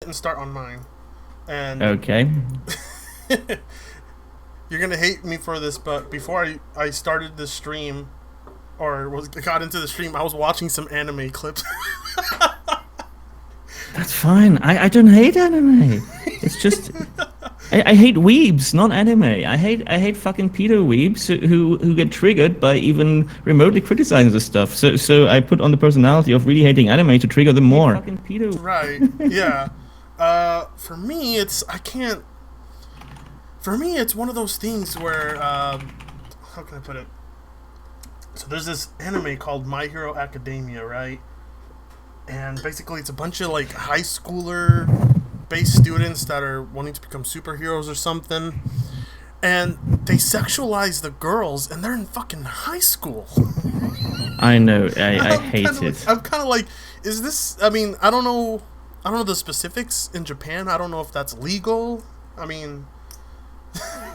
and start on mine. And Okay. you're gonna hate me for this, but before I started this stream, or got into the stream, I was watching some anime clips. That's fine. I don't hate anime. It's just I hate weebs, not anime. I hate fucking pedo weebs who get triggered by even remotely criticizing this stuff. So I put on the personality of really hating anime to trigger them more. Fucking pedo. Right. Yeah. For me, it's one of those things where how can I put it? So there's this anime called My Hero Academia, right? And basically it's a bunch of like high schooler based students that are wanting to become superheroes or something. And they sexualize the girls and they're in fucking high school. I know, I hate it. I'm kind of like, is this, I mean, I don't know the specifics in Japan. I don't know if that's legal. I mean, I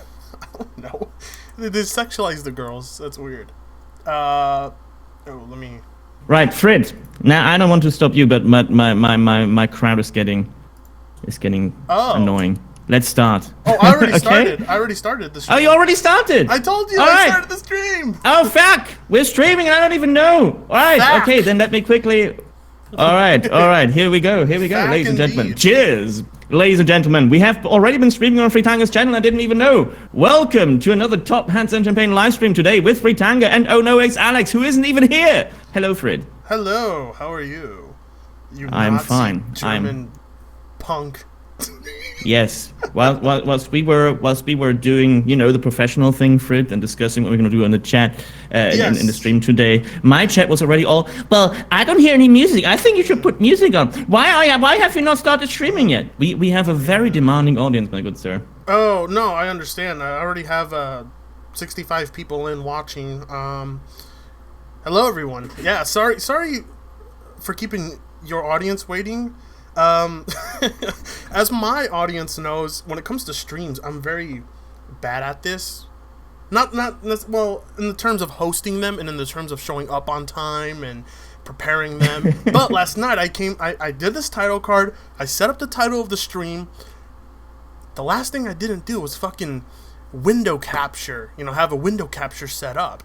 don't know. They sexualize the girls. That's weird. Let me. Right, Fred. Now I don't want to stop you, but my crowd is getting annoying. Let's start. Oh, I already okay? started. I already started the stream. Oh, you already started? I told you All I right. started the stream. Oh, fuck! We're streaming and I don't even know. All right, Fuck. okay, then let me quickly. All right. Here we go, Fuck ladies and gentlemen. indeed. Cheers, ladies and gentlemen. We have already been streaming on Fritanga's channel. I didn't even know. Welcome to another Top Hands and Champagne live stream today with Fritanga and OhNoItsAlexx, who isn't even here. Hello, Fred. Hello. How are you? You I'm Nazi fine. German punk. Yes. Whilst we were doing, the professional thing, Fred, and discussing what we're going to do on the chat in the stream today, my chat was already all, well, I don't hear any music. I think you should put music on. Why have you not started streaming yet? We have a very demanding audience, my good sir. Oh, no, I understand. I already have 65 people in watching. Hello, everyone. Yeah, sorry for keeping your audience waiting. As my audience knows, when it comes to streams, I'm very bad at this. Not well, in the terms of hosting them and in the terms of showing up on time and preparing them. But last night I did this title card. I set up the title of the stream. The last thing I didn't do was fucking window capture, have a window capture set up.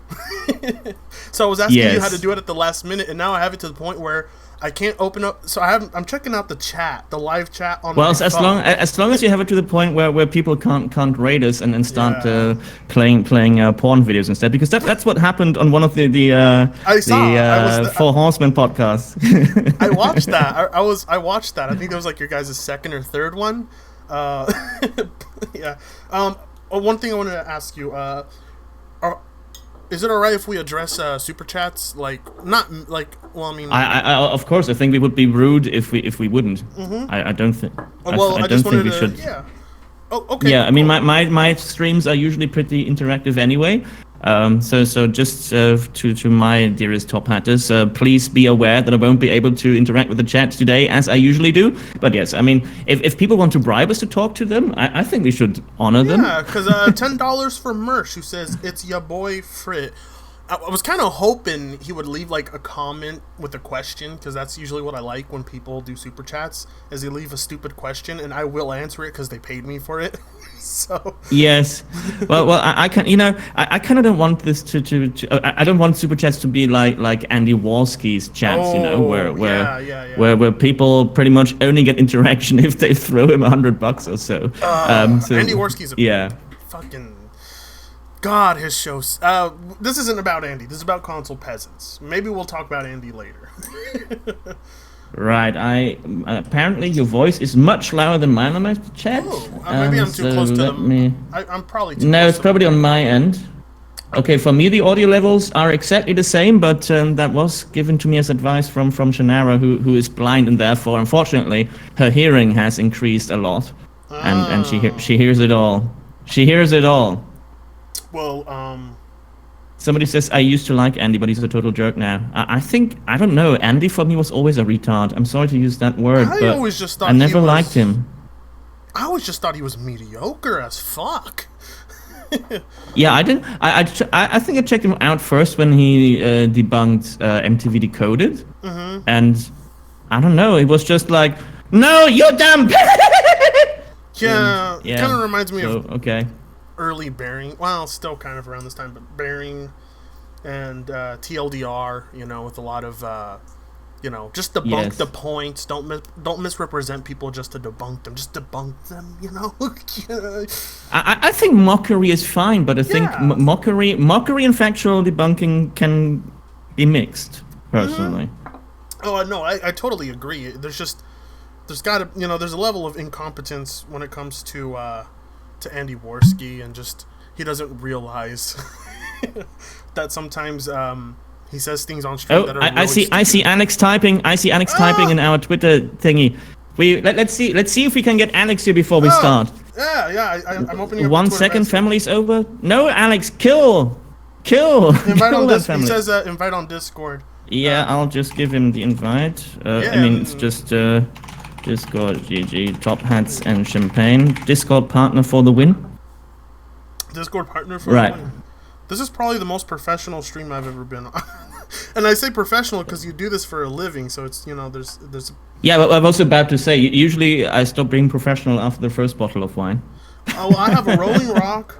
So I was asking you how to do it at the last minute, and now I have it to the point where I can't open up. So I'm checking out the live chat on my phone. as long as you have it to the point where people can't rate us and then start playing porn videos instead, because that's what happened on one of the Four Horsemen podcasts. I watched that. I watched that. I think that was like your guys' second or third one. Yeah. One thing I wanted to ask you, is it alright if we address super chats? Like, not like, well, I mean, I of course, I think we would be rude if we wouldn't. Mm-hmm. I don't think. Well, I don't think we should. Yeah. Oh, okay. Yeah, I mean, my streams are usually pretty interactive anyway. So just to my dearest top hatters, please be aware that I won't be able to interact with the chat today as I usually do. But yes, I mean, if people want to bribe us to talk to them, I think we should honor them. Yeah, because $10 for Mersh, who says it's your boy Frit. I was kind of hoping he would leave like a comment with a question, because that's usually what I like when people do super chats, is they leave a stupid question and I will answer it because they paid me for it. So yes, well, I can, I kind of don't want this to I don't want super chats to be like Andy Walski's chats, where people pretty much only get interaction if they throw him $100 or so. So Andy Walski's fucking. God, his shows. This isn't about Andy. This is about console peasants. Maybe we'll talk about Andy later. Right. Apparently your voice is much louder than mine on my chat. Maybe I'm too close to them. I'm probably too close. No, it's probably on my end. Okay, for me the audio levels are exactly the same, but that was given to me as advice from Shannara, who is blind, and therefore, unfortunately, her hearing has increased a lot, and she hears it all. She hears it all. Well, somebody says, I used to like Andy, but he's a total jerk now. I don't know. Andy for me was always a retard. I'm sorry to use that word, but I never liked him. I always just thought he was mediocre as fuck. Yeah, I didn't. I think I checked him out first when he debunked MTV Decoded, and I don't know. It was just like No, you're dumb. Yeah, kind of reminds me of okay. early Bearing. Well, still kind of around this time, but Bearing and TLDR. You know, with a lot of just debunk the points. Don't misrepresent people just to debunk them. Just debunk them. You know. I think mockery is fine, but I think mockery and factual debunking can be mixed. Personally. Mm-hmm. Oh no, I totally agree. There's a level of incompetence when it comes to Andy Worski, and just he doesn't realize that sometimes he says things on stream that are I see Alex typing. I see Alex typing in our Twitter thingy. Let's see if we can get Alex here before we start. Yeah. I'm opening up 1 second. Family's over. No, Alex, kill. Invite on Discord. He says invite on Discord. Yeah, I'll just give him the invite. I mean, it's just Discord, GG, top hats and champagne. Discord partner for the win. Discord partner for the win. This is probably the most professional stream I've ever been on. And I say professional because you do this for a living, so it's, there's... Yeah, but I was about to say, usually I stop being professional after the first bottle of wine. Oh, I have a Rolling Rock,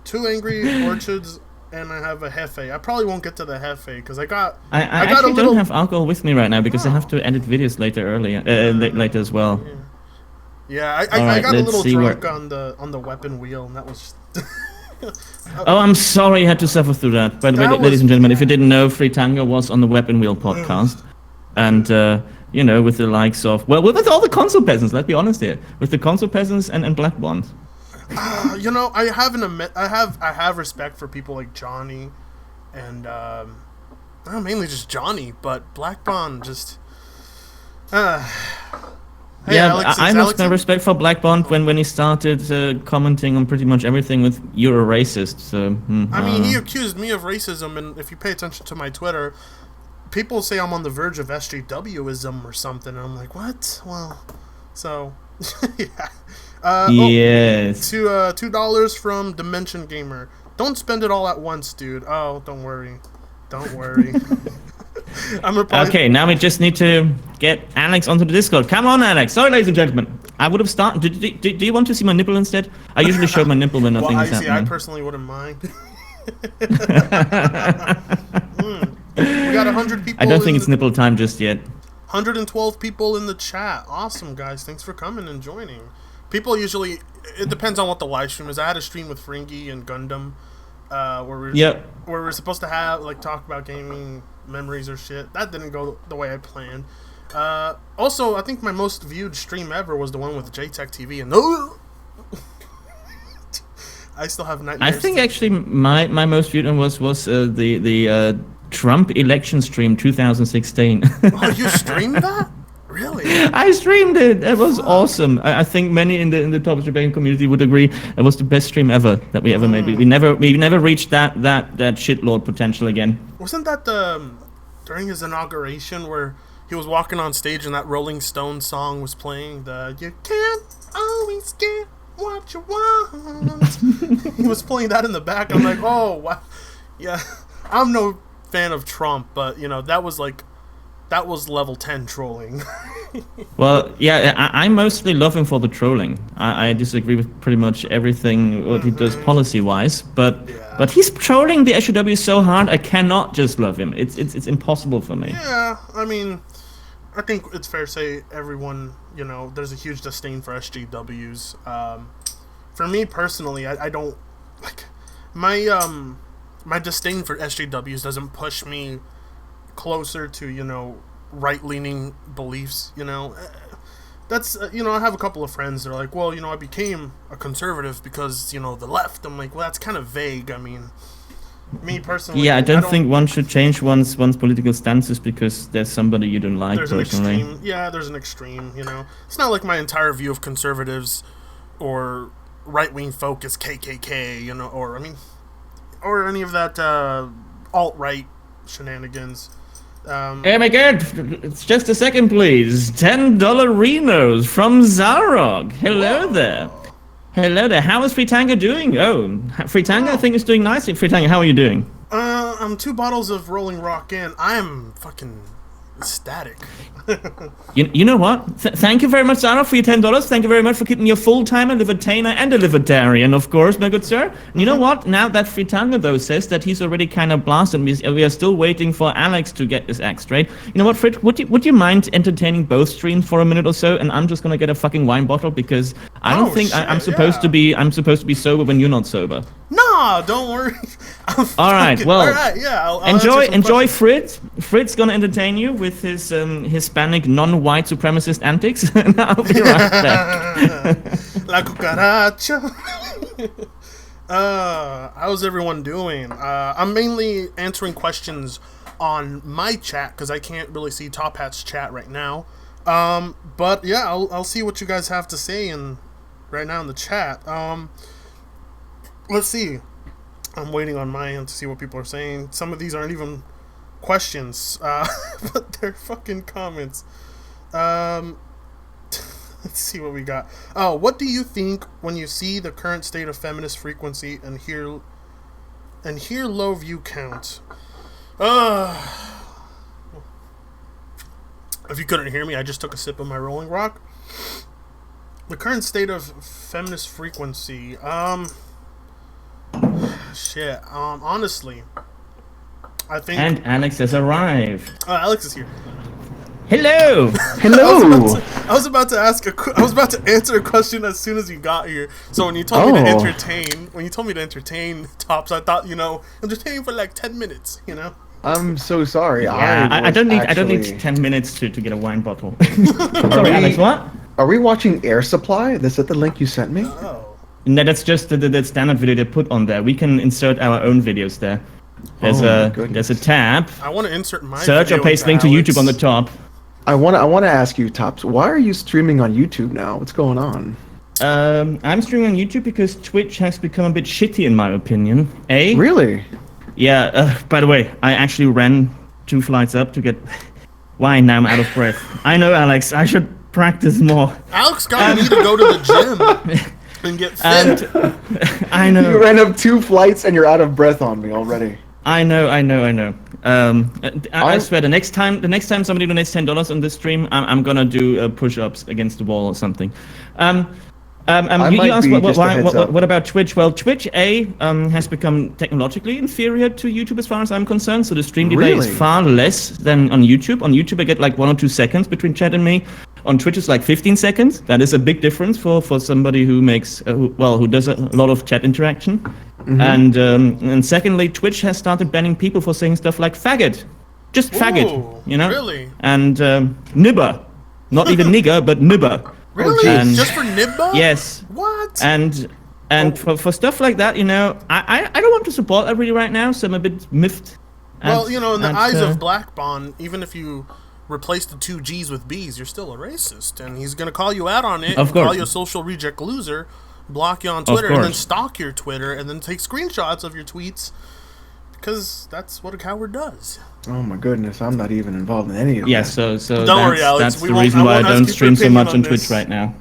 2 Angry Orchards, and I have a Hefe. I probably won't get to the Hefe because I actually don't have alcohol with me right now because I have to edit videos later as well. Yeah, I got a little drunk on the weapon wheel, and that was... Oh, I'm sorry you had to suffer through that. By the way, ladies and gentlemen, if you didn't know, Fritanga was on the Weapon Wheel podcast. And, with the likes of... Well, with all the console peasants, let's be honest here. With the console peasants and Black Bond. I have respect for people like Johnny and mainly just Johnny, but Black Bond just Hey, Alex, I lost my respect for Black Bond when he started commenting on pretty much everything with "you're a racist." So I mean, he accused me of racism, and if you pay attention to my Twitter, people say I'm on the verge of SJWism or something, and I'm like, what? Well, so yeah. Yes. $2 from Dimension Gamer. Don't spend it all at once, dude. Oh, don't worry. Okay, now we just need to get Alex onto the Discord. Come on, Alex. Sorry, ladies and gentlemen. I would have started... Do you want to see my nipple instead? I usually show my nipple when nothing is happening. I personally wouldn't mind. We got 100 people. I don't think it's nipple time just yet. 112 people in the chat. Awesome, guys. Thanks for coming and joining. People usually... It depends on what the live stream is. I had a stream with Fringy and Gundam where we're supposed to have talk about gaming memories or shit. That didn't go the way I planned. Also, I think my most viewed stream ever was the one with JTech TV, and I still have nightmares. I think actually my most viewed one was the Trump election stream 2016. Oh, you streamed that? Really? I streamed it. It was awesome. I think many in the Top Japan community would agree it was the best stream ever that we ever made. We never reached that shitlord potential again. Wasn't that during his inauguration where he was walking on stage and that Rolling Stones song was playing? You can't always get what you want. He was playing that in the back. I'm like, oh wow, yeah. I'm no fan of Trump, but that was level 10 trolling. Well, yeah, I mostly love him for the trolling. I disagree with pretty much everything what he does policy-wise, but he's trolling the SJW so hard, I cannot just love him. It's impossible for me. Yeah, I mean, I think it's fair to say everyone, there's a huge disdain for SJWs. For me personally, I don't my disdain for SJWs doesn't push me closer to right-leaning beliefs. That's I have a couple of friends that are like, well, I became a conservative because the left. I'm like, well, that's kind of vague. I mean, me personally, yeah, I don't think one should change one's political stances because there's somebody you don't like personally. There's an extreme. It's not like my entire view of conservatives or right-wing folk is KKK, or any of that alt-right shenanigans. Hey my god, it's just a second please. $10 Renos from Zarog. Hello there. Hello there. How is Fritanga doing? Oh, Fritanga I think is doing nicely. Fritanga, how are you doing? I'm 2 bottles of Rolling Rock in. I'm fucking Static. You know what? Thank you very much, Zara, for your $10. Thank you very much for keeping me a full-timer, libertarian, and a libertarian, of course, my good sir. And you know what? Now that Fritanga, though, says that he's already kind of blasted me, we are still waiting for Alex to get his act straight. You know what, Frit? Would you mind entertaining both streams for a minute or so? And I'm just gonna get a fucking wine bottle because I don't think I'm supposed to be. I'm supposed to be sober when you're not sober. Nah, don't worry. All right, well, all right, yeah. I'll enjoy Fritz. Fritz gonna entertain you with his Hispanic non-white supremacist antics. And I'll be right back. La cucaracha. How's everyone doing? I'm mainly answering questions on my chat because I can't really see Top Hat's chat right now. But yeah, I'll see what you guys have to say right now in the chat. Let's see. I'm waiting on my end to see what people are saying. Some of these aren't even questions, but they're fucking comments. Let's see what we got. Oh, what do you think when you see the current state of feminist frequency and hear low view count? If you couldn't hear me, I just took a sip of my Rolling Rock. The current state of feminist frequency. Shit. Honestly, I think. And Alex has arrived. Alex is here. Hello. Hello. I was about to answer a question as soon as you got here. So when you told me to entertain Tops, I thought entertain for like 10 minutes. I'm so sorry. Yeah, I don't need 10 minutes to get a wine bottle. Sorry, Alex. What? Are we watching Air Supply? Is that the link you sent me? Oh. No, that's just the standard video they put on there. We can insert our own videos there. There's a tab. I want to insert my search or paste link to YouTube on the top. I want to ask you, Tops, why are you streaming on YouTube now? What's going on? I'm streaming on YouTube because Twitch has become a bit shitty in my opinion. Really? Yeah. By the way, I actually ran 2 flights up to get wine. Now I'm out of breath. I know, Alex. I should practice more. Alex got me to go to the gym and get fit. I know. You ran up 2 flights and you're out of breath on me already. I know. I swear, the next time somebody donates $10 on this stream, I'm gonna do push-ups against the wall or something. You asked what about Twitch? Well, Twitch has become technologically inferior to YouTube as far as I'm concerned. So the stream delay is far less than on YouTube. On YouTube, I get like 1 or 2 seconds between chat and me. On Twitch, it's like 15 seconds. That is a big difference for somebody who makes who does a lot of chat interaction. Mm-hmm. And secondly, Twitch has started banning people for saying stuff like faggot, just faggot, Really? And nibber, not even nigger, but nibber. Really? And just for nibber? Yes. What? And for stuff like that, I don't want to support that really right now, so I'm a bit miffed. Well, in the eyes of Black Bond, even if you replace the 2 G's with B's, you're still a racist, and he's gonna call you out on it. Of course. Call you a social reject loser, block you on Twitter, and then stalk your Twitter, and then take screenshots of your tweets, because that's what a coward does. Oh my goodness, I'm not even involved in any of that. Yeah, so don't worry, Alex. That's the reason why I don't stream so much on Twitch right now.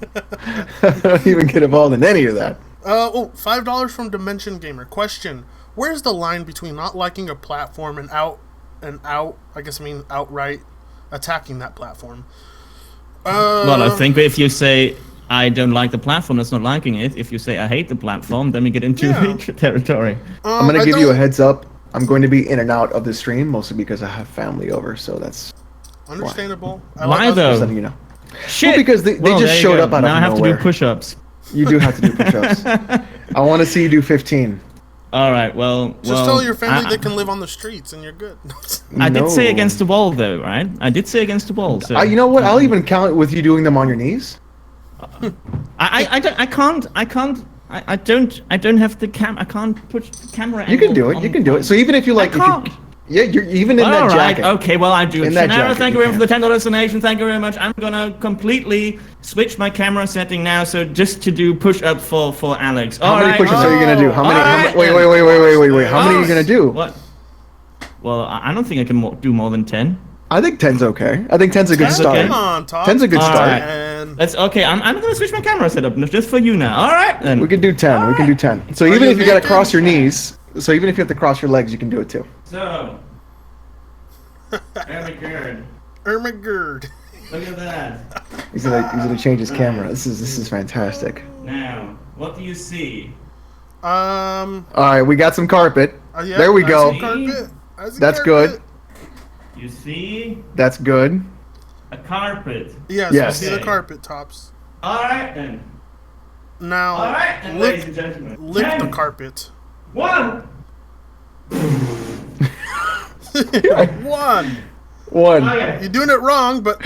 I don't even get involved in any of that. $5 from Dimension Gamer. Question: where's the line between not liking a platform and outright attacking that platform? Well, I think if you say I don't like the platform, that's not liking it. If you say I hate the platform, then we get into hatred territory. I'm going to give you a heads up. I'm going to be in and out of the stream, mostly because I have family over, so that's understandable. Why though? Letting you know. Shit. Well, because they just showed up out of nowhere. Now I have to do push-ups. You do have to do push-ups. I want to see you do 15. All right, well... Just tell your family they can live on the streets and you're good. I did say against the wall, though, right? I did say against the wall, so... you know what? I'll even count with you doing them on your knees. I don't have the cam... I can't put the camera... You can do it, you can do it. So even if you like... Yeah, you're even in that jacket. Okay, well, I do it. Shannara, thank you very much for the $10 donation. Thank you very much. I'm gonna completely switch my camera setting now, so just to do push-up for Alex. How many push-ups are you gonna do? Wait. How many are you gonna do? What? Well, I don't think I can do more than 10. I think 10's okay. I think 10's a good start. Come on, Todd. 10's a good start. Right. That's okay. I'm gonna switch my camera setup just for you now. All right, then. We can do 10. We can do 10. So even if you gotta cross your knees, so even if you have to cross your legs, you can do it too. So, very good. my god. Look at that. He's gonna change his camera. This is fantastic. Now, what do you see? All right, we got some carpet. Yeah, there we go. That's good. You see? That's good. A carpet. Yes. Yes. I see the carpet tops. All right then. Now, All right, then, ladies and gentlemen. lift the carpet. 1. 1. Okay. You're doing it wrong, but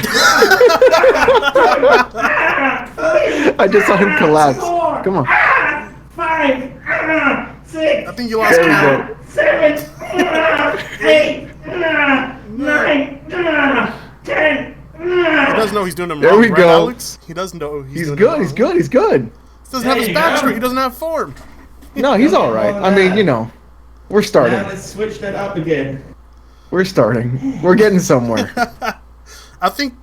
I just saw him collapse. Come on. 5. 6. I think you lost There we count. go. 7. 8. 9. 10. He does know he's doing them There wrong, we right, go. Alex? He does know he's doing Good. it He's wrong. good. He's good. He doesn't have his There you back go. straight. He doesn't have form. No, he's all right. I mean, you know, we're starting. Now let's switch that up again. We're starting. We're getting somewhere. I think,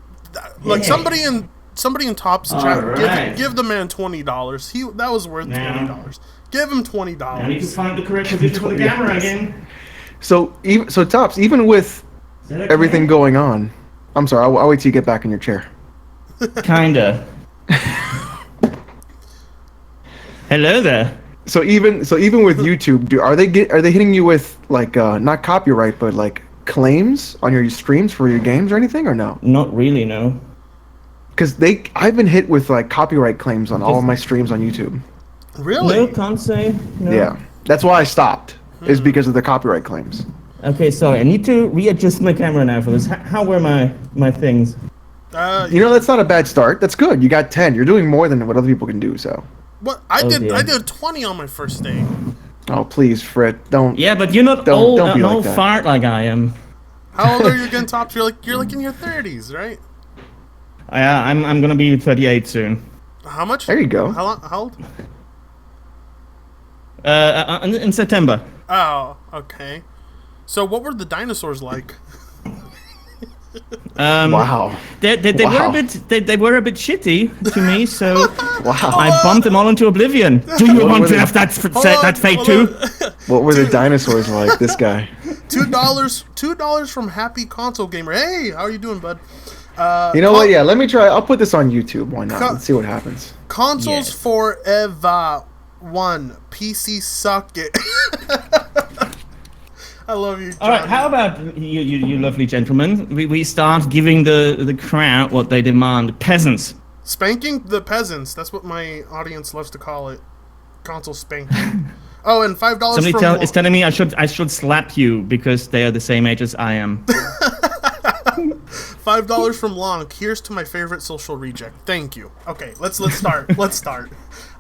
like somebody in Top's chat, Alright. give the man $20. That was worth $20. Give him $20. I need to find the correct position for the camera again. So Tops, even with Is that okay? everything going on, I'm sorry. I'll wait till you get back in your chair. Kinda. Hello there. So even with YouTube, are they hitting you with like not copyright but like claims on your streams for your games or anything or no? Not really, no. Because I've been hit with like copyright claims on all of my streams on YouTube. Really? No, can't say. No. Yeah, that's why I stopped. Is because of the copyright claims. Okay, sorry. I need to readjust my camera now for this. How were my things? You know, that's not a bad start. That's good. You got 10. You're doing more than what other people can do. So. What I Oh, did? dear. I did 20 on my first day. Oh please, Frit, don't. Yeah, but you're not Don't old, be an like old that. fart like I am. How old are you again, Tops? You're like in your 30s, right? Yeah, I'm gonna be 38 soon. How much? There you go. How old? In September. Oh, okay. So what were the dinosaurs like? Wow. They Wow. were a bit shitty to me, so Wow. I bumped them all into oblivion. Do you want were to they- have that fate Hold too? on. What were the dinosaurs like? This guy. $2 from Happy Console Gamer. Hey, how are you doing, bud? You know what? Yeah, let me try. I'll put this on YouTube. Why not? Let's see what happens. Consoles Yes. forever. 1 PC suck it. I love you, John. All right, how about you lovely gentlemen? We start giving the crowd what they demand. Peasants. Spanking the peasants. That's what my audience loves to call it. Console spanking. Oh, and $5 Somebody from is telling me I should slap you because they are the same age as I am. $5 from Lonk. Here's to my favorite social reject. Thank you. Okay, let's start. Let's start.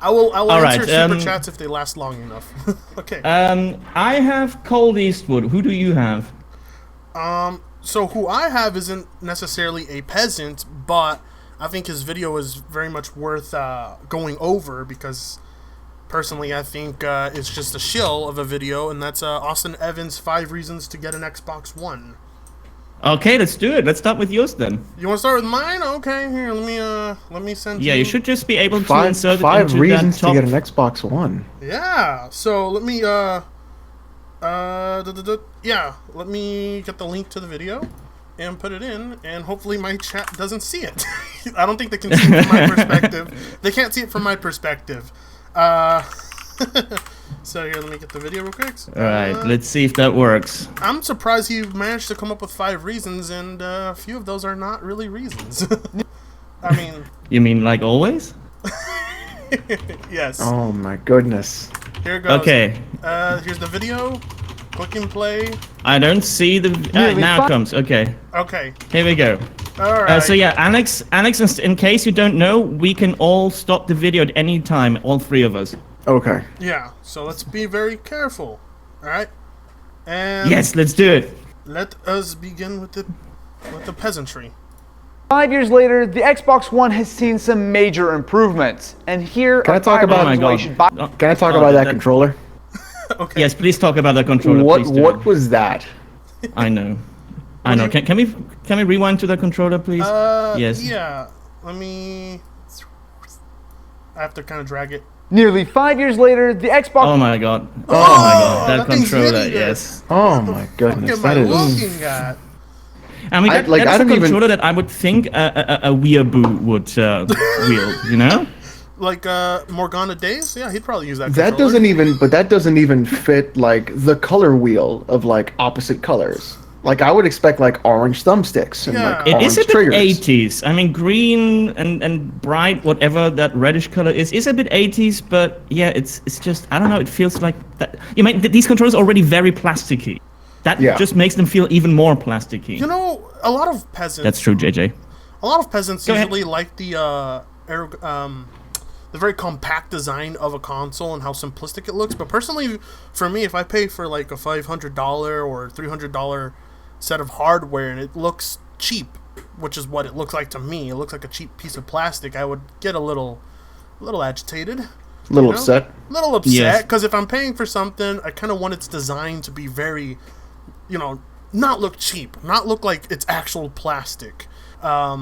I will All answer right, super chats if they last long enough. Okay. I have Colt Eastwood. Who do you have? So who I have isn't necessarily a peasant, but I think his video is very much worth going over because personally I think it's just a shill of a video, and that's Austin Evans' 5 Reasons to Get an Xbox One. Okay, let's do it. Let's start with yours then. You want to start with mine? Okay, here, let me send you. Yeah, you should just be able to Five insert it into reasons that top. to get an Xbox One. Yeah. So let me yeah, let me get the link to the video and put it in, and hopefully my chat doesn't see it. I don't think they can see it from my perspective. They can't see it from my perspective. So here, let me get the video real quick. All right, let's see if that works. I'm surprised he managed to come up with 5 reasons, and a few of those are not really reasons. I mean, You mean like always? yes. Oh my goodness. Here it goes. Okay. Here's the video. Click and play. I don't see the. Now it comes. Okay. Okay. Here we go. All right. So yeah, Alex, in case you don't know, we can all stop the video at any time, all 3 of us. Okay. Yeah. So let's be very careful. All right. And Yes, let's do it. let us begin with the peasantry. 5 years later, the Xbox One has seen some major improvements, and here Can I are talk 5 about- Oh my reasons why you god. should buy. Oh, Can I talk oh, about that controller? Okay. Yes, please talk about the controller. please do. What was that? I know. I know. Can we rewind to the controller, please? Yes. Yeah. Let me. I have to kind of drag it. Nearly 5 years later, the Xbox Oh my god. Oh, my god. That that thing's controller. hitting it. Yes. Oh my Look goodness, at my that is. looking at. I mean, that's a controller that I would think a weeaboo would wield, you know? Like Morgana Days? Yeah, he'd probably use that That doesn't even fit like the color wheel of like opposite colors. Like I would expect like orange thumbsticks and like it orange is a bit triggers. 80s. I mean, green and bright, whatever that reddish color is a bit 80s. But yeah, it's just, I don't know. It feels like that. You mean these controllers are already very plasticky. That just makes them feel even more plasticky. You know, a lot of peasants. That's true, JJ. A lot of peasants usually like the very compact design of a console and how simplistic it looks. But personally, for me, if I pay for like a $500 or $300 set of hardware and it looks cheap, which is what it looks like to me, it looks like a cheap piece of plastic, I would get a little agitated. A little upset, because if I'm paying for something, I kind of want its design to be very, not look cheap, not look like it's actual plastic.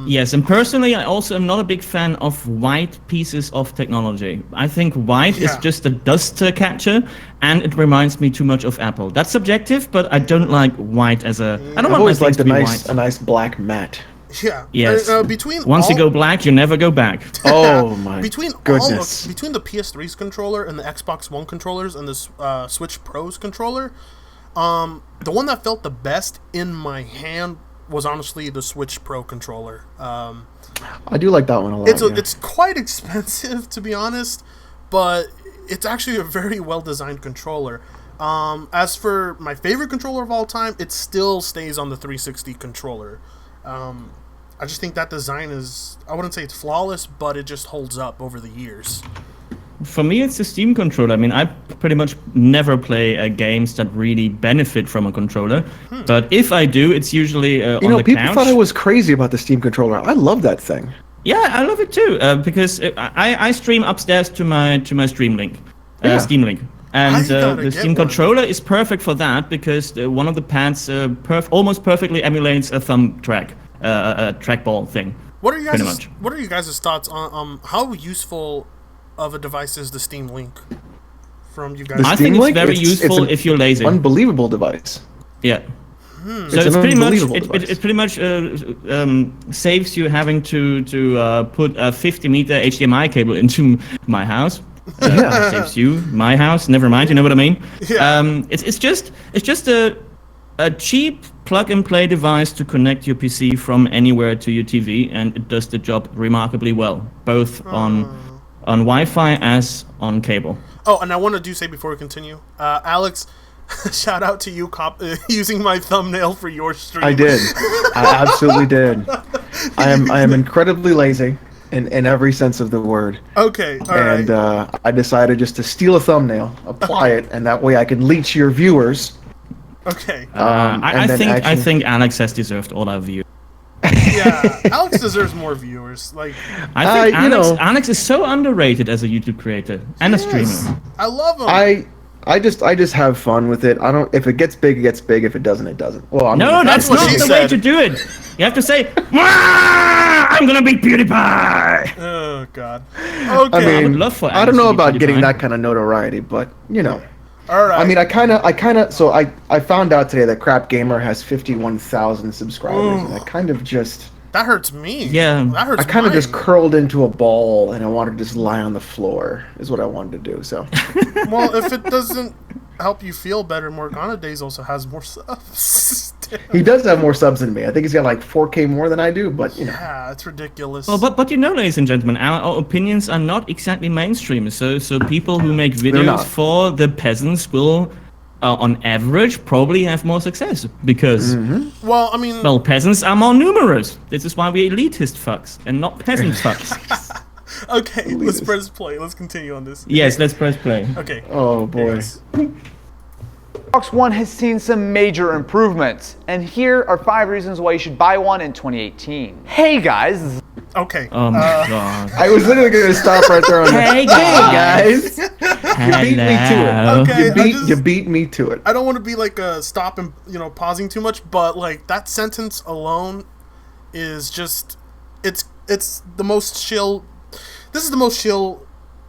Yes, and personally, I also am not a big fan of white pieces of technology. I think white is just a dust catcher, and it reminds me too much of Apple. That's subjective, but I don't like white as a. I don't I've always liked a nice black matte. Yeah. Yes. Once you go black, you never go back. Oh my goodness! Between the PS3's controller and the Xbox One controllers and the Switch Pro's controller, the one that felt the best in my hand was honestly the Switch Pro controller. I do like that one a lot. It's quite expensive, to be honest, but it's actually a very well-designed controller. As for my favorite controller of all time, it still stays on the 360 controller. I just think that design is, I wouldn't say it's flawless, but it just holds up over the years. For me, it's the Steam controller. I mean, I pretty much never play games that really benefit from a controller. But if I do, it's usually on the couch. People thought I was crazy about the Steam controller. I love that thing. Yeah, I love it too. Because I stream upstairs to my Stream Link, Steam Link. And the Steam controller is perfect for that because one of the pads almost perfectly emulates a thumb track, a trackball thing. What are you guys' thoughts on how useful of a device is the Steam Link from you guys? I think it's very useful if you're lazy. Unbelievable device. Yeah. So it's pretty much saves you having to put a 50-meter HDMI cable into my house. Saves you my house. Never mind. You know what I mean? Yeah. It's just a cheap plug-and-play device to connect your PC from anywhere to your TV, and it does the job remarkably well, both on Wi-Fi as on cable. Oh, and I want to say before we continue, Alex, shout out to you using my thumbnail for your stream. I did. I absolutely did. I am incredibly lazy in every sense of the word. Okay, all right. And I decided just to steal a thumbnail, apply it, and that way I can leech your viewers. Okay. I think Alex has deserved all our views. Yeah, Alex deserves more viewers. Like, I think Alex is so underrated as a YouTube creator and a streamer. I love him. I just have fun with it. I don't. If it gets big, it gets big. If it doesn't, it doesn't. Well, that's not the way to do it. You have to say, "I'm gonna beat PewDiePie." Oh God. Okay. I would love for. I don't know about getting that kind of notoriety, but All right. I mean, I kind of. So I found out today that Crap Gamer has 51,000 subscribers, and I kind of just. That hurts me. Yeah. That hurts. I kind of just curled into a ball, and I wanted to just lie on the floor. Is what I wanted to do. So. Well, if it doesn't help you feel better, Morgana Days also has more subs. He does have more subs than me. I think he's got like 4K more than I do, but Yeah, it's ridiculous. Well, but ladies and gentlemen, our opinions are not exactly mainstream. So people who make videos for the peasants will, on average, probably have more success because. Well, I mean. Well, peasants are more numerous. This is why we're elitist fucks and not peasant fucks. Okay, let's press play. Let's continue on this. Yes, let's press play. Okay. Oh boy. Xbox One has seen some major improvements, and here are 5 reasons why you should buy one in 2018. Hey guys. Okay. Oh my God. I was literally going to stop right there on Hey guys. You beat me to it. Okay, you beat me to it. I don't want to be like stop and pausing too much, but like that sentence alone is just it's the most chill. This is the most chill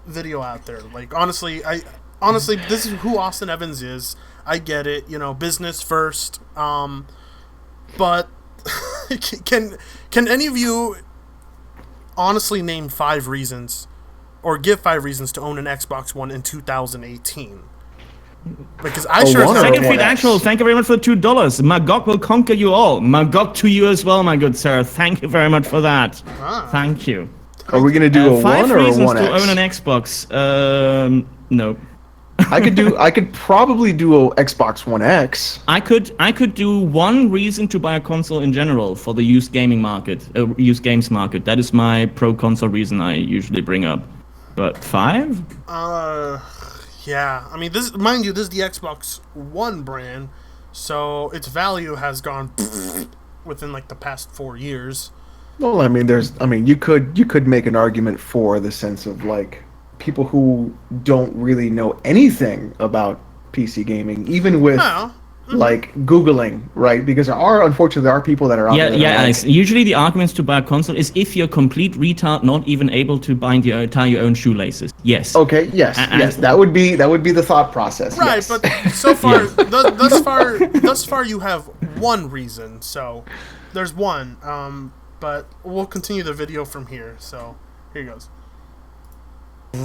video out there. Like honestly, this is who Austin Evans is. I get it, business first. But can any of you honestly name 5 reasons, or give 5 reasons to own an Xbox One in 2018? Because I sure as Second feed actual. Thank you very much for the $2. Magog will conquer you all. Magog to you as well, my good sir. Thank you very much for that. Thank you. Are we gonna do a 1 or a 1X? 5 reasons to own an Xbox. No. I could probably do a Xbox One X. I could do 1 reason to buy a console in general for the used gaming market, used games market. That is my pro console reason I usually bring up. But 5? Yeah. I mean, this, mind you, this is the Xbox One brand, so its value has gone within like the past 4 years. Well, I mean, you could make an argument for the sense of like people who don't really know anything about PC gaming, even with like Googling, right? Because unfortunately there are people that are out there. Yeah. Like, usually the arguments to buy a console is if you're a complete retard, not even able to tie your own shoelaces. Yes. Okay. Yes. Yes. That would be the thought process. Right. Yes. But so far, thus far, you have 1 reason. So there's 1. But we'll continue the video from here. So here goes.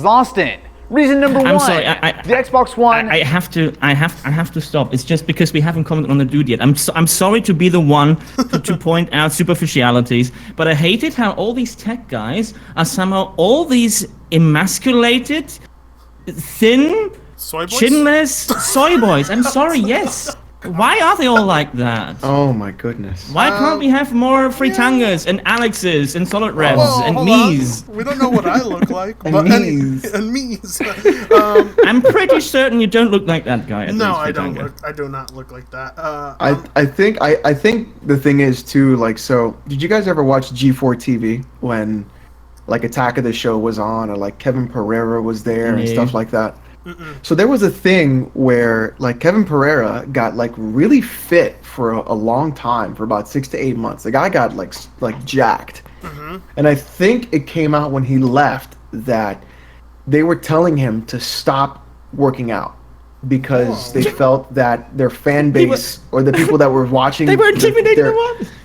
Austin. Reason number 1. I'm sorry, the Xbox One. I have to stop. It's just because we haven't commented on the dude yet. I'm sorry to be the one to point out superficialities, but I hated how all these tech guys are somehow all these emasculated, thin, chinless soy boys. I'm sorry. Yes. Why are they all like that? Oh my goodness. Why can't we have more Fritangas and Alexes and Solid Revs and me's? We don't know what I look like. and me's. I'm pretty certain you don't look like that guy. No, I don't. I do not look like that. I think the thing is too, like, so did you guys ever watch G4 TV when like Attack of the Show was on, or like Kevin Pereira was there and stuff like that? So there was a thing where like Kevin Pereira got like really fit for a long time, for about 6 to 8 months. The guy got like jacked. And I think it came out when he left that they were telling him to stop working out because they felt that their fan base or the people that were watching they were intimidated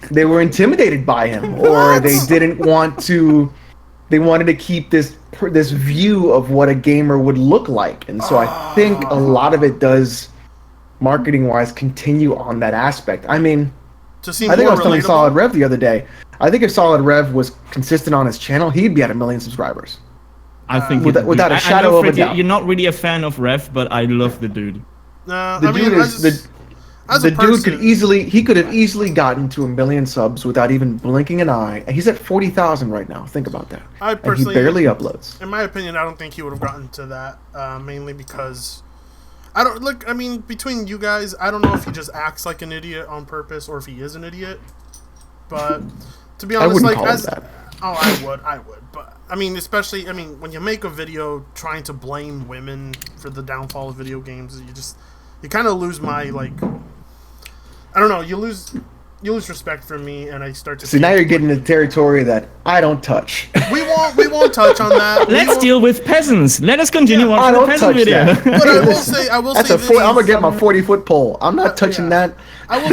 they were intimidated by him, or they didn't want to. They wanted to keep this view of what a gamer would look like. And so I think a lot of it does, marketing-wise, continue on that aspect. I mean, I think I was telling Solid Rev the other day, I think if Solid Rev was consistent on his channel, he'd be at 1 million subscribers. I think without a shadow of a doubt. You're not really a fan of Rev, but I love the dude. The dude could have easily gotten to 1 million subs without even blinking an eye. He's at 40,000 right now. Think about that. And he barely uploads. In my opinion, I don't think he would have gotten to that, mainly because between you guys, I don't know if he just acts like an idiot on purpose or if he is an idiot. But to be honest, I would. But I mean, especially when you make a video trying to blame women for the downfall of video games, you kind of lose my I don't know. You lose respect for me, and I start to. See, now you're getting into territory that I don't touch. We won't touch on that. Let's deal with peasants. Let us continue on the peasant video. But I will say this. I'm gonna get my 40-foot pole. I'm not touching that. I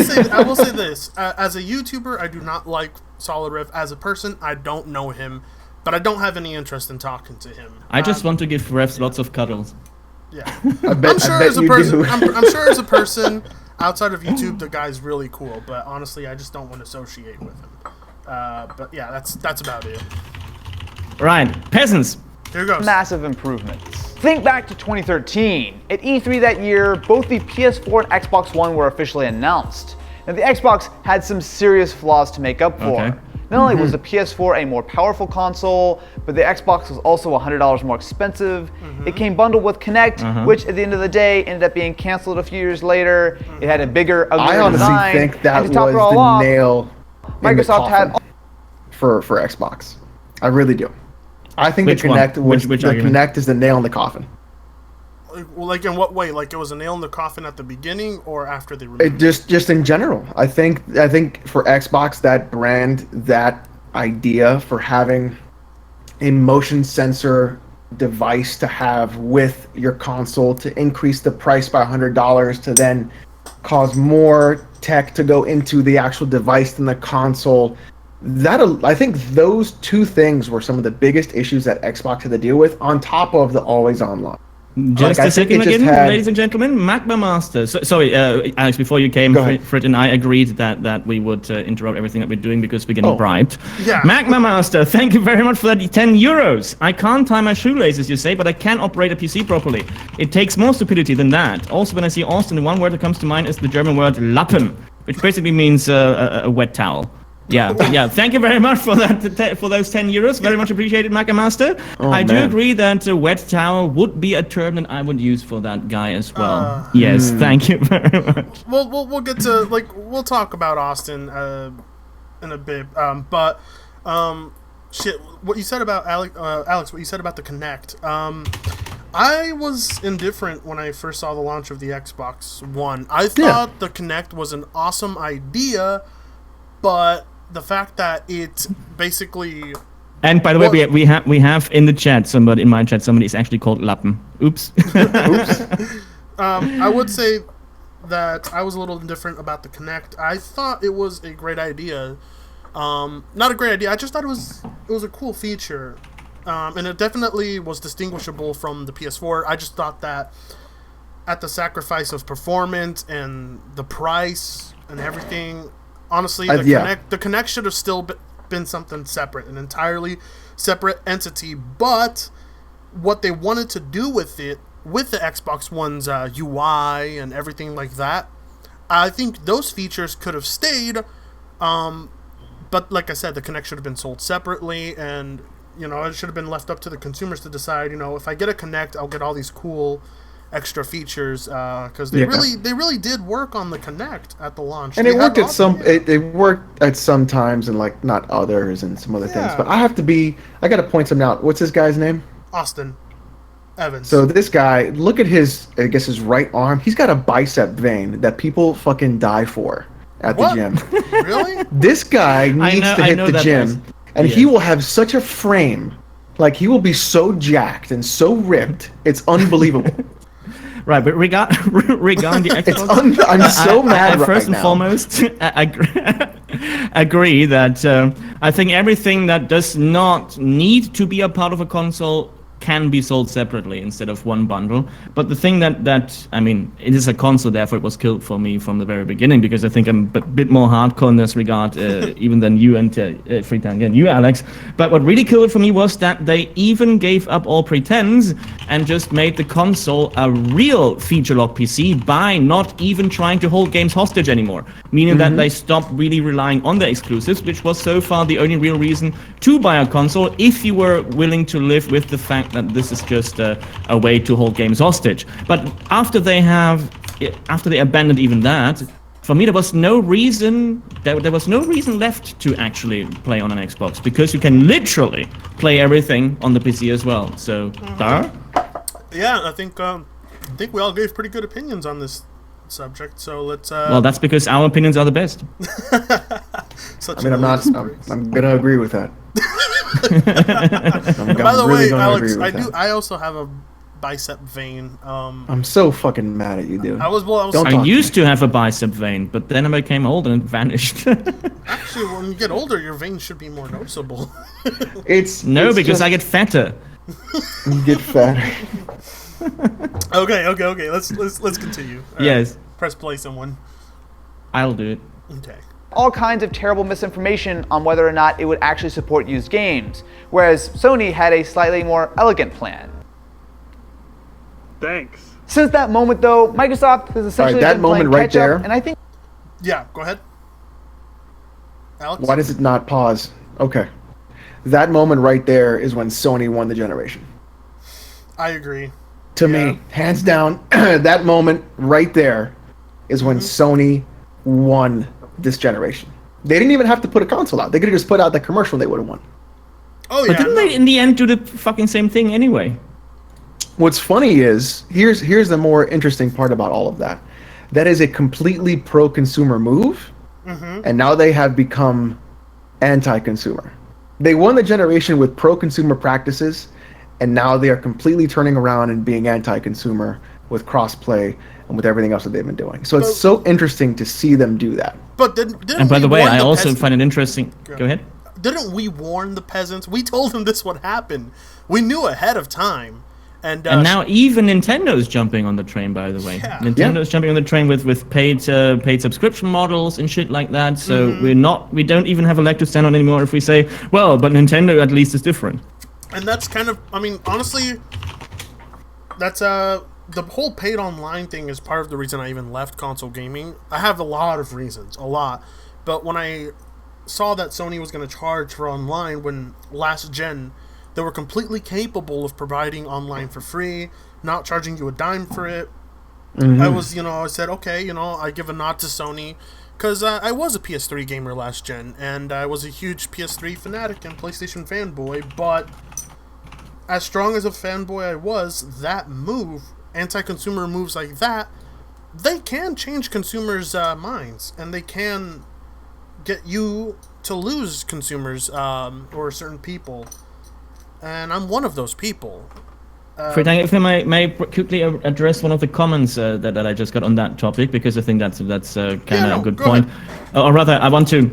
will say this. As a YouTuber, I do not like Solid Rev. As a person, I don't know him, but I don't have any interest in talking to him. I just want to give Revs lots of cuddles. Yeah, I'm sure as a person. Outside of YouTube, the guy's really cool, but honestly, I just don't want to associate with him. But yeah, that's about it. Right, peasants. Here goes. Massive improvements. Think back to 2013. At E3 that year, both the PS4 and Xbox One were officially announced. Now, the Xbox had some serious flaws to make up for. Okay. Not only was the PS4 a more powerful console, but the Xbox was also $100 more expensive. It came bundled with Kinect, which at the end of the day ended up being canceled a few years later. It had a bigger, uglier design. I honestly think that was the nail in the coffin for Xbox. I really do. I think the Kinect is the nail in the coffin. Like in what way? Like it was a nail in the coffin at the beginning or after they released it? Just in general. I think for Xbox, that brand, that idea for having a motion sensor device to have with your console to increase the price by $100 to then cause more tech to go into the actual device than the console. I think those two things were some of the biggest issues that Xbox had to deal with, on top of the always online. Just a second again, ladies and gentlemen. Magma Master. Sorry, Alex, before you came, Fred and I agreed that we would interrupt everything that we're doing because we're getting bribed. Yeah. Magma Master, thank you very much for that 10 euros. I can't tie my shoelaces, you say, but I can operate a PC properly. It takes more stupidity than that. Also, when I see Austin, the one word that comes to mind is the German word Lappen, which basically means a wet towel. Yeah. Thank you very much for that. For those 10 euros, very much appreciated, Maca Master. I do agree that wet towel would be a term that I would use for that guy as well. Yes, thank you very much. We'll get to we'll talk about Austin in a bit. But what you said about Alex, what you said about the Kinect. I was indifferent when I first saw the launch of the Xbox One. I thought the Kinect was an awesome idea, but the fact that it basically... And by the way, we have in the chat, somebody in my chat, somebody is actually called Lappen. Oops. I would say that I was a little indifferent about the Kinect. I thought it was a great idea. Not a great idea. I just thought it was a cool feature. And it definitely was distinguishable from the PS4. I just thought that at the sacrifice of performance and the price and everything... Honestly, the Kinect should have still been something separate, an entirely separate entity. But what they wanted to do with it, with the Xbox One's UI and everything like that, I think those features could have stayed. But like I said, the Kinect should have been sold separately, and it should have been left up to the consumers to decide. If I get a Kinect, I'll get all these cool extra features because they really did work on the Kinect at the launch, and it worked at some times and not others and some other things. But I got to point something out. What's this guy's name? Austin Evans. So this guy, look at his right arm. He's got a bicep vein that people fucking die for at the gym. Really? This guy needs to hit the gym, and he will have such a frame. He will be so jacked and so ripped. It's unbelievable. Right, but regarding the Xbox, I'm so mad right now. First and foremost, agree that I think everything that does not need to be a part of a console can be sold separately instead of one bundle. But the thing that I mean, it is a console, therefore it was killed for me from the very beginning, because I think I'm a bit more hardcore in this regard, even than you and you, Alex. But what really killed it for me was that they even gave up all pretense and just made the console a real feature lock PC by not even trying to hold games hostage anymore. Meaning that they stopped really relying on the exclusives, which was so far the only real reason to buy a console if you were willing to live with the fact that this is just a way to hold games hostage. But after they abandoned even that, for me there was no reason left to actually play on an Xbox, because you can literally play everything on the PC as well. So, yeah, I think we all gave pretty good opinions on this subject. So let's. Well, that's because our opinions are the best. I'm gonna agree with that. By the way, Alex, I also have a bicep vein. I'm so fucking mad at you, dude. I used to have a bicep vein, but then I became old and it vanished. Actually, when you get older, your veins should be more noticeable. Because I get fatter. You get fatter. Okay. Let's continue. Yes. Press play, someone. I'll do it. Okay. All kinds of terrible misinformation on whether or not it would actually support used games, whereas Sony had a slightly more elegant plan. Thanks. Since that moment, though, Microsoft has essentially been playing catch up, and I think... Yeah, go ahead. Alex? Why does it not pause? Okay. That moment right there is when Sony won the generation. I agree. To me, hands down, that moment right there is when Sony won this generation. They didn't even have to put a console out. They could have just put out the commercial, they would have won. Oh, yeah. But didn't they in the end do the fucking same thing anyway? What's funny is, here's the more interesting part about all of that. That is a completely pro-consumer move, and now they have become anti-consumer. They won the generation with pro-consumer practices, and now they are completely turning around and being anti-consumer with cross-play, and with everything else that they've been doing. So it's so interesting to see them do that. But didn't and by the way, I also find it interesting. Go ahead. Didn't we warn the peasants? We told them this would happen. We knew ahead of time. And now even Nintendo's jumping on the train, by the way. Yeah. Nintendo's jumping on the train with paid subscription models and shit like that. So we don't even have a leg to stand on anymore if we say, well, but Nintendo at least is different. And that's kind of, I mean, honestly, that's the whole paid online thing is part of the reason I even left console gaming. I have a lot of reasons, but when I saw that Sony was going to charge for online when last gen, they were completely capable of providing online for free, not charging you a dime for it. I said, okay, I give a nod to Sony, because I was a PS3 gamer last gen, and I was a huge PS3 fanatic and PlayStation fanboy, but as strong as a fanboy I was, that move, anti-consumer moves like that, they can change consumers' minds, and they can get you to lose consumers or certain people. And I'm one of those people. If I may quickly address one of the comments that I just got on that topic, because I think that's kind of a good point. Or rather, I want to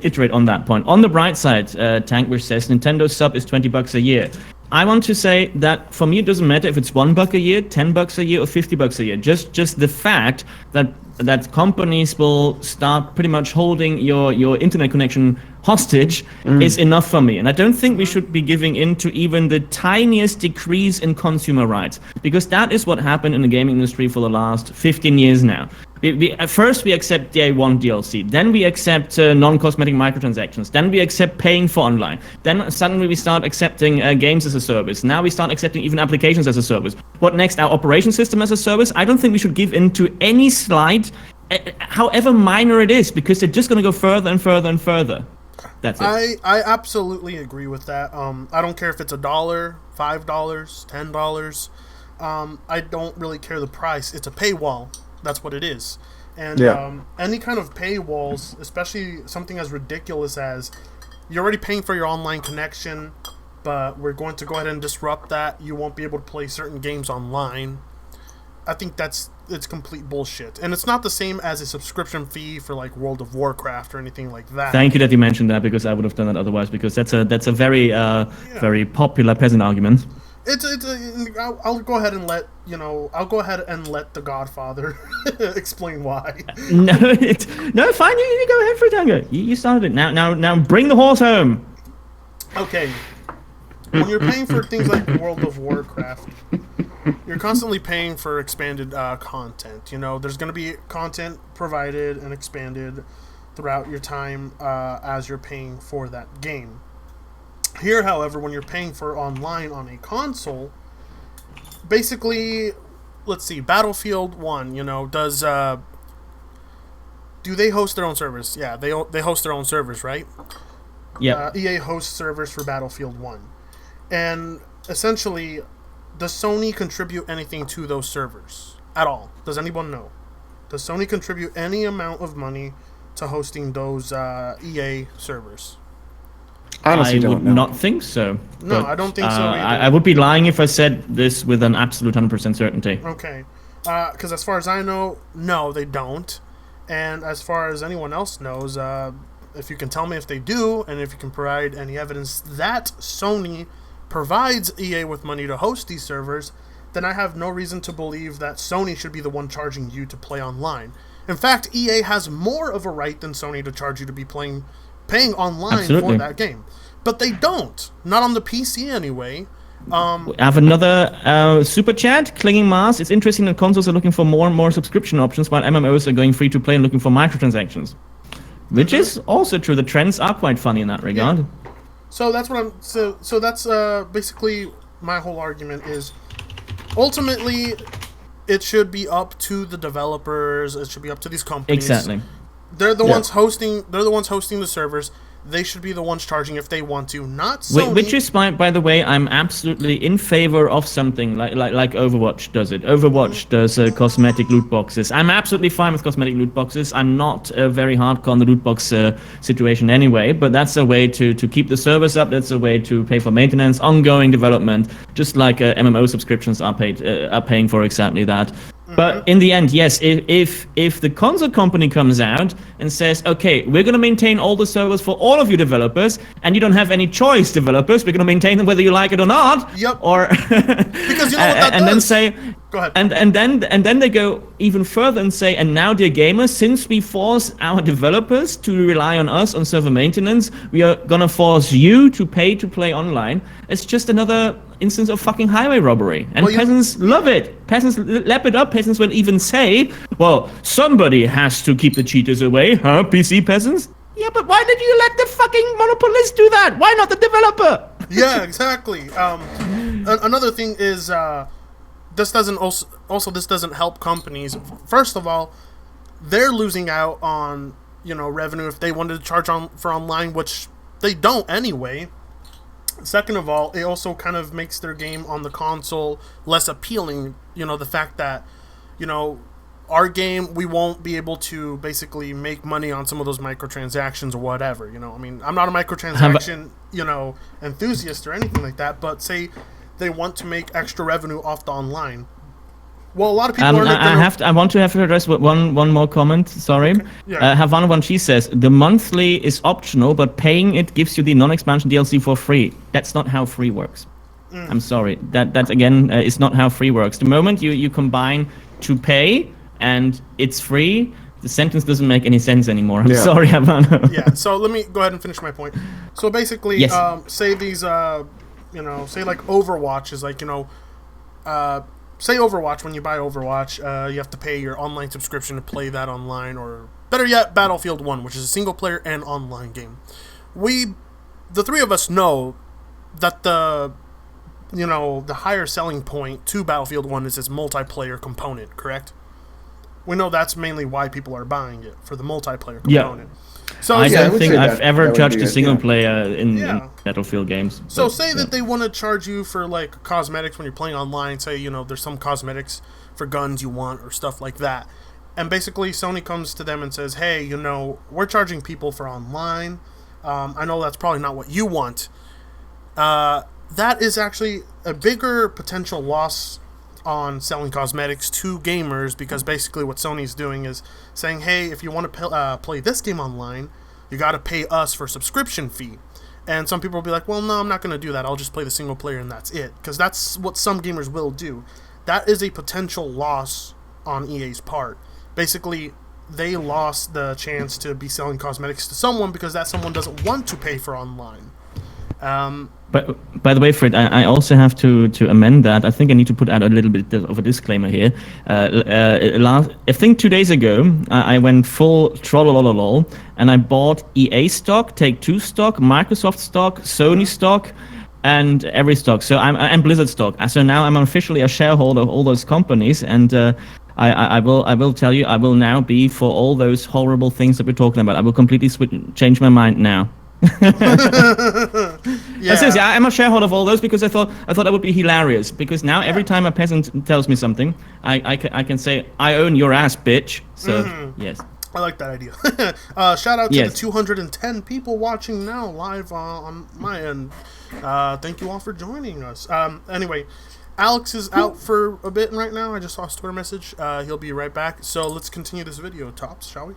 iterate on that point. On the bright side, Tankwish says Nintendo sub is $20 a year. I want to say that for me it doesn't matter if it's $1 a year, $10 a year, or $50 a year. Just the fact that companies will start pretty much holding your internet connection hostage is enough for me. And I don't think we should be giving in to even the tiniest decrease in consumer rights, because that is what happened in the gaming industry for the last 15 years now. At first we accept day one DLC, then we accept non-cosmetic microtransactions, then we accept paying for online, then suddenly we start accepting games as a service, now we start accepting even applications as a service. What next? Our operation system as a service? I don't think we should give in to any slide, however minor it is, because they're just going to go further and further and further. That's it. I absolutely agree with that. I don't care if it's $1, $5, $10. I don't really care the price. It's a paywall. That's what it is. And any kind of paywalls, especially something as ridiculous as you're already paying for your online connection, but we're going to go ahead and disrupt that. You won't be able to play certain games online. I think it's complete bullshit. And it's not the same as a subscription fee for like World of Warcraft or anything like that. Thank you that you mentioned that, because I would have done that otherwise, because that's a very very popular peasant argument. I'll go ahead and let the Godfather explain why. No, fine. You go ahead, Fritanga. You started it. Now bring the horse home. Okay. When you're paying for things like World of Warcraft, you're constantly paying for expanded content. There's going to be content provided and expanded throughout your time as you're paying for that game. Here, however, when you're paying for online on a console, basically, let's see, Battlefield 1, do they host their own servers? Yeah, they host their own servers, right? Yeah. EA hosts servers for Battlefield 1. And essentially, does Sony contribute anything to those servers at all? Does anyone know? Does Sony contribute any amount of money to hosting those EA servers? I would not think so. No, I don't think so either. I would be lying if I said this with an absolute 100% certainty. Okay. Because as far as I know, no, they don't. And as far as anyone else knows, if you can tell me if they do, and if you can provide any evidence that Sony provides EA with money to host these servers, then I have no reason to believe that Sony should be the one charging you to play online. In fact, EA has more of a right than Sony to charge you to be paying online for that game. But they don't. Not on the PC anyway. We have another super chat. Clinging Mars. It's interesting that consoles are looking for more and more subscription options, while MMOs are going free to play and looking for microtransactions. Which is also true. The trends are quite funny in that regard. Yeah. So that's what so that's basically my whole argument is ultimately it should be up to the developers, it should be up to these companies. Exactly. They're the ones hosting the servers. They should be the ones charging if they want to, not Sony. Which is why, by the way, I'm absolutely in favor of something like Overwatch does it. Overwatch does cosmetic loot boxes. I'm absolutely fine with cosmetic loot boxes. I'm not very hardcore on the loot box situation anyway, but that's a way to keep the servers up. That's a way to pay for maintenance, ongoing development, just like MMO subscriptions are paying for exactly that. But in the end, yes, if the console company comes out and says, okay, we're going to maintain all the servers for all of you developers, and you don't have any choice, developers, we're going to maintain them whether you like it or not. Yep. Or because you know what that and does. then say, go ahead. And then they go even further and say, and now, dear gamers, since we force our developers to rely on us on server maintenance, we are going to force you to pay to play online. It's just another instance of fucking highway robbery. And peasants love it. Peasants lap it up. Peasants will even say, well, somebody has to keep the cheaters away, huh, PC peasants? Yeah, but why did you let the fucking monopolist do that? Why not the developer? Yeah, exactly. Another thing is this doesn't this doesn't help companies. First of all, they're losing out on revenue if they wanted to charge for online, which they don't anyway. Second of all, it also kind of makes their game on the console less appealing. The fact that our game, we won't be able to basically make money on some of those microtransactions or whatever. I mean, I'm not a microtransaction enthusiast or anything like that, but say they want to make extra revenue off the online. Well, a lot of people are. I want to have to address one more comment. Sorry, okay. Yeah. Havana she says the monthly is optional, but paying it gives you the non-expansion DLC for free. That's not how free works. I'm sorry. That again is not how free works. The moment you combine to pay and it's free, the sentence doesn't make any sense anymore. I'm sorry, Havana. Yeah. So let me go ahead and finish my point. So basically, yes. Say these, say like Overwatch is like say Overwatch, when you buy Overwatch, you have to pay your online subscription to play that online, or better yet, Battlefield 1, which is a single-player and online game. The three of us know that the higher selling point to Battlefield 1 is its multiplayer component, correct? We know that's mainly why people are buying it, for the multiplayer component. Yeah. So I don't think I've ever touched a single player in Battlefield games. So say that they want to charge you for like cosmetics when you're playing online. Say there's some cosmetics for guns you want or stuff like that, and basically Sony comes to them and says, "Hey, we're charging people for online. I know that's probably not what you want." That is actually a bigger potential loss on selling cosmetics to gamers, because basically what Sony's doing is saying, hey, if you want to play this game online, you got to pay us for a subscription fee. And some people will be like, well, no, I'm not going to do that. I'll just play the single player and that's it. Because that's what some gamers will do. That is a potential loss on EA's part. Basically, they lost the chance to be selling cosmetics to someone because that someone doesn't want to pay for online. But by the way, Fred, I also have to amend that. I think I need to put out a little bit of a disclaimer here. I think 2 days ago, I went full trollololol, and I bought EA stock, Take-Two stock, Microsoft stock, Sony stock, and every stock. So I'm Blizzard stock. So now I'm officially a shareholder of all those companies, and I will tell you, I will now be for all those horrible things that we're talking about. I will completely change my mind now. Yeah. Seriously, I'm a shareholder of all those because I thought that would be hilarious. Because now every time a peasant tells me something, I can say, I own your ass, bitch. So yes, I like that idea. Shout out to the 210 people watching now live on my end. Thank you all for joining us. Anyway, Alex is out for a bit right now. I just saw his Twitter message. He'll be right back. So let's continue this video, Tops, shall we?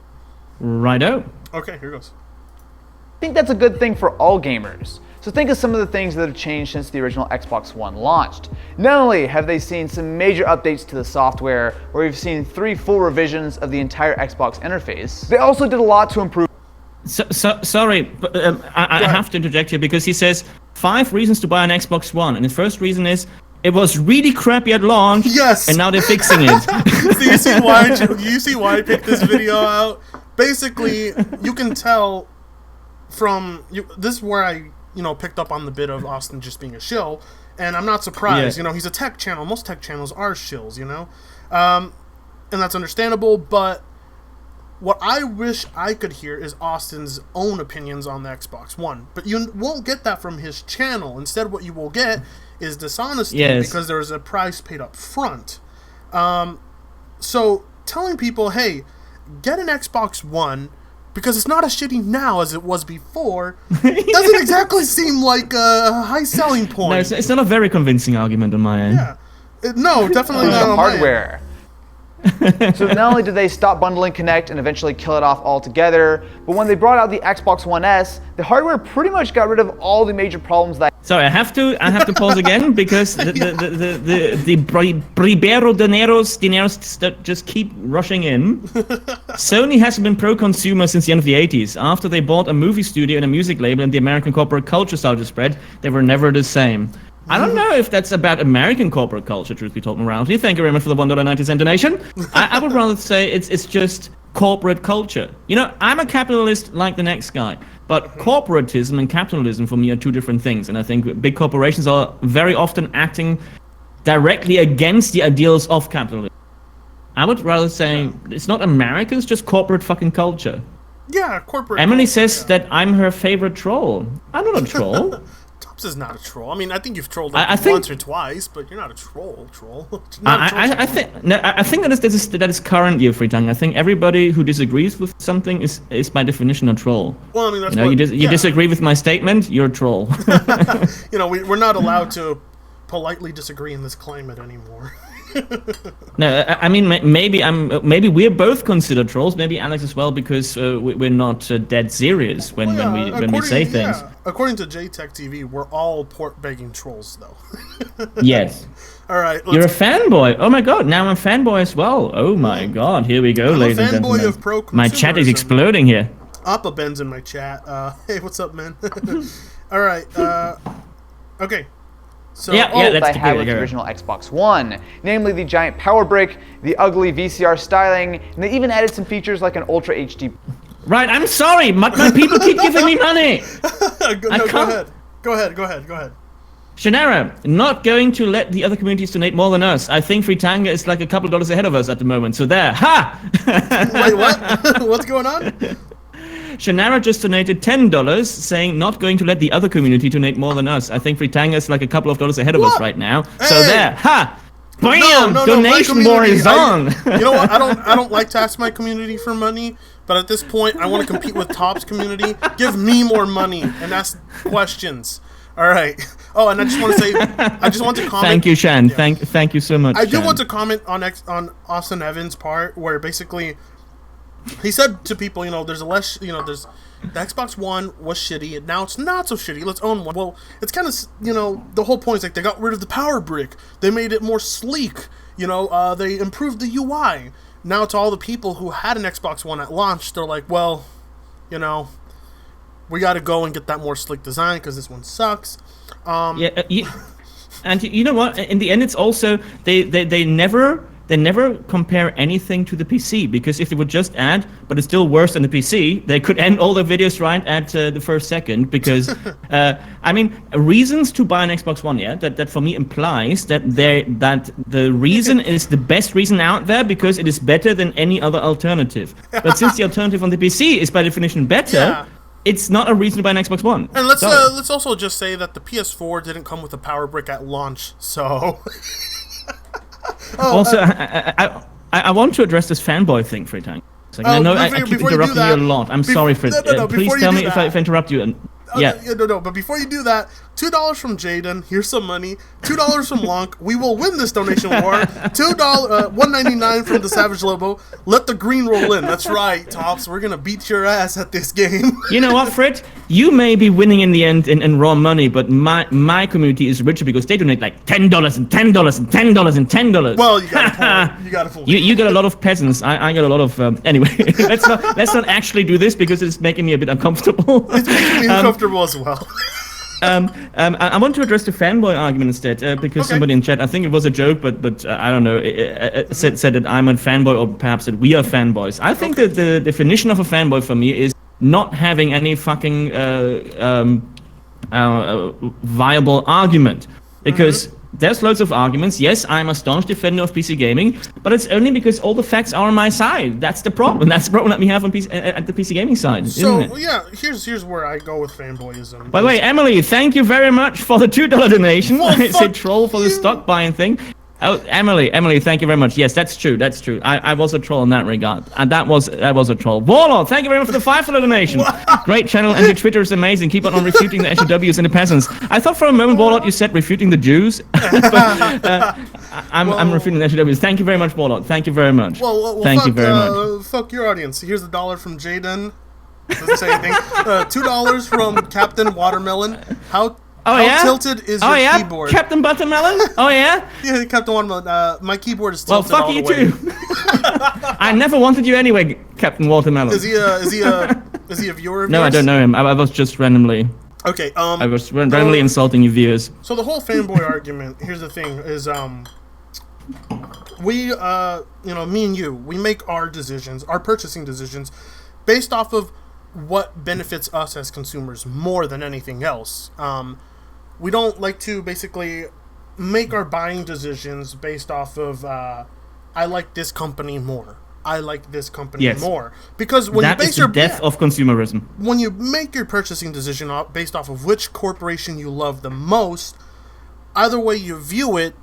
Righto. Okay, here goes. I think that's a good thing for all gamers. So think of some of the things that have changed since the original Xbox One launched. Not only have they seen some major updates to the software, where we've seen 3 full revisions of the entire Xbox interface, they also did a lot to improve. Sorry, but I have to interject here because he says 5 reasons to buy an Xbox One, and the first reason is it was really crappy at launch. Yes. And now they're fixing it. So you see why I picked this video out? Basically, you can tell from this is where I picked up on the bit of Austin just being a shill, and I'm not surprised. Yeah. He's a tech channel. Most tech channels are shills, and that's understandable. But what I wish I could hear is Austin's own opinions on the Xbox One. But you won't get that from his channel. Instead, what you will get is dishonesty because there is a price paid up front. So telling people, hey, get an Xbox One, because it's not as shitty now as it was before, doesn't exactly seem like a high selling point. No, it's not a very convincing argument on my end. Yeah. No, definitely not on hardware. So not only did they stop bundling Kinect and eventually kill it off altogether, but when they brought out the Xbox One S, the hardware pretty much got rid of all the major problems that. Sorry, I have to pause again because the Bribero dineros just keep rushing in. Sony hasn't been pro-consumer since the end of the 80s. After they bought a movie studio and a music label and the American corporate culture started to spread, they were never the same. I don't know if that's about American corporate culture, truth be told, morality. Thank you very much for the $1.90 donation. I would rather say it's just corporate culture. You know, I'm a capitalist like the next guy, but corporatism and capitalism for me are two different things. And I think big corporations are very often acting directly against the ideals of capitalism. I would rather say it's not America, it's just corporate fucking culture. Yeah, corporate Emily culture, says that I'm her favorite troll. I'm not a troll. Tops is not a troll. I mean, I think you've trolled once or twice, but you're not a troll. I think that is current year free tongue. I think everybody who disagrees with something is by definition a troll. Well, I mean, that's you disagree with my statement, you're a troll. You know, we're not allowed to politely disagree in this climate anymore. No, I mean maybe we're both considered trolls. Maybe Alex as well, because we're not dead serious when we say things. Yeah. According to JTech TV, we're all port begging trolls, though. Yes. All right. You're a fanboy. Oh my god! Now I'm a fanboy as well. Oh my god! Here we go, ladies and gentlemen. Of pro-consumerism. My chat is exploding here. Appa Ben's in my chat. Hey, what's up, man? All right. Okay. So, that's I had with the original Xbox One, namely the giant power brick, the ugly VCR styling, and they even added some features like an Ultra HD. Right, I'm sorry, my people keep giving me money. Go ahead. Shannara, not going to let the other communities donate more than us. I think Fritanga is like a couple of dollars ahead of us at the moment, so there. Ha! Wait, what? What's going on? Shannara just donated $10, saying not going to let the other community donate more than us. I think Fritanga is like a couple of dollars ahead of us right now. Hey! So there, ha! Bam! Donation war is on. You know what? I don't like to ask my community for money, but at this point, I want to compete with Top's community. Give me more money and ask questions. All right. Oh, and I just want to comment. Thank you, Shan. Yeah. Thank you so much. I do want to comment on Austin Evans' part, where basically he said to people, there's the Xbox One was shitty, and now it's not so shitty. Let's own one. Well, it's kind of, the whole point is like they got rid of the power brick. They made it more sleek. They improved the UI. Now to all the people who had an Xbox One at launch, they're like, well, we got to go and get that more sleek design because this one sucks. And you know what? In the end, it's also they never compare anything to the PC, because if they would just add, but it's still worse than the PC, they could end all the videos right at the first second. Because reasons to buy an Xbox One, that for me implies that the reason is the best reason out there because it is better than any other alternative. But since the alternative on the PC is by definition better, it's not a reason to buy an Xbox One. And let's also just say that the PS4 didn't come with a power brick at launch, so. I want to address this fanboy thing for a time. I know I keep interrupting you a lot. I'm sorry, Fred. Please tell me if I interrupt you. But before you do that, $2 from Jaden. Here's some money. $2 from Lonk. We will win this donation war. $1.99 from the Savage Lobo. Let the green roll in. That's right, Tops. We're gonna beat your ass at this game. You know what, Fred? You may be winning in the end in raw money, but my community is richer because they donate like $10 and $10 and $10 and $10. Well, you got to fool. You got a lot of peasants. I got a lot of. Anyway, let's not actually do this because it's making me a bit uncomfortable. It's making me uncomfortable as well. I want to address the fanboy argument instead, because somebody in chat, I think it was a joke, but I don't know, said that I'm a fanboy, or perhaps that we are fanboys. I think that the definition of a fanboy for me is not having any fucking viable argument, because there's loads of arguments. Yes, I'm a staunch defender of PC gaming, but it's only because all the facts are on my side. That's the problem. That's the problem that we have on at the PC gaming side. So, isn't it? here's where I go with fanboyism. By the way, Emily, thank you very much for the $2 donation. Well, it's a troll for the stock buying thing. Oh, Emily, thank you very much. Yes, that's true. I was a troll in that regard. And that was a troll. Warlord, thank you very much for the $5 donation. Great channel, and your Twitter is amazing. Keep on refuting the SJWs and the peasants. I thought for a moment, Warlord, you said refuting the Jews. I'm referring to SJWs. Thank you very much, Warlord. Thank you very much. Thank you very much. Fuck your audience. Here's $1 from Jaden. Doesn't say anything. $2 from Captain Watermelon. How tilted is your keyboard? Captain Buttermelon? Oh, yeah? Yeah, Captain Watermelon. My keyboard is tilted all the way. Well, fuck you too. I never wanted you anyway, Captain Watermelon. Is he a viewer of yours? No, I don't know him. I was just randomly... Okay, I was randomly insulting you viewers. So the whole fanboy argument, here's the thing, is we, me and you, we make our decisions, our purchasing decisions, based off of what benefits us as consumers more than anything else. We don't like to basically make our buying decisions based off of, I like this company more. I like this company more. Because when you base your death of consumerism. When you make your purchasing decision based off of which corporation you love the most, either way you view it,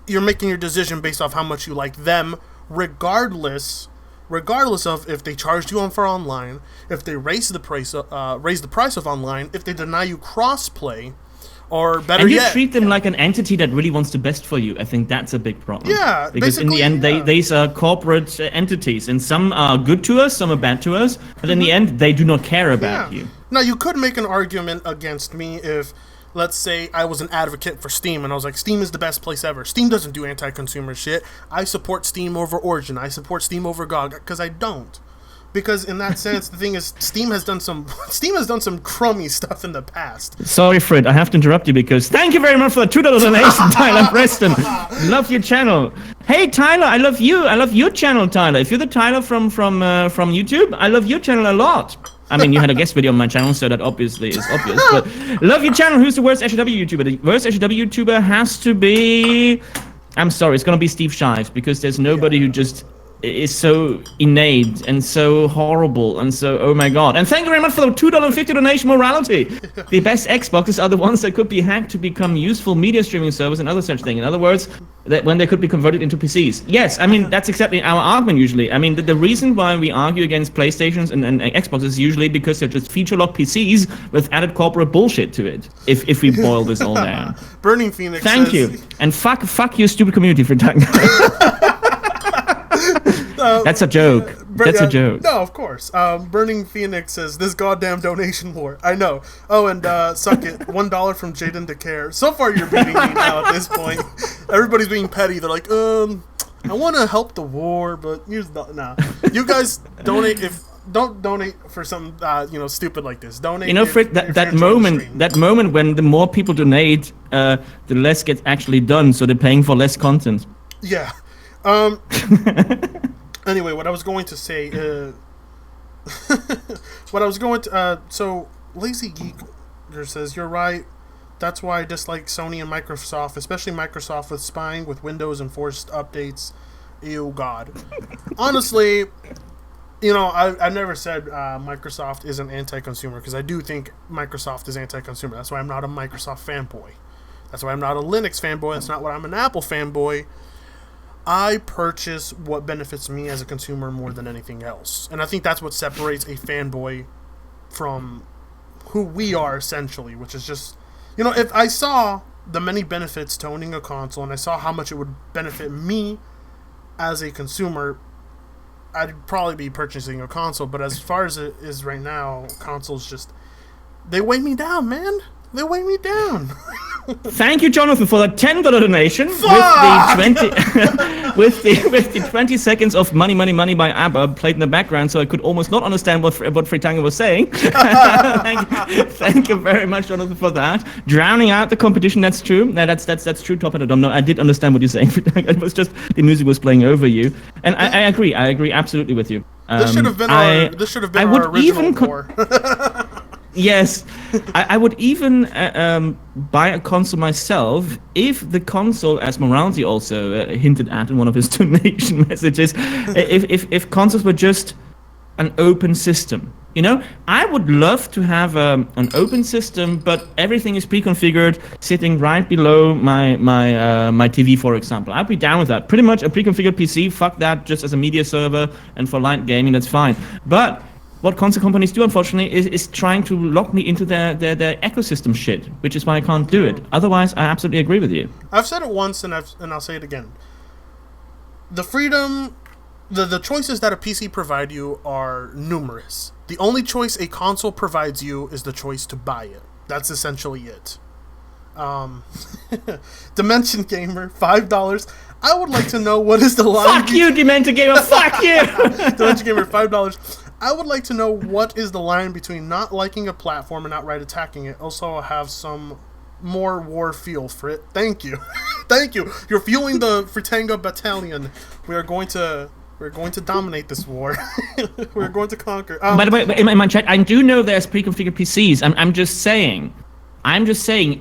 you're making your decision based off how much you like them, regardless of if they charged you for online, if they raise the price of online, if they deny you crossplay, or better and you yet, treat them like an entity that really wants the best for you. I think that's a big problem. Yeah, because in the end, these are corporate entities, and some are good to us, some are bad to us, but in the end, they do not care about you. Now, you could make an argument against me if, let's say, I was an advocate for Steam, and I was like, Steam is the best place ever. Steam doesn't do anti-consumer shit. I support Steam over Origin. I support Steam over GOG, because I don't. Because in that sense, the thing is, Steam has done some crummy stuff in the past. Sorry, Fred, I have to interrupt you because thank you very much for the $2 donation, Tyler Preston. Love your channel. Hey, Tyler, I love you. I love your channel, Tyler. If you're the Tyler from YouTube, I love your channel a lot. I mean, you had a guest video on my channel, so that obviously is obvious. But love your channel. Who's the worst SJW YouTuber? The worst SJW YouTuber has to be... I'm sorry, it's going to be Steve Shives because there's nobody who just... is so innate and so horrible and so oh my god. And thank you very much for the $2.50 donation morality. The best Xboxes are the ones that could be hacked to become useful media streaming servers and other such thing. In other words, that when they could be converted into PCs. Yes, I mean that's exactly our argument usually. I mean the reason why we argue against PlayStations and Xboxes is usually because they're just feature-locked PCs with added corporate bullshit to it. If we boil this all down. Burning Phoenix. Thank you. And fuck your stupid community for talking. That's a joke. That's a joke. No, of course. Burning Phoenix says, this goddamn donation war. I know. Oh, and suck it. $1 from Jaden to Care. So far, you're beating me now at this point. Everybody's being petty. They're like, I want to help the war, but here's the... Nah. You guys donate don't donate for something stupid like this. Donate. You know, Frick, that moment when the more people donate, the less gets actually done, so they're paying for less content. Yeah. Anyway, what I was going to say, so Lazy Geeker says, you're right, that's why I dislike Sony and Microsoft, especially Microsoft with spying with Windows and forced updates. Ew, God. Honestly, I never said Microsoft isn't anti-consumer, because I do think Microsoft is anti-consumer. That's why I'm not a Microsoft fanboy. That's why I'm not a Linux fanboy. That's not why I'm an Apple fanboy. I purchase what benefits me as a consumer more than anything else. And I think that's what separates a fanboy from who we are essentially, which is just, if I saw the many benefits to owning a console and I saw how much it would benefit me as a consumer, I'd probably be purchasing a console. But as far as it is right now, consoles just, they weigh me down, man. They weigh me down. Thank you, Jonathan, for the $10 donation with the 20 seconds of Money by ABBA played in the background, so I could almost not understand what Fritanga was saying. Thank you very much, Jonathan, for that. Drowning out the competition, that's true. No, that's true, Top Hat Adam. No, I did understand what you're saying, Fritanga. It was just the music was playing over you. And I agree absolutely with you. This should have been our original core. Yes, I would even buy a console myself if the console, as Morality also hinted at in one of his donation messages, if consoles were just an open system. I would love to have an open system, but everything is pre-configured, sitting right below my TV, for example. I'd be down with that. Pretty much a pre-configured PC. Fuck that, just as a media server and for light gaming, that's fine. But what console companies do, unfortunately, is trying to lock me into their ecosystem shit, which is why I can't do it. Otherwise, I absolutely agree with you. I've said it once, and I'll say it again. The freedom, the choices that a PC provide you are numerous. The only choice a console provides you is the choice to buy it. That's essentially it. Dimension Gamer, $5. I would like to know what is the line. Fuck you, Dimension Gamer. Fuck you. Dimension Gamer, $5. I would like to know what is the line between not liking a platform and outright attacking it. Also, have some more war feel for it. Thank you. Thank you. You're fueling the Fritanga battalion. We're going to dominate this war. We're going to conquer. By the way, in my chat, I do know there's pre-configured PCs. I'm just saying,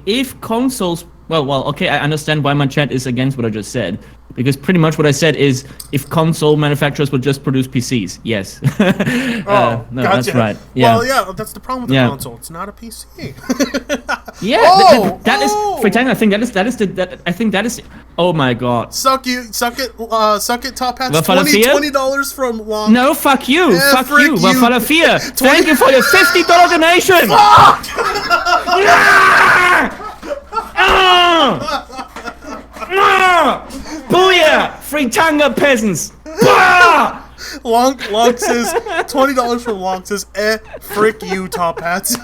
if consoles... Well, okay, I understand why my chat is against what I just said. Because pretty much what I said is, if console manufacturers would just produce PCs, yes. No, gotcha. That's right. Yeah. Well, yeah, that's the problem with the console. It's not a PC. That is. Fritanga, I think that is. Oh my god. Suck it, Top Hats. $20 from Long. No, fuck you, fuck you. Wafalafia. Thank you for your $50 donation. Booyah! Fritanga peasants! Long says $20 from Long says, frick you, Top Hats.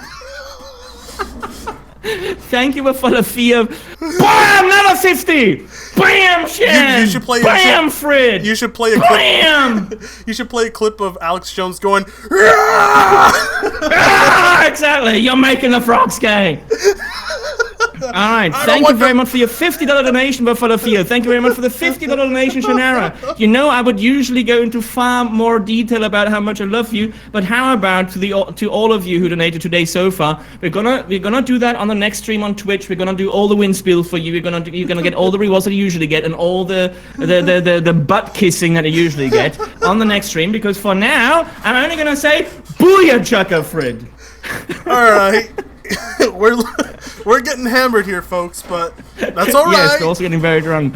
Thank you for the fee of BAM! Another 50! BAM, Shan! You should play BAM, Fred! You should play a clip. BAM! You should play a clip of Alex Jones going, exactly! You're making the frogs gay! Alright, thank you very much for your $50 donation, Buffalo. Thank you very much for the $50 donation, Shannara. You know, I would usually go into far more detail about how much I love you, but how about to all of you who donated today so far? We're gonna do that on the next stream on Twitch. We're gonna do all the win spiel for you. You're gonna get all the rewards that you usually get and all the butt kissing that you usually get on the next stream. Because for now, I'm only gonna say booyah, Chucker Fred. All right. We're getting hammered here, folks, but that's all right. Yes, we're also getting very drunk.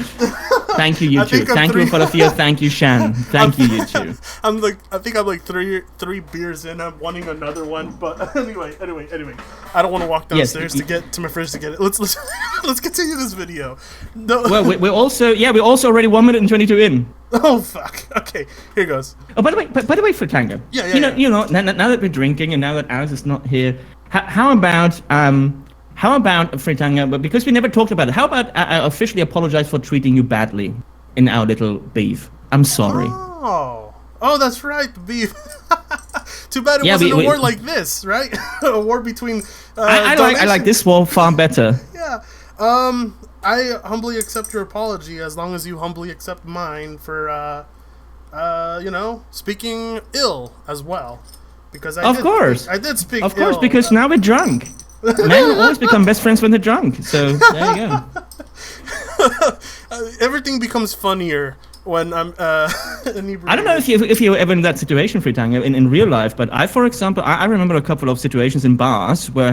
Thank you, YouTube. Thank you, Falafia. Thank you, Shan. Thank you, YouTube. I think I'm like three beers in. I'm wanting another one, but anyway. I don't want to walk downstairs to get to my fridge to get it. Let's continue this video. No. Well, we're also already 1 minute and 22 in. Oh fuck. Okay, here goes. Oh, by the way, Fritanga. Yeah. You know, now that we're drinking and now that Alice is not here, how about Fritanga? But because we never talked about it, how about I officially apologize for treating you badly in our little beef? I'm sorry. Oh, that's right, the beef. Too bad it wasn't a war like this, right? A war between. I like this war far better. Yeah. I humbly accept your apology as long as you humbly accept mine for, speaking ill as well. Because I did speak ill. Of course, because now we're drunk. Men always become best friends when they're drunk. So there you go. Everything becomes funnier when I'm inebriated. I don't know if you were ever in that situation, Fritanga, in real life, but for example, I remember a couple of situations in bars where I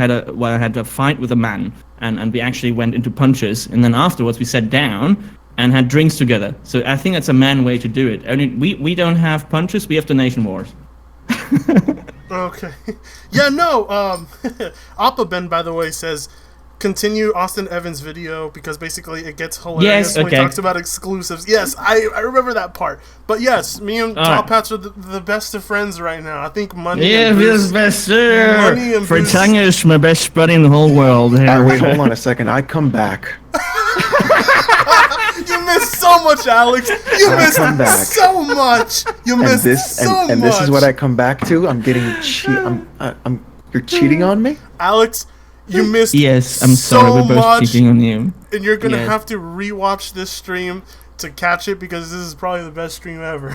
had a fight with a man, and we actually went into punches, and then afterwards we sat down and had drinks together. So I think that's a man way to do it. Only we don't have punches, we have donation wars. Okay. Yeah, no, Appa Ben, by the way, says continue Austin Evans' video because basically it gets hilarious when he talks about exclusives. Yes, I remember that part. But yes, me and Top Hats are the best of friends right now. I think Money and Bruce... best sir. Fritanga is my best buddy in the whole world. Wait, hold on a second. I come back. You missed so much, Alex. You missed so much. You missed so much. And this is what I come back to. I'm getting you're cheating on me, Alex. You missed. Yes, I'm sorry. We're both cheating on you. And you're gonna have to rewatch this stream to catch it because this is probably the best stream ever.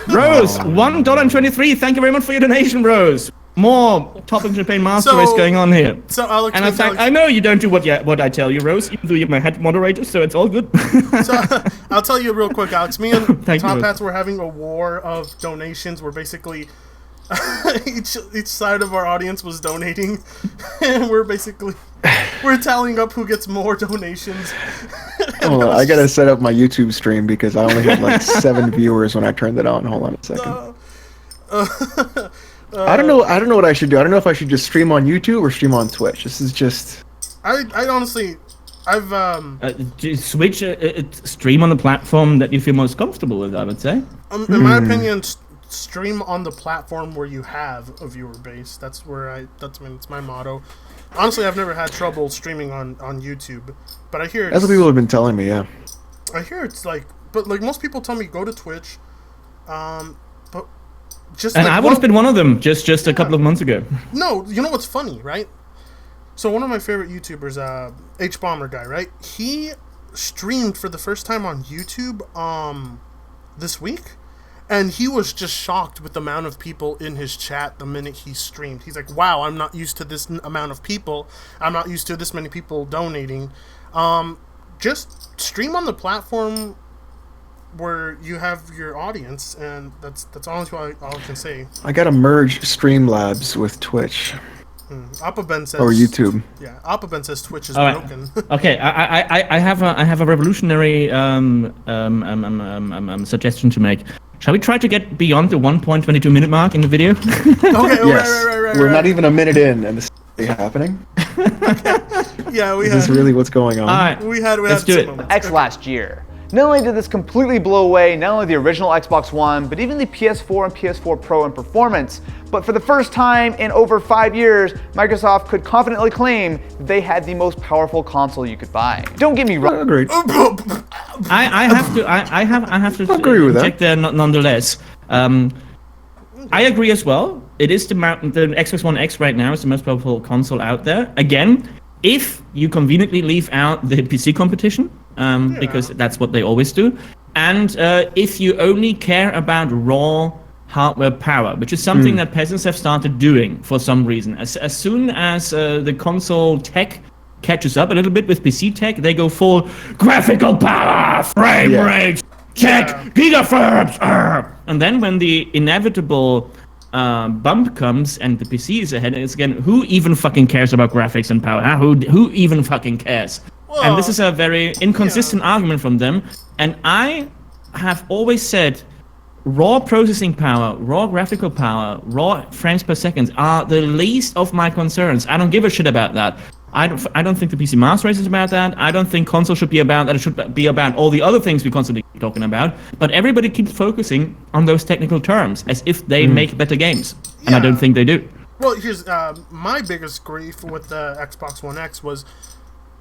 Rose, $1.23. Thank you very much for your donation, Rose. More Topping Champagne Master Race going on here. So Alex, and I know you don't do what I tell you, Rose, even though you're my head moderator, so it's all good. So I'll tell you real quick, Alex. Me and Top Hats were having a war of donations where basically each side of our audience was donating, and we're tallying up who gets more donations. Hold on, I gotta set up my YouTube stream because I only had like 7 viewers when I turned it on. Hold on a second. I don't know. I don't know what I should do. I don't know if I should just stream on YouTube or stream on Twitch. This is just. I honestly, I've switch stream on the platform that you feel most comfortable with. I would say. In my opinion, stream on the platform where you have a viewer base. That's my motto. Honestly, I've never had trouble streaming on YouTube, but I hear that's what people have been telling me. Yeah. I hear it's like, but like most people tell me go to Twitch, but just. And like, I would have been one of them just a couple of months ago. No, you know what's funny, right? So one of my favorite YouTubers, H-Bomber guy, right? He streamed for the first time on YouTube this week, and he was just shocked with the amount of people in his chat the minute he streamed. He's like, wow, I'm not used to this amount of people. I'm not used to this many people donating. Just stream on the platform where you have your audience, and that's honestly all I can say. I gotta merge Streamlabs with Twitch. Appa Ben says, or YouTube. Yeah, Appa Ben says Twitch is right. broken. Okay, I have a revolutionary suggestion to make. Shall we try to get beyond the 1.22 minute mark in the video? Okay, yes. right. We're not even a minute in, and this is happening. Yeah, we is this really what's going on? All right, we had let's do it. X last year. Not only did this completely blow away not only the original Xbox One, but even the PS4 and PS4 Pro in performance. But for the first time in over 5 years, Microsoft could confidently claim that they had the most powerful console you could buy. Don't get me wrong. Agreed. I have to agree with that. check there nonetheless. I agree as well. It is the Xbox One X right now is the most powerful console out there. Again, if you conveniently leave out the PC competition, because that's what they always do, and if you only care about raw hardware power, which is something that Peasants have started doing for some reason. As soon as the console tech catches up a little bit with PC tech, they go full graphical power, frame rate, check, gigaflops, and then when the inevitable bump comes and the PC is ahead, and it's again, who even fucking cares about graphics and power? Huh? Who even fucking cares? Well, and this is a very inconsistent argument from them. And I have always said raw processing power, raw graphical power, raw frames per second are the least of my concerns. I don't give a shit about that. I don't think the PC Master Race is about that. I don't think console should be about that. It should be about all the other things we constantly keep talking about. But everybody keeps focusing on those technical terms as if they make better games. And I don't think they do. Well, here's my biggest grief with the Xbox One X was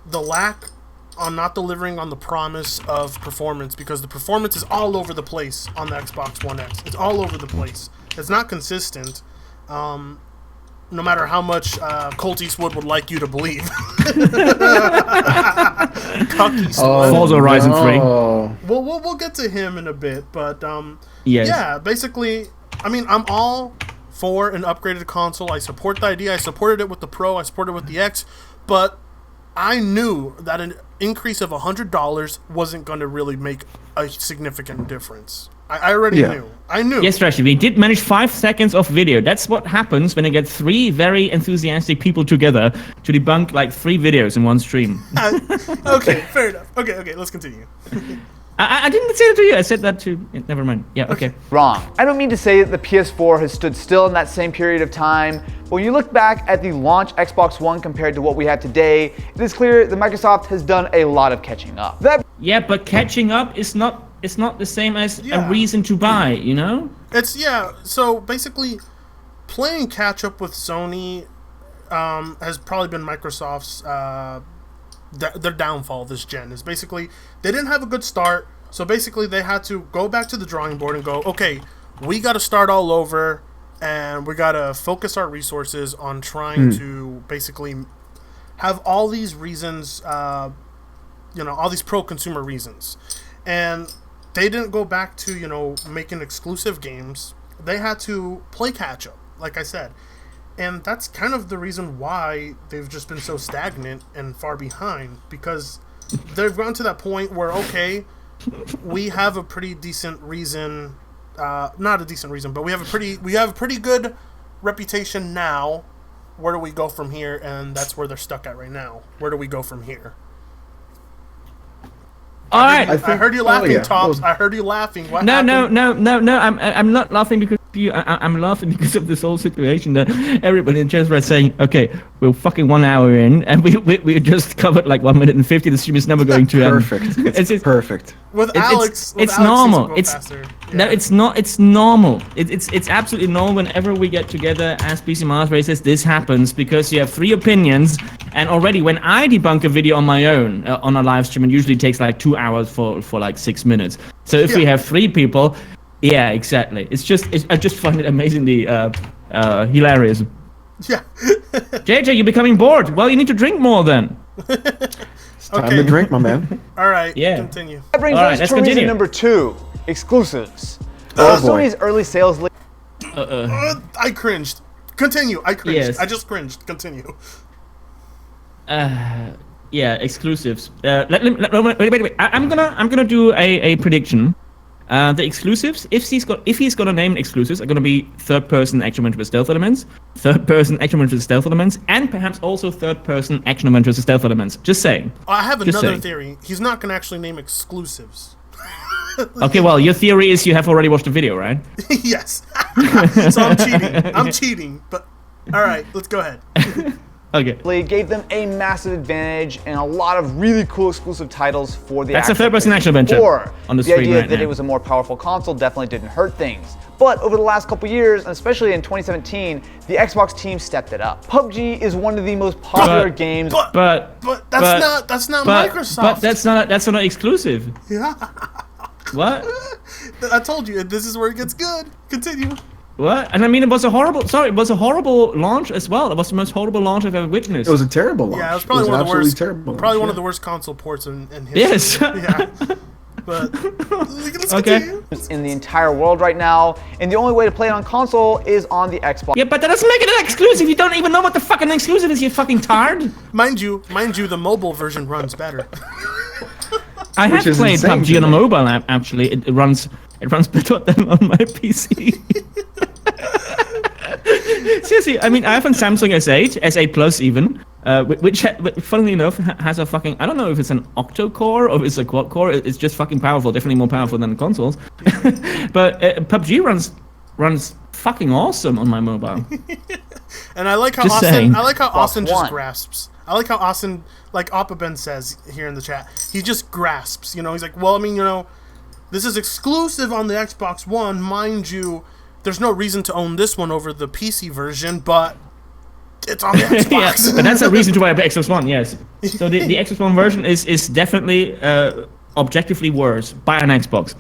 the lack on not delivering on the promise of performance, because the performance is all over the place on the Xbox One X. It's all over the place. It's not consistent. No matter how much Colt Eastwood would like you to believe. Forza Horizon 3. We'll get to him in a bit, but yes. Yeah, basically, I mean, I'm all for an upgraded console. I support the idea. I supported it with the Pro. I supported it with the X, but I knew that an increase of $100 wasn't going to really make a significant difference. I already knew. I knew. Yes, Rashi, we did manage 5 seconds of video. That's what happens when you get 3 very enthusiastic people together to debunk like 3 videos in one stream. Okay, fair enough. Okay, let's continue. I didn't say that to you. I said that to... Never mind. Yeah, okay. Wrong. I don't mean to say that the PS4 has stood still in that same period of time, but when you look back at the launch Xbox One compared to what we have today, it is clear that Microsoft has done a lot of catching up. Yeah, but catching up is not the same as a reason to buy, you know? So basically, playing catch up with Sony has probably been Microsoft's their downfall this gen. Is basically they didn't have a good start, so basically they had to go back to the drawing board and go, okay, we got to start all over, and we got to focus our resources on trying to basically have all these reasons, all these pro-consumer reasons. And they didn't go back to, making exclusive games. They had to play catch-up, like I said. And that's kind of the reason why they've just been so stagnant and far behind, because they've gone to that point where, okay, we have a pretty decent reason, not a decent reason, but we have a pretty good reputation now. Where do we go from here? And that's where they're stuck at right now. Where do we go from here? All right. I heard you laughing, Tops. I heard you laughing. What happened? No. I'm not laughing because I'm laughing because of this whole situation that everybody in chat is saying, okay, we're fucking 1 hour in, and we just covered like 1 minute and 50. The stream is never going to end. Perfect. It's perfect. With Alex, it's normal. No, it's not. It's normal. It's absolutely normal whenever we get together as PC Mars races. This happens because you have 3 opinions, and already when I debunk a video on my own on a live stream, it usually takes like 2 hours for like 6 minutes. So if we have 3 people. Yeah, exactly. I just find it amazingly hilarious. Yeah. JJ, you're becoming bored. Well, you need to drink more then. It's time to drink, my man. All right. Yeah. Continue. That brings us to reason number 2, exclusives. Sony's early sales. I cringed. Continue. I cringed. Yes. I just cringed. Continue. Yeah, exclusives. Wait. I'm gonna do a prediction. The exclusives, if he's gonna name exclusives, are gonna be third-person action-adventure with stealth elements, third-person action-adventure with stealth elements, and perhaps also third-person action-adventure with stealth elements. Just saying. I have another theory. He's not gonna actually name exclusives. Okay, well, your theory is you have already watched the video, right? Yes. So I'm cheating. But all right, let's go ahead. Okay. Gave them a massive advantage and a lot of really cool exclusive titles for the. That's a third-person action-adventure on the screen idea right that now. it was a more powerful console definitely didn't hurt things. But over the last couple years, and especially in 2017, the Xbox team stepped it up. PUBG is one of the most popular games. But that's not Microsoft. But that's not exclusive. Yeah. What? I told you, this is where it gets good. Continue. What? And I mean, it was a horrible launch as well. It was the most horrible launch I've ever witnessed. It was a terrible launch. Yeah, it was probably one of the worst. Terrible probably launch, one of the worst console ports in history. Yes. Yeah. But let's continue. In the entire world right now, and the only way to play it on console is on the Xbox. Yeah, but that doesn't make it an exclusive. You don't even know what the fucking exclusive is, you fucking tard. Mind you, the mobile version runs better. I have played PUBG on a mobile app. Actually, it runs better than on my PC. Seriously, I mean, I have a Samsung S8, S8 Plus even, which funnily enough has a fucking, I don't know if it's an octo-core or if it's a quad-core. It's just fucking powerful, definitely more powerful than the consoles. But PUBG runs fucking awesome on my mobile. And I like how just Austin. saying. I like how Austin just grasps. I like how Austin, like Oppaben says here in the chat, he just grasps. You know, he's like, well, I mean, you know, this is exclusive on the Xbox One, mind you. There's no reason to own this one over the PC version, but it's on the Xbox. Yeah, but that's a reason to buy a Xbox One, yes. So the Xbox One version is definitely objectively worse. Buy an Xbox.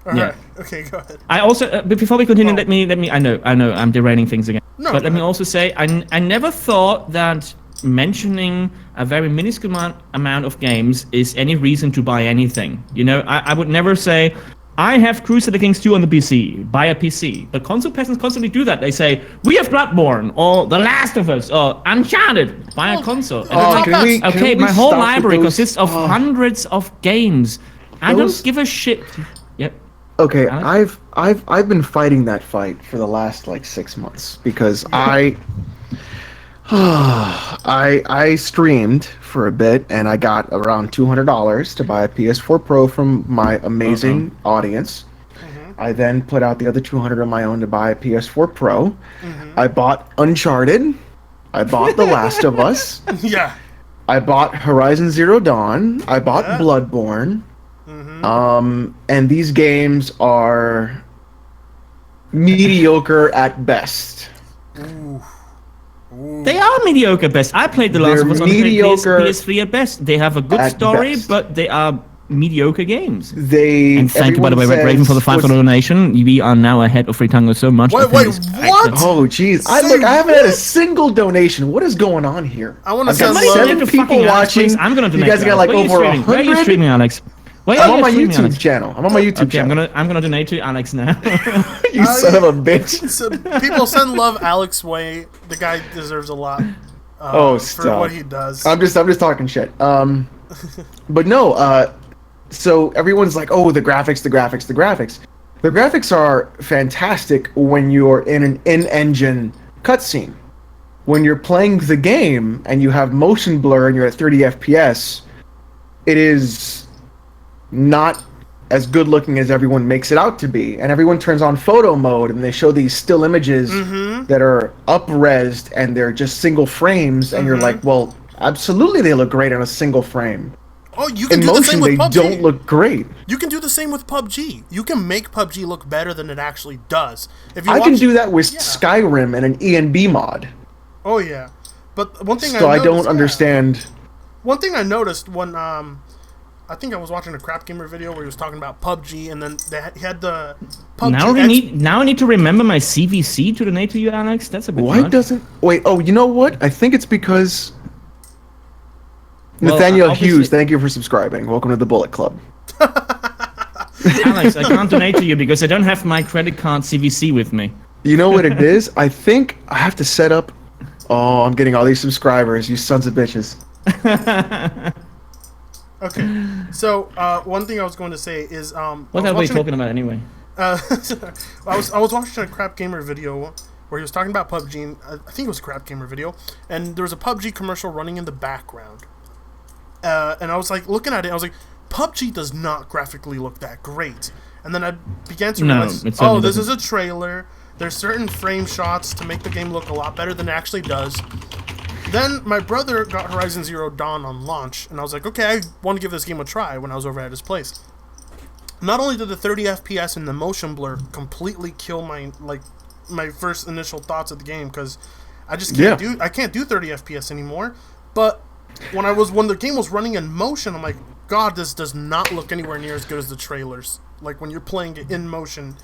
All right. Okay, go ahead. I also, but before we continue, let me. I know, I'm derailing things again. No, but let me also say, I never thought that mentioning a very minuscule amount of games is any reason to buy anything. You know, I would never say, I have Crusader Kings 2 on the PC, buy a PC. But console peasants constantly do that. They say, we have Bloodborne, or The Last of Us, or Uncharted, buy a console. Okay, my whole library consists of hundreds of games. I don't give a shit. Yep. Okay, I've been fighting that fight for the last like 6 months because I streamed for a bit and I got around $200 to buy a PS4 Pro from my amazing audience. I then put out the other $200 on my own to buy a PS4 Pro. I bought Uncharted. I bought The Last of Us. Yeah. I bought Horizon Zero Dawn. I bought Bloodborne. And these games are mediocre at best. They are mediocre at best. I played The Last of Us on the PS3 at best. They have a good story, but they are mediocre games. And thank you, by the way, Red Raven, for the $5 donation. We are now ahead of Fritango so much. Wait, what? Oh, jeez. I haven't had a single donation. What is going on here? I want to send love. 7 people watching. I'm going to donate. You guys got like over 100. Where are you streaming, Alex? I'm on my YouTube channel. I'm on my YouTube channel. I'm gonna donate to Alex now. You son of a bitch. So people send love Alex way. The guy deserves a lot. For what he does. I'm just talking shit. But no. So everyone's like, oh, the graphics. The graphics are fantastic when you're in an in-engine cutscene. When you're playing the game and you have motion blur and you're at 30 FPS, it is not as good looking as everyone makes it out to be, and everyone turns on photo mode and they show these still images that are up-resed and they're just single frames, and you're like, well, absolutely they look great on a single frame. Oh, you can in do the motion same with they PUBG. don't look great. You can do the same with PUBG. You can make PUBG look better than it actually does. If you I can do that with Skyrim and an ENB mod. Oh yeah, but one thing I don't understand. One thing I noticed when I think I was watching a Crap Gamer video where he was talking about PUBG, and then he had the PUBG. Now I need to remember my CVC to donate to you, Alex. That's a bit Why much. doesn't... Wait, oh, you know what? I think it's because... Nathaniel Hughes, thank you for subscribing. Welcome to the Bullet Club. Alex, I can't donate to you because I don't have my credit card CVC with me. You know what it is? I think I have to set up... Oh, I'm getting all these subscribers, you sons of bitches. Okay, so one thing I was going to say is what are we talking about anyway? I was watching a Crap Gamer video where he was talking about PUBG. And, I think it was a Crap Gamer video, and there was a PUBG commercial running in the background. And I was like looking at it. I was like, PUBG does not graphically look that great. And then I began to realize, this is a trailer. There's certain frame shots to make the game look a lot better than it actually does. Then my brother got Horizon Zero Dawn on launch, and I was like, okay, I want to give this game a try when I was over at his place. Not only did the 30 FPS and the motion blur completely kill my first initial thoughts of the game, because I just can't do 30 FPS anymore, but when the game was running in motion, I'm like, God, this does not look anywhere near as good as the trailers. Like when you're playing it in motion,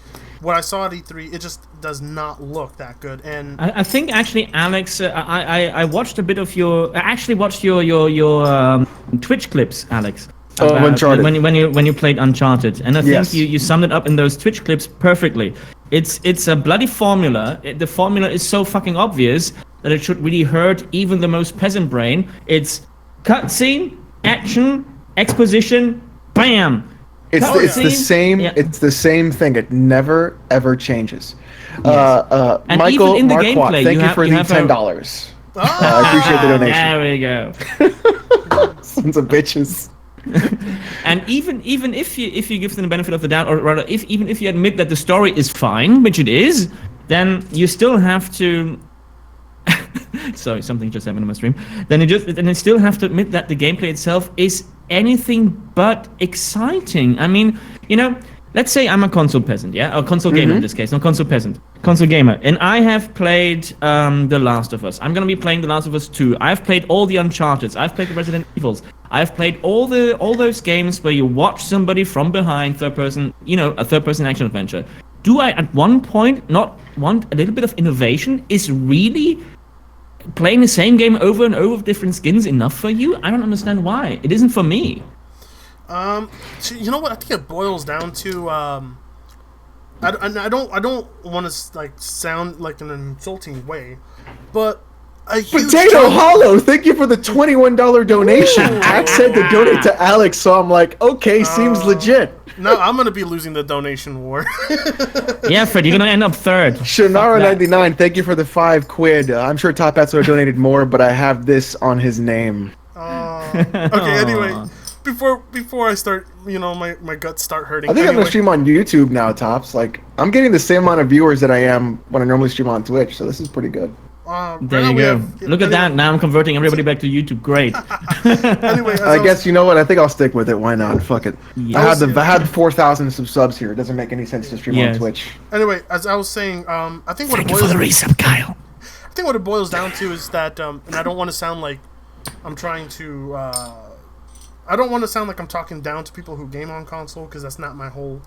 what I saw at E3, it just does not look that good. And I think actually, Alex, I watched a bit of your. I actually watched your Twitch clips, Alex. About, Uncharted. When you played Uncharted, and I think you summed it up in those Twitch clips perfectly. It's a bloody formula. The formula is so fucking obvious that it should really hurt even the most peasant brain. It's cutscene, action, exposition, bam. It's the same. Yeah. It's the same thing. It never ever changes. Yes. And Michael even in the Marquardt, gameplay, thank you for the $10. I appreciate the donation. There we go. Sons of bitches. And even if you give them the benefit of the doubt, or rather, even if you admit that the story is fine, which it is, then you still have to. Sorry, something just happened on my stream. Then you still have to admit that the gameplay itself is anything but exciting. I mean, let's say I'm a console peasant, yeah, or console gamer in this case, not console peasant, console gamer, and I have played The Last of Us. I'm gonna be playing The Last of Us 2. I've played all the Uncharted. I've played the Resident Evils. I've played all those games where you watch somebody from behind, third person, a third person action adventure. Do I at one point not want a little bit of innovation? Is really playing the same game over and over with different skins enough for you? I don't understand why. It isn't for me. You know what? I think it boils down to I don't want to sound like an insulting way, but Potato Hollow, thank you for the $21 donation. Jack said to donate to Alex, so I'm like, okay, seems legit. No, I'm gonna be losing the donation war. Yeah, Fred, you're gonna end up third. Shannara99, thank you for the £5. I'm sure Top Hats would have donated more, but I have this on his name. Okay, anyway, before I start, my guts start hurting. I think I'm gonna stream on YouTube now, Tops. I'm getting the same amount of viewers that I am when I normally stream on Twitch, so this is pretty good. There you go. Look at that. Now I'm converting everybody back to YouTube. Great. Anyway, I guess you know what? I think I'll stick with it. Why not? Fuck it. Yes. I had 4,000 subs here. It doesn't make any sense to stream on Twitch. Anyway, as I was saying, I think Thank you for the resub, Kyle. I think what it boils down to is that, and I don't want to sound like I'm trying to. I don't want to sound like I'm talking down to people who game on console, because that's not my whole.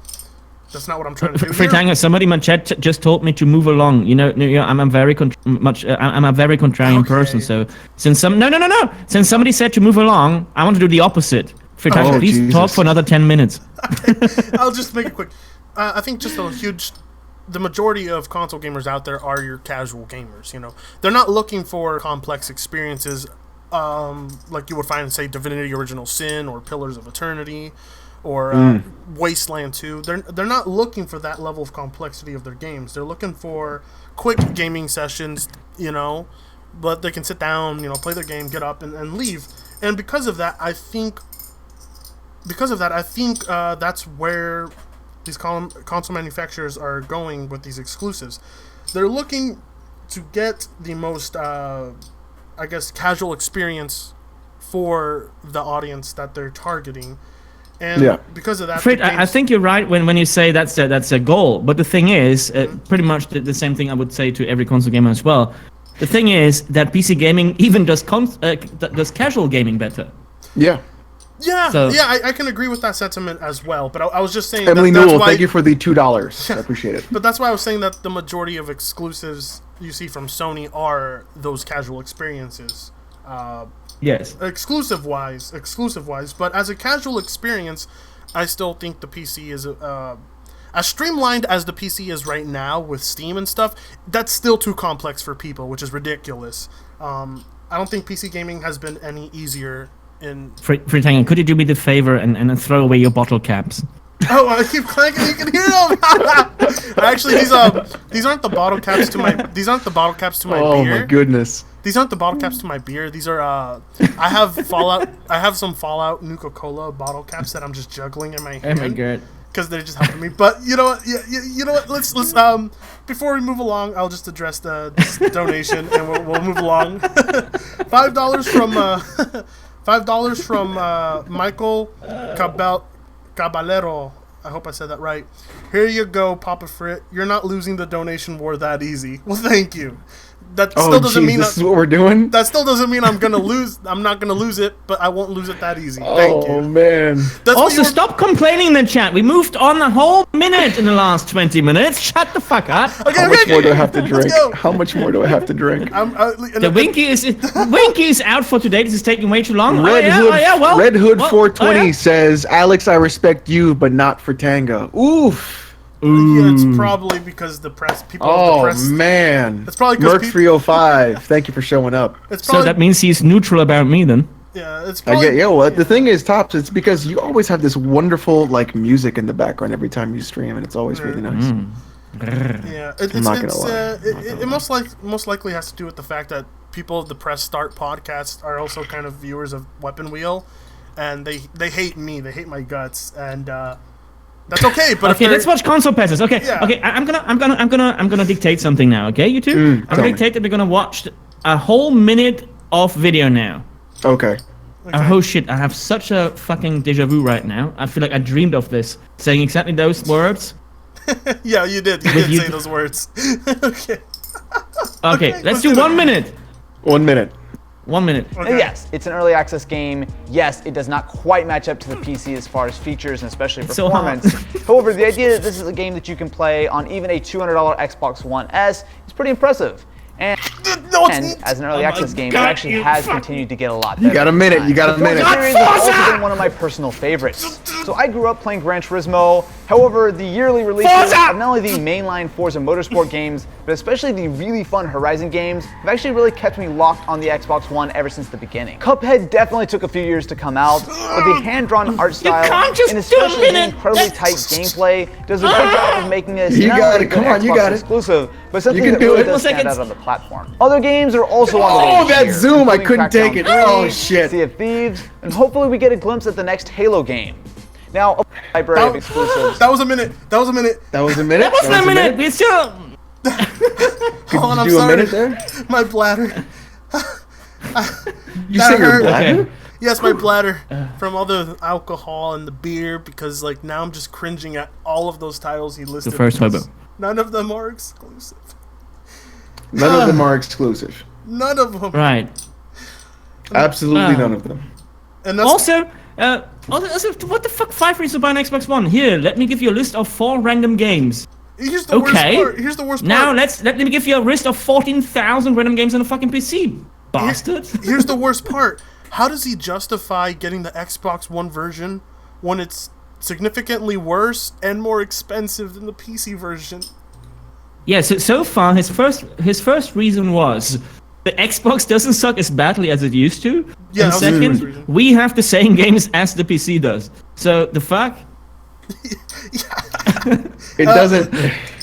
That's not what I'm trying to do. Fritanga, somebody in my chat just told me to move along. I'm a very contrarian person. So since since somebody said to move along, I want to do the opposite. Fritanga, please talk for another 10 minutes. I'll just make it quick. I think the majority of console gamers out there are your casual gamers. They're not looking for complex experiences, like you would find in, say, Divinity: Original Sin or Pillars of Eternity. Or Wasteland 2. They're not looking for that level of complexity of their games. They're looking for quick gaming sessions, but they can sit down, play their game, get up, and leave. And because of that, I think because of that, I think that's where these console manufacturers are going with these exclusives. They're looking to get the most, I guess, casual experience for the audience that they're targeting. And because of that, Fred, I think you're right when you say that's a goal. But the thing is, pretty much the same thing I would say to every console gamer as well. The thing is that PC gaming even does casual gaming better. Yeah. Yeah, I can agree with that sentiment as well. But I was just saying, Emily Newell, thank you for the $2. I appreciate it. But that's why I was saying that the majority of exclusives you see from Sony are those casual experiences. Yes. Exclusive wise. But as a casual experience, I still think the PC is as streamlined as the PC is right now with Steam and stuff. That's still too complex for people, which is ridiculous. I don't think PC gaming has been any easier. Fritangan, could you do me the favor and throw away your bottle caps? Oh, I keep clanking. You can hear them. Actually, these aren't the bottle caps to my. These aren't the bottle caps to my beer. Oh my goodness. These aren't the bottle caps to my beer. These are I have Fallout. I have some Fallout Nuka-Cola bottle caps that I'm just juggling in my hand. Oh my god. Because they're just helping me. But you know what? You know what? Let's before we move along, I'll just address this donation and we'll move along. $5 from Michael Caballero. I hope I said that right. Here you go, Papa Frit. You're not losing the donation war that easy. Well, thank you. That still doesn't mean this is what we're doing. That still doesn't mean I'm gonna lose. I'm not gonna lose it, but I won't lose it that easy. Thank you. Oh man. Also, stop complaining in the chat. We moved on a whole minute in the last 20 minutes. Shut the fuck up. Okay, How much more do I have to drink? How much more do I have to drink? The Winky is out for today. This is taking way too long. Red Hood 420 says, Alex, I respect you, but not for Tanga. Oof. Yeah, it's probably because the press people. Oh man, it's probably Merc 305. Thank you for showing up. So that means he's neutral about me then. Yeah, it's probably. The thing is, Tops, it's because you always have this wonderful music in the background every time you stream, and it's always really nice. Yeah, I'm not gonna lie. It most likely has to do with the fact that people of the Press Start podcast are also kind of viewers of Weapon Wheel, and they hate me. They hate my guts, and. That's okay, but okay, let's watch console passes. Okay, yeah. Okay, I'm gonna dictate something now. Okay, you two, I'm gonna dictate that we're gonna watch a whole minute of video now. Okay. Oh shit! I have such a fucking deja vu right now. I feel like I dreamed of this, saying exactly those words. Yeah, you did. You did say those words. Okay. Okay, let's do 1 minute. 1 minute. 1 minute. Okay. Yes, it's an early access game. Yes, it does not quite match up to the PC as far as features and especially performance. However, the idea that this is a game that you can play on even a $200 Xbox One S is pretty impressive. And as an early access game, it actually has continued to get a lot better. You got a minute. You got a minute. The series has also been one of my personal favorites. So I grew up playing Gran Turismo. However, the yearly releases of not only the mainline Forza Motorsport games, but especially the really fun Horizon games, have actually really kept me locked on the Xbox One ever since the beginning. Cuphead definitely took a few years to come out, but the hand-drawn art style and especially the incredibly tight gameplay does a good job of making this not only an Xbox exclusive, but something that really does stand out on the platform. Other games are also on the way. Oh, that zoom! I couldn't take it. Oh shit! Sea of Thieves, and hopefully we get a glimpse at the next Halo game. Now, a library of exclusives. That was a minute. That wasn't a minute. That wasn't a minute. We still. Hold on, I'm sorry. A minute there? My bladder. You say your bladder? Okay. Yes, my bladder from all the alcohol and the beer. Because now I'm just cringing at all of those titles he listed. The first hobo. None of them are exclusive. None of them are exclusive. None of them. Right. Absolutely none of them. And that's also, what the fuck? 5 reasons to buy an Xbox One. Here, let me give you a list of 4 random games. Here's the worst part. Here's the worst part. Now let me give you a list of 14,000 random games on a fucking PC. Bastard. Here's the worst part. How does he justify getting the Xbox One version when it's significantly worse and more expensive than the PC version? Yeah, so far his first reason was the Xbox doesn't suck as badly as it used to. Yeah, and second, we have the same games as the PC does. So the fuck? It doesn't.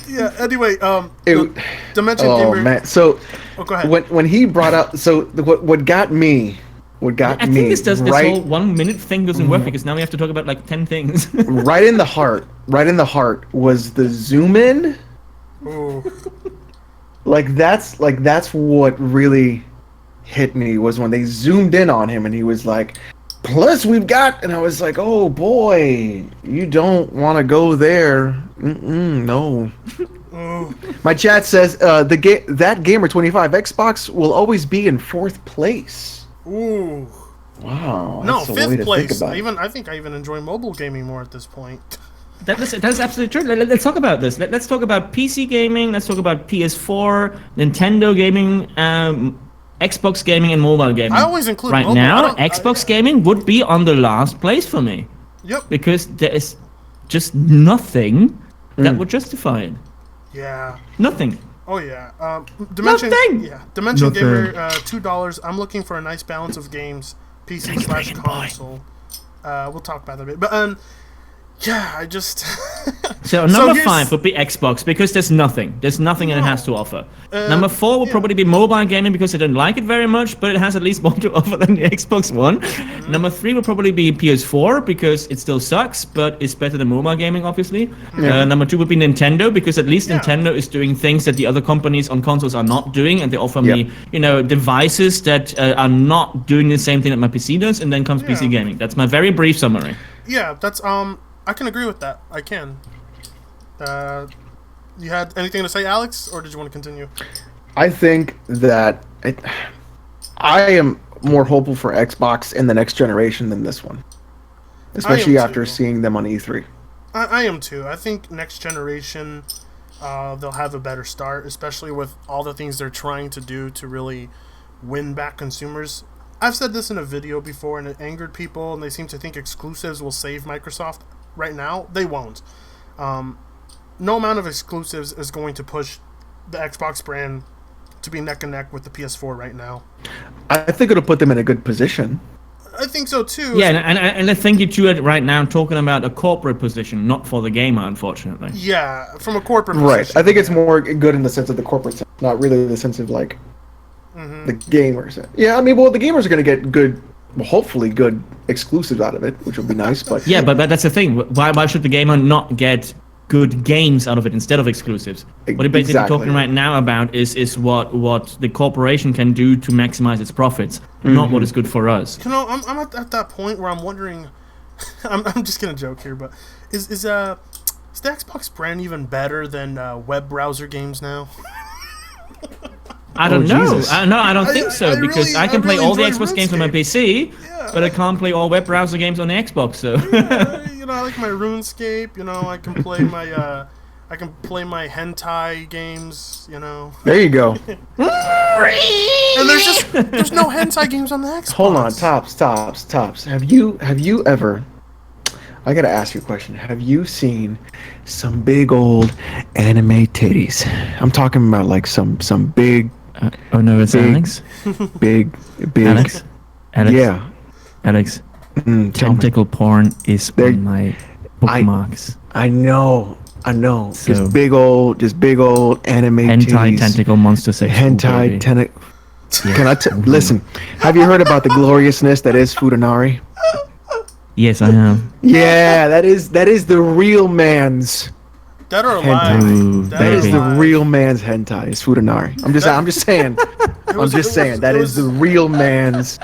Yeah. Anyway, Dimension oh Gamer. Man. So go ahead. When he brought up, so what got me what got I me think this right, whole 1 minute thing doesn't work because now we have to talk about like 10 things. right in the heart was the zoom in. Ooh. Like that's what really hit me was when they zoomed in on him and he was like, plus we've got, and I was like, oh boy, you don't want to go there. No. My chat says that Gamer25 Xbox will always be in 4th place. Ooh. Wow. No, that's a way 5th to place. think about it. I think I even enjoy mobile gaming more at this point. That's absolutely true. Let's talk about this. Let's talk about PC gaming. Let's talk about PS4, Nintendo gaming, Xbox gaming, and mobile gaming. I always include right mobile. now. Xbox gaming would be on the last place for me. Yep. Because there is just nothing that would justify it. Yeah. Nothing. Oh yeah. Dimension. Nothing. Yeah. Dimension Nothing. Gamer, $2. I'm looking for a nice balance of games, PC/console. We'll talk about that a bit, but yeah, I just. So number 5 would be Xbox because there's nothing. There's nothing that it has to offer. Number 4 would probably be mobile gaming because I don't like it very much, but it has at least more to offer than the Xbox One. Number 3 would probably be PS4 because it still sucks, but it's better than mobile gaming, obviously. Number 2 would be Nintendo because at least Nintendo is doing things that the other companies on consoles are not doing, and they offer me, devices that are not doing the same thing that my PC does. And then comes PC gaming. That's my very brief summary. Yeah, that's I can agree with that. I can. You had anything to say, Alex, or did you want to continue? I think that I am more hopeful for Xbox in the next generation than this one, especially after seeing them on E3. I am too. I think next generation they'll have a better start, especially with all the things they're trying to do to really win back consumers. I've said this in a video before, and it angered people, and they seem to think exclusives will save Microsoft. Right now, they won't. No amount of exclusives is going to push the Xbox brand to be neck and neck with the PS4 right now. I think it'll put them in a good position. I think so too. Yeah, and I think you two are right now talking about a corporate position, not for the gamer, unfortunately. Yeah, from a corporate right. position. I think it's more good in the sense of the corporate sense, not really the sense of like the gamers. Yeah, I mean, well, the gamers are going to get good. Well, hopefully good exclusives out of it, which will be nice. But yeah, but that's the thing. Why should the gamer not get good games out of it instead of exclusives? What you're basically talking right now about is what the corporation can do to maximize its profits, not what is good for us. You know, I'm at that point where I'm wondering. I'm just gonna joke here, but is the Xbox brand even better than web browser games now? I don't know. Jesus. I don't think so, because I can play all the Xbox games on my PC, but I can't play all web browser games on the Xbox. So I like my RuneScape. I can play my hentai games. There you go. And there's no hentai games on the Xbox. Hold on, Tops. Have you ever? I gotta ask you a question. Have you seen some big old anime titties? I'm talking about like some big. Oh no, it's Alex. Big. Alex. Yeah. Alex. Tentacle porn is on my bookmarks. I know. So, just big old anime hentai titties. Tentacle monster sex. Hentai tentacle. Can I listen? Have you heard about the gloriousness that is Futanari? Yes, I have. Yeah, that is the real man's. Dead or hentai. alive. That is the real man's hentai. It's Futanari. I'm just saying. That is the real man's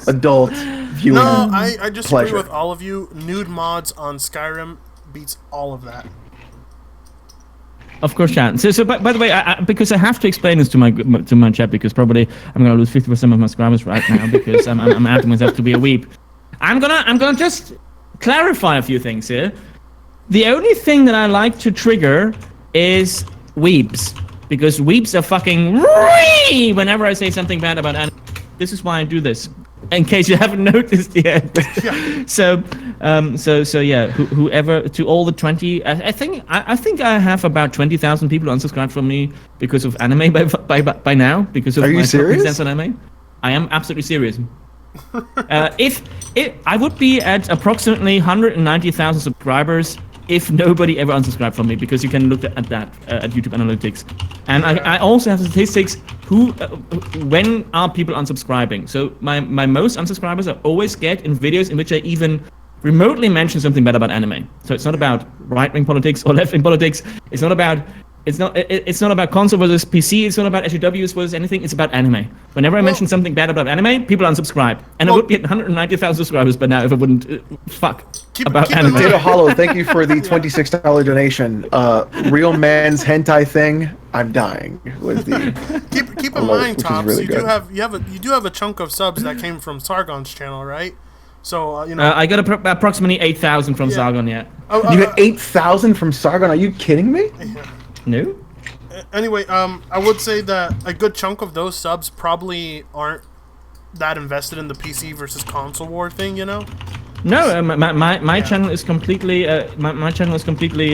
adult viewing. No, I just pleasure. agree with all of you. Nude mods on Skyrim beats all of that. Of course, chat. So by the way, because I have to explain this to my chat, because probably I'm gonna lose 50% of my subscribers right now because I'm outing myself to be a weep. I'm gonna just clarify a few things here. The only thing that I like to trigger is weeps, because weeps are fucking whenever I say something bad about anime. This is why I do this, in case you haven't noticed yet. Yeah. So yeah. Whoever, to all the 20, I think I have about 20,000 people unsubscribed from me because of anime by now, because of Are you my serious? stance on anime. I am absolutely serious. If I would be at approximately 190,000 subscribers if nobody ever unsubscribed from me, because you can look at that at YouTube Analytics. And I also have statistics when are people unsubscribing? So my most unsubscribers I always get in videos in which I even remotely mention something bad about anime. So it's not about right-wing politics or left-wing politics. It's not about console versus PC. It's not about SJWs versus anything. It's about anime. Whenever I mention something bad about anime, people unsubscribe. And I would be at 190,000 subscribers by now if I wouldn't about anime. Data Hollow, thank you for the $26 donation. Real man's hentai thing. I'm dying. Was the keep in mind, Tops, really you do have a chunk of subs that came from Sargon's channel, right? So I got approximately 8,000 from Sargon. Yeah. You got 8,000 from Sargon? Are you kidding me? Yeah. No. Anyway, I would say that a good chunk of those subs probably aren't that invested in the PC versus console war thing, No, my channel is completely my channel is completely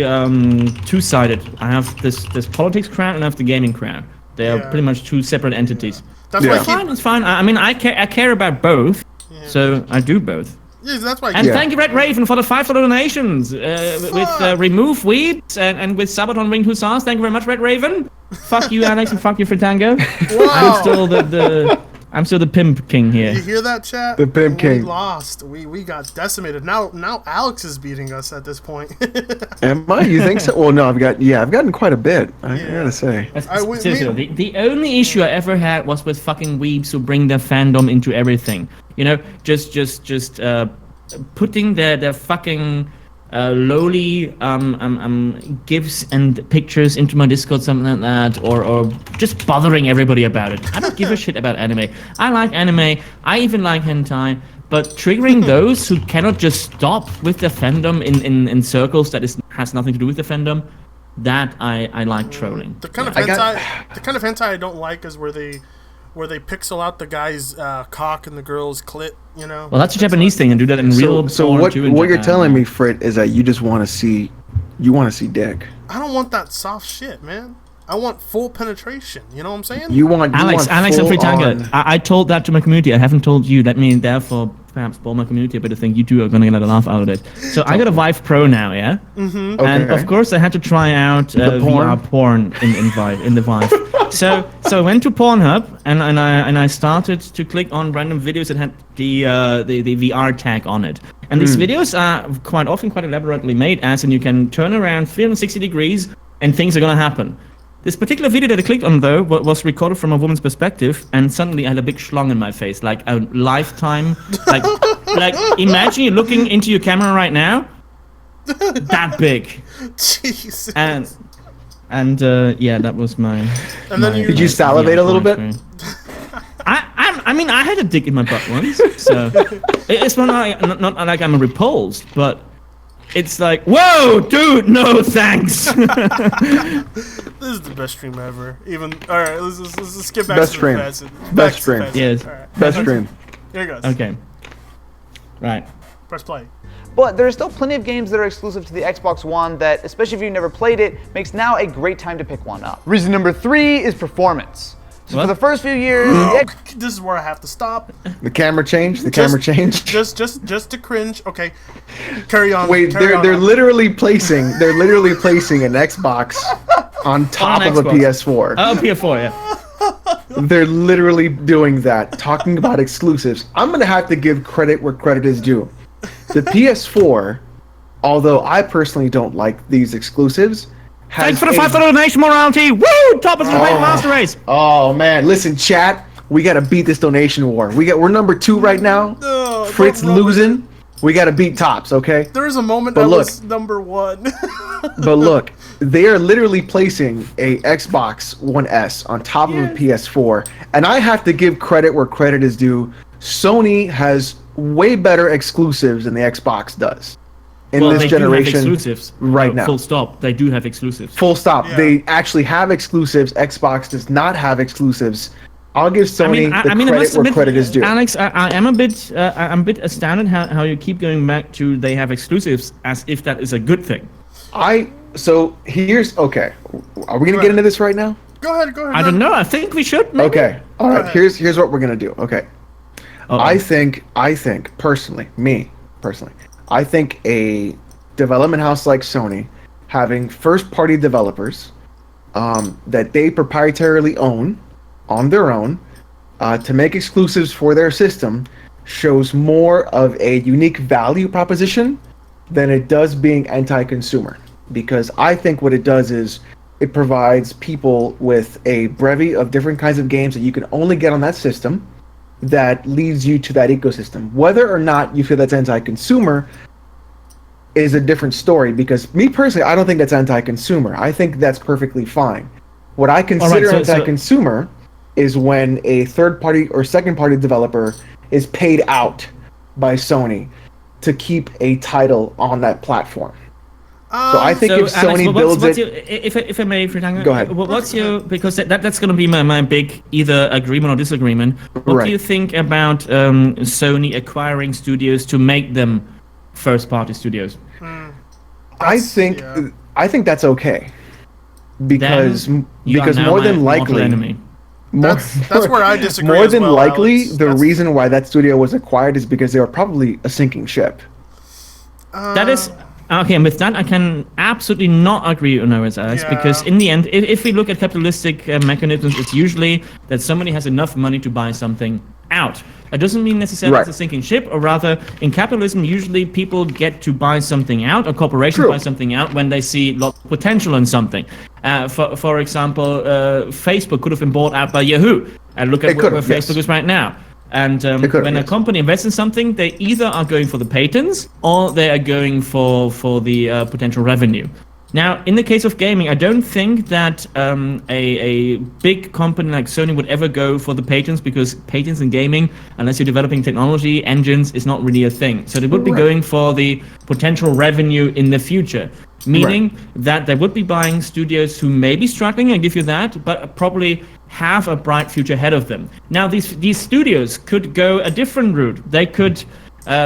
two-sided. I have this politics crowd and I have the gaming crowd. They are pretty much two separate entities. That's why it's fine. I mean, I care about both, so I do both. Yes, that's why. And thank you, Red Raven, for the $5 donations with Remove Weeds and with Sabaton Winged Hussars. Thank you very much, Red Raven. Fuck you, Alex, and fuck you, Fritango. Wow. I'm still the pimp king here. You hear that, chat? The pimp king. We lost. We got decimated. Now Alex is beating us at this point. Am I? You think so? Well, no, I've gotten quite a bit. I gotta say. Seriously, the only issue I ever had was with fucking weebs who bring their fandom into everything. Just putting their fucking lowly gifs and pictures into my Discord, something like that, or just bothering everybody about it. I don't give a shit about anime. I like anime. I even like hentai. But triggering those who cannot just stop with the fandom in circles that has nothing to do with the fandom, that I like trolling. The kind of hentai I don't like is where they pixel out the guy's cock and the girl's clit, Well, that's a Japanese thing, and do that in real. So what you're telling me, Frit, is that you just want to see dick. I don't want that soft shit, man. I want full penetration. You know what I'm saying? Alex and Fritanga. I told that to my community. I haven't told you. That means therefore perhaps spoil my community a bit of thing. You two are gonna get a laugh out of it. So I got a Vive Pro now, yeah. Mm-hmm. Okay. And of course I had to try out VR porn in the Vive. So I went to Pornhub and I started to click on random videos that had the VR tag on it. And these videos are quite often quite elaborately made, as in you can turn around 360 degrees and things are gonna happen. This particular video that I clicked on, though, was recorded from a woman's perspective, and suddenly I had a big schlong in my face, like a lifetime. Like imagine you're looking into your camera right now, that big. Jesus. And yeah, that was my. And then did you salivate a little bit? I mean, I had a dick in my butt once, so it's not like I'm repulsed, but. It's like, whoa, dude, no thanks. This is the best stream ever. All right, let's get back to the Best stream. Yes. Right. Best stream. Here it goes. Okay. Right. Press play. But there are still plenty of games that are exclusive to the Xbox One that, especially if you've never played it, makes now a great time to pick one up. Reason number 3 is performance. So for the first few years, this is where I have to stop. The camera changed. Just to cringe. Okay, carry on. Wait, they're literally placing an Xbox on top of a PS4. Oh, PS4, yeah. They're literally doing that, talking about exclusives. I'm gonna have to give credit where credit is due. The PS4, although I personally don't like these exclusives. Thanks for the $5 donation, morality. Woo! Top of the master race. Oh man, listen, chat. We gotta beat this donation war. We're number 2 right now. Fritz losing. We gotta beat Tops, okay? There was a moment that was number 1. But look, they are literally placing a Xbox One S on top of a PS4, and I have to give credit where credit is due. Sony has way better exclusives than the Xbox does. In this generation, do have exclusives. Right now. Full stop. They do have exclusives. Full stop. Yeah. They actually have exclusives. Xbox does not have exclusives. I'll give Sony credit where credit is due. Alex, I'm a bit astounded how you keep going back to they have exclusives as if that is a good thing. So here's okay. Are we gonna get into this right now? Go ahead. I don't know. I think we should. Maybe. Okay. All right. Here's what we're gonna do. Okay. I think personally, I think a development house like Sony, having first-party developers that they proprietarily own, on their own to make exclusives for their system shows more of a unique value proposition than it does being anti-consumer. Because I think what it does is it provides people with a bevy of different kinds of games that you can only get on that system that leads you to that ecosystem. Whether or not you feel that's anti-consumer is a different story, because me personally, I don't think that's anti-consumer. I think that's perfectly fine. What I consider anti-consumer is when a third-party or second-party developer is paid out by Sony to keep a title on that platform. So I think if Sony builds it, if I may, go ahead. What's your, because that's going to be my big either agreement or disagreement. What do you think about Sony acquiring studios to make them first-party studios? I think that's okay, because more than likely. That's where I disagree. More than likely, Alex. the reason why that studio was acquired is because they were probably a sinking ship. That is okay. And with that, I can absolutely not agree on OhNoItsAlexx, because in the end, if we look at capitalistic mechanisms, it's usually that somebody has enough money to buy something out. It doesn't mean necessarily it's a sinking ship, or rather, in capitalism, usually people get to buy something out, or corporations buy something out when they see lots of potential in something. For example, Facebook could have been bought out by Yahoo. And look at where Facebook is right now. And when a company invests in something, they either are going for the patents or they are going for the potential revenue. Now, in the case of gaming, I don't think that a big company like Sony would ever go for the patents, because patents in gaming, unless you're developing technology, engines, is not really a thing. So they would be going for the potential revenue in the future, meaning that they would be buying studios who may be struggling, I give you that, but probably have a bright future ahead of them. Now, these studios could go a different route. They could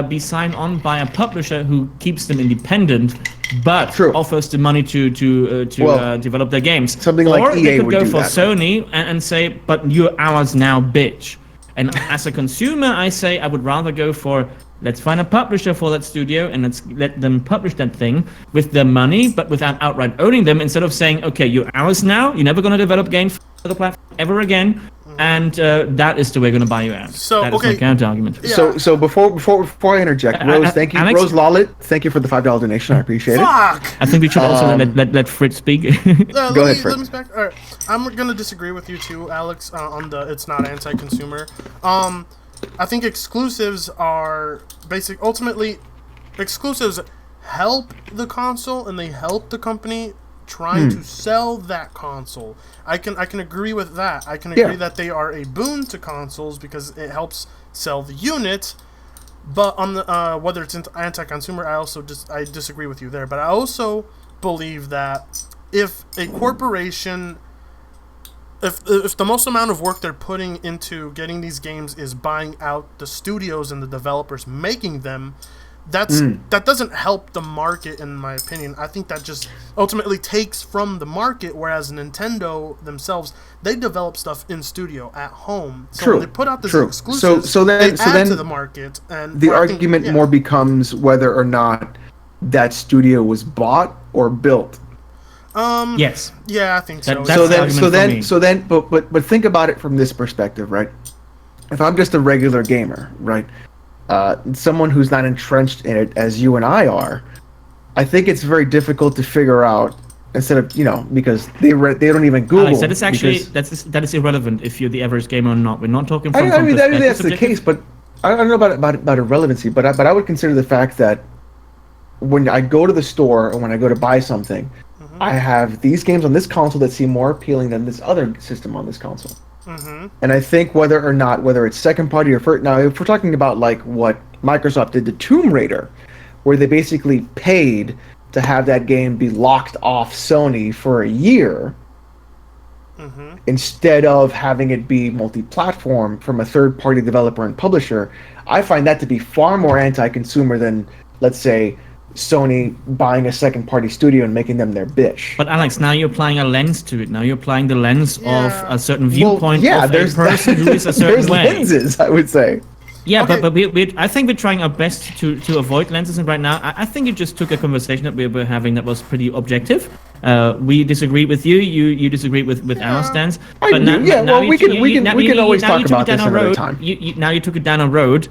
be signed on by a publisher who keeps them independent, but offers the money to develop their games. Something or like EA they could would go do for that. Sony and say, but you're ours now, bitch. And as a consumer, I say I would rather go for, let's find a publisher for that studio and let's let them publish that thing with their money, but without outright owning them, instead of saying, okay, you're ours now, you're never going to develop games for the platform ever again, and that is the way we're going to buy you out. So, that is my counter argument. Yeah. So before I interject, Rose, thank you, Alex? Rose Lawlet, thank you for the $5 donation. I appreciate it. Fuck! I think we should also let Fritz speak. Go ahead, Fritz. All right. I'm gonna disagree with you too, Alex, on the it's not anti-consumer. I think exclusives are ultimately exclusives help the console and they help the company trying to sell that console. I can agree with that. I can agree that they are a boon to consoles because it helps sell the unit. But on the whether it's anti-consumer, I disagree with you there. But I also believe that if a corporation, if the most amount of work they're putting into getting these games is buying out the studios and the developers making them, that doesn't help the market, in my opinion. I think that just ultimately takes from the market, whereas Nintendo themselves, they develop stuff in studio at home. So when they put out this exclusive, they add to the market. And the argument more becomes whether or not that studio was bought or built. Yes. Yeah, I think so. But think about it from this perspective, right? If I'm just a regular gamer, right? Someone who's not entrenched in it as you and I are, I think it's very difficult to figure out, instead of, because they don't even Google. Alex, that is actually that is irrelevant if you're the average gamer or not. We're not talking from that's the case, but I don't know about irrelevancy, but I would consider the fact that when I go to the store or when I go to buy something, I have these games on this console that seem more appealing than this other system on this console. And I think whether it's second party or first, now if we're talking about like what Microsoft did to Tomb Raider, where they basically paid to have that game be locked off Sony for a year, instead of having it be multi-platform from a third party developer and publisher, I find that to be far more anti-consumer than, let's say, Sony buying a second-party studio and making them their bitch. But Alex, now you're applying a lens to it. Now you're applying the lens of a certain viewpoint of a person who is a certain way. There's lenses, I would say. Yeah, Okay. but I think we're trying our best to avoid lenses, and right now, I think you just took a conversation that we were having that was pretty objective. We disagree with you. You disagree with our stance. I do. We can always talk about this another time. Now you took it down a road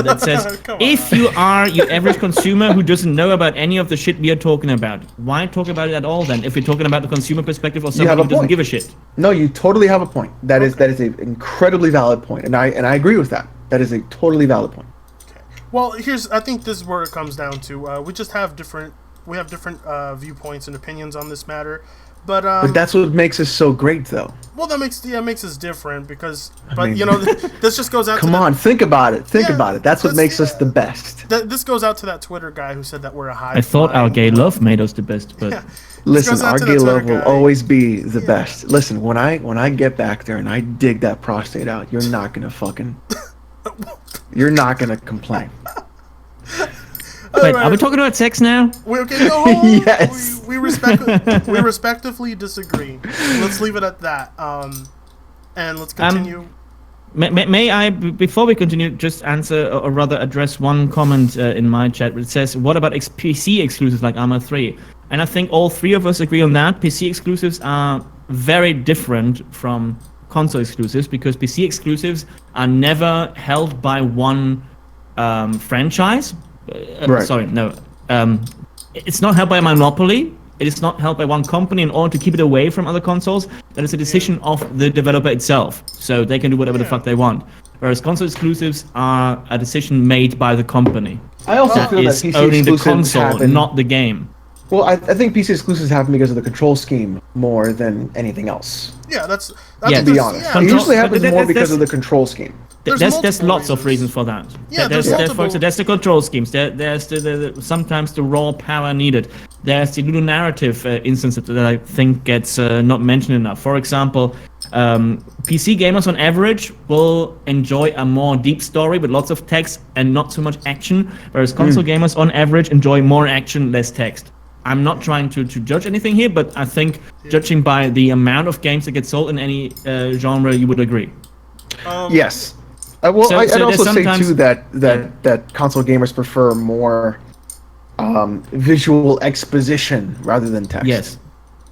that says if you are your average consumer who doesn't know about any of the shit we are talking about, why talk about it at all then? If we're talking about the consumer perspective or someone who doesn't give a shit. No, you totally have a point. That is an incredibly valid point, and I agree with that. That is a totally valid point. Okay. Well, I think this is where it comes down to. We just have different viewpoints and opinions on this matter, but that's what makes us so great, though. Well, that makes us different because, this just goes out. Come on, think about it. Think about it. That's what makes us the best. This goes out to that Twitter guy who said that we're a high. I thought our gay love made us the best, but. Yeah. Listen, our gay love will always be the best. Listen, when I get back there and I dig that prostate out, you're not gonna complain. Wait, are we talking about sex now? Yes. We respectively disagree. Let's leave it at that. And let's continue. May I, before we continue, just answer or rather address one comment in my chat which says, what about PC exclusives like Arma 3? And I think all three of us agree on that. PC exclusives are very different from console exclusives because PC exclusives are never held by one franchise. Right. Sorry, no. It's not held by a monopoly. It is not held by one company in order to keep it away from other consoles. That is a decision of the developer itself. So they can do whatever the fuck they want. Whereas console exclusives are a decision made by the company. I also feel that PC owning the exclusives console, not the game. Well, I think PC exclusives happen because of the control scheme more than anything else. Yeah, that's to be honest. Yeah, it usually happens more because of the control scheme. There's lots of reasons for that. Yeah, there's the control schemes. There's the sometimes the raw power needed. There's the little narrative instance that I think gets not mentioned enough. For example, PC gamers on average will enjoy a more deep story with lots of text and not so much action, whereas console gamers on average enjoy more action, less text. I'm not trying to judge anything here, but I think judging by the amount of games that get sold in any genre, you would agree. Yes. I'd also say too that console gamers prefer more visual exposition rather than text. Yes.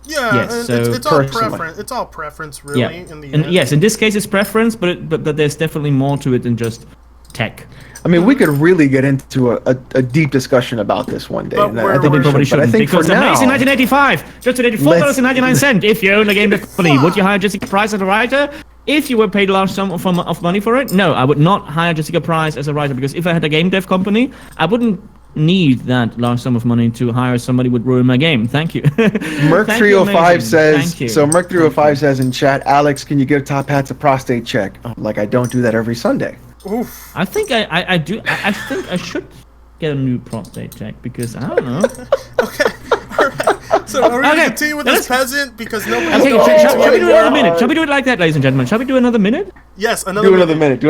Yeah, yes, it's all preference. It's all preference, really. Yeah. In the and end. yes, in this case, it's preference, but there's definitely more to it than just tech. I mean, we could really get into a deep discussion about this one day. But I think we probably shouldn't, because amazing 1985, just $84.99. If you own a game company, would you hire Jessica Price as a writer? If you were paid a large sum of money for it? No, I would not hire Jessica Price as a writer, because if I had a game dev company, I wouldn't need that large sum of money to hire somebody who would ruin my game. Thank you. Merc305 says, so Merc305 says in chat, Alex, can you give Top Hats a prostate check? Like I don't do that every Sunday. Oof. I think I do. I think I should get a new prostate check because I don't know. Okay. All right. So are we going to continue with this peasant because nobody? Okay, shall we do another minute? Shall we do it like that, ladies and gentlemen? Shall we do another minute? Yes, Do another minute.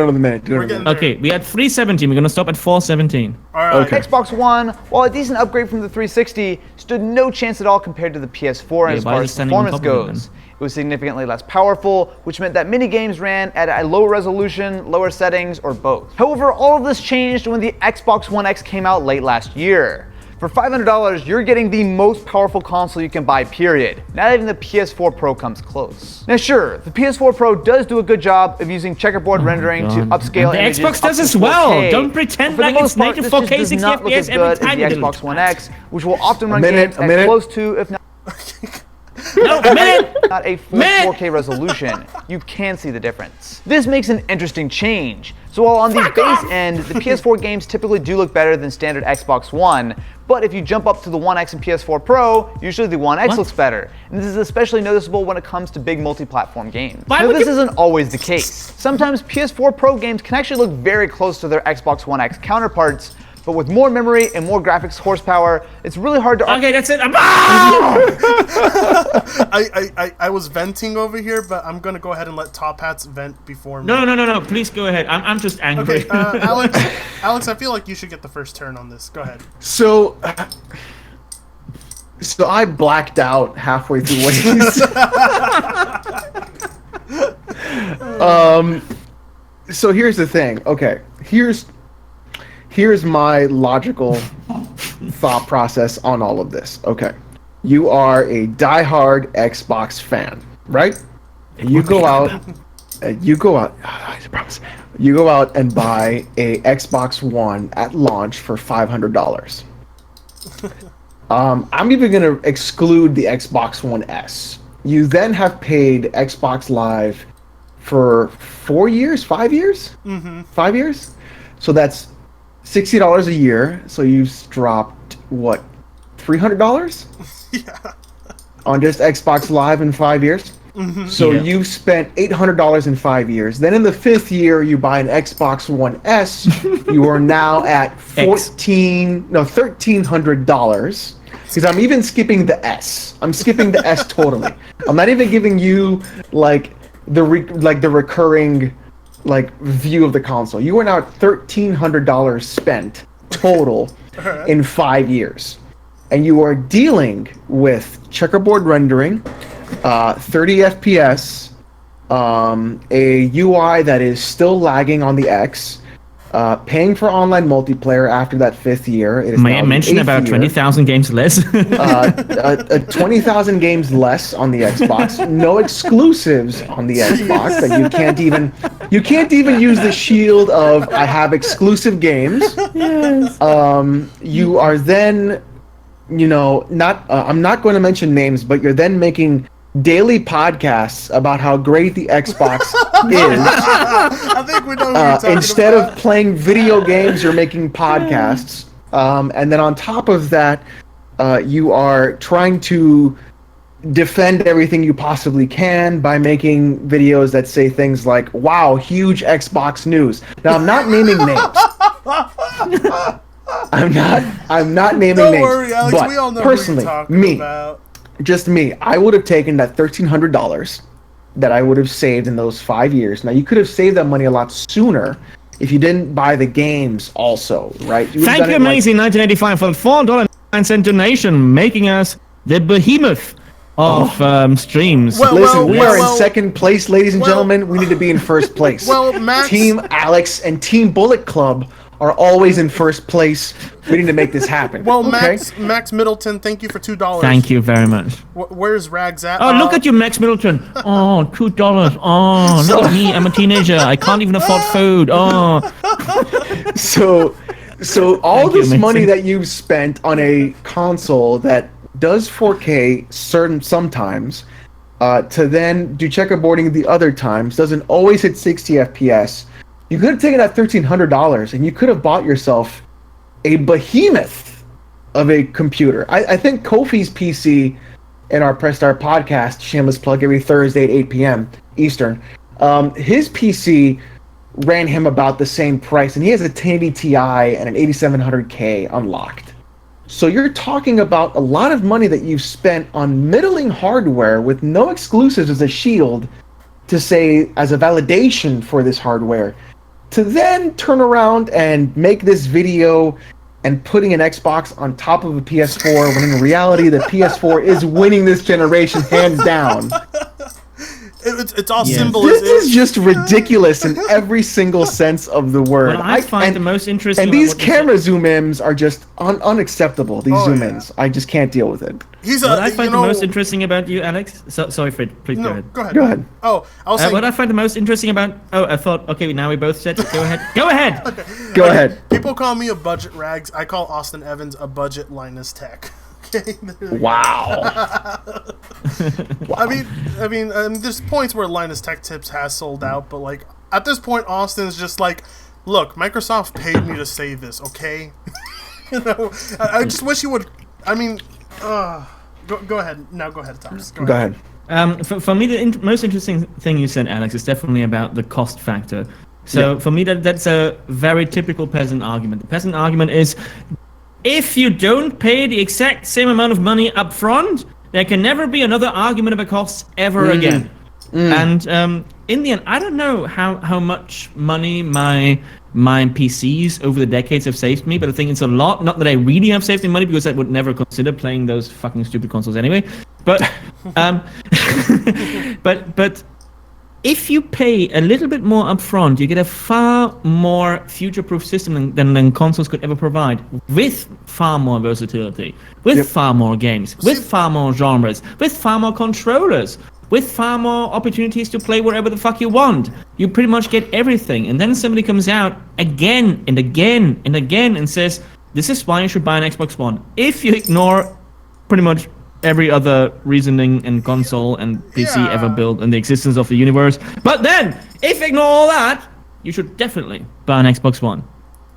Okay, we had 317. We're going to stop at 417. All right. Okay. Xbox One, while a decent upgrade from the 360, stood no chance at all compared to the PS4 as far as performance goes. It was significantly less powerful, which meant that many games ran at a lower resolution, lower settings, or both. However, all of this changed when the Xbox One X came out late last year. For $500, you're getting the most powerful console you can buy, period. Not even the PS4 Pro comes close. Now sure, the PS4 Pro does do a good job of using checkerboard rendering to upscale and images the Xbox does up as to well. 4K. Don't pretend For the like most it's part, native this 4K just 60 does not look as FPS every good time. as the Xbox One X, which will often run games at close to, if not No, not a full 4K resolution. You can see the difference. This makes an interesting change. So while on the base end, the PS4 games typically do look better than standard Xbox One, but if you jump up to the One X and PS4 Pro, usually the One X looks better. And this is especially noticeable when it comes to big multi-platform games. Now this isn't always the case. Sometimes PS4 Pro games can actually look very close to their Xbox One X counterparts, but with more memory and more graphics horsepower, it's really hard to... Okay, that's it. I was venting over here, but I'm going to go ahead and let Top Hats vent before me. No. Please go ahead. I'm just angry. Okay, Alex, I feel like you should get the first turn on this. Go ahead. So I blacked out halfway through what he said. So here's the thing. Okay, here's my logical thought process on all of this. Okay, you are a diehard Xbox fan, right? You go out. I promise. You go out and buy a Xbox One at launch for $500. I'm even going to exclude the Xbox One S. You then have paid Xbox Live for 4 years, 5 years? Mm-hmm. 5 years? So that's $60 a year. So you've dropped, what, $300? Yeah. On just Xbox Live in 5 years? Mm-hmm. So you've spent $800 in 5 years. Then in the 5th year, you buy an Xbox One S. You are now at $1,300. Because I'm even skipping the S. I'm skipping the S totally. I'm not even giving you like the recurring view of the console. You are now at $1,300 spent total in 5 years, and you are dealing with checkerboard rendering, 30 FPS, a UI that is still lagging on the X, paying for online multiplayer after that 5th year. It is May I mention about 20,000 games less? 20,000 games less on the Xbox. No exclusives on the Xbox that you can't even use the shield of I have exclusive games. Yes. You are then, I'm not going to mention names, but you're then making daily podcasts about how great the Xbox is. I think we know what you're talking instead about. of playing video games, you're making podcasts. And then on top of that, you are trying to defend everything you possibly can by making videos that say things like, wow, huge Xbox news. Now, I'm not naming names. I'm not naming names. Don't worry, Alex. But We all know personally, who you're talking about. Just me, I would have taken that $1,300 that I would have saved in those 5 years. Now, you could have saved that money a lot sooner if you didn't buy the games also, right? Thank you, Amazing 1985, for the $4.09 donation, making us the behemoth of streams. Listen, we are in second place, ladies and gentlemen. We need to be in first place. Max, Team Alex and Team Bullet Club are always in first place. We need to make this happen. Max Middleton, thank you for $2. Thank you very much. Where's Rags at? Oh, look at you, Max Middleton. Oh, $2. Oh, look at me. I'm a teenager. I can't even afford food. Oh. So all this money that you've spent on a console that does 4K sometimes, to then do checkerboarding the other times, doesn't always hit 60 FPS. You could have taken that $1,300 and you could have bought yourself a behemoth of a computer. I think Kofi's PC in our Press Start podcast, shameless plug, every Thursday at 8 p.m. Eastern, his PC ran him about the same price, and he has a 1080 Ti and an 8700K unlocked. So you're talking about a lot of money that you've spent on middling hardware with no exclusives as a shield to say as a validation for this hardware, to then turn around and make this video and putting an Xbox on top of a PS4 when in reality the PS4 is winning this generation hands down. It's all symbolism. This is just ridiculous in every single sense of the word. Well, I find the most interesting. And these camera zoom-ins are just unacceptable. These zoom-ins, I just can't deal with it. What I find the most interesting about you, Alex. Sorry, Fred. Please go ahead. Go ahead. Oh, I was saying. What I find the most interesting about. Oh, I thought. Okay, now we both said. Go ahead. Go ahead. Go ahead. People call me a budget Rags. I call Austin Evans a budget Linus Tech. Wow. I mean, there's points where Linus Tech Tips has sold out, but like at this point, Austin's just like, look, Microsoft paid me to say this, okay? I just wish you would. I mean, go ahead now. Go ahead, Thomas. Go ahead. For me, the most interesting thing you said, Alex, is definitely about the cost factor. So for me, that's a very typical peasant argument. The peasant argument is, if you don't pay the exact same amount of money up front, there can never be another argument about costs ever again. And in the end, I don't know how much money my PCs over the decades have saved me, but I think it's a lot. Not that I really have saved me money, because I would never consider playing those fucking stupid consoles anyway. But but if you pay a little bit more upfront, you get a far more future-proof system than consoles could ever provide, with far more versatility, with far more games, with far more genres, with far more controllers, with far more opportunities to play wherever the fuck you want. You pretty much get everything. And then somebody comes out again and again and again and says, this is why you should buy an Xbox One. If you ignore pretty much every other reasoning and console and PC ever built in the existence of the universe. But then, if you ignore all that, you should definitely buy an Xbox One.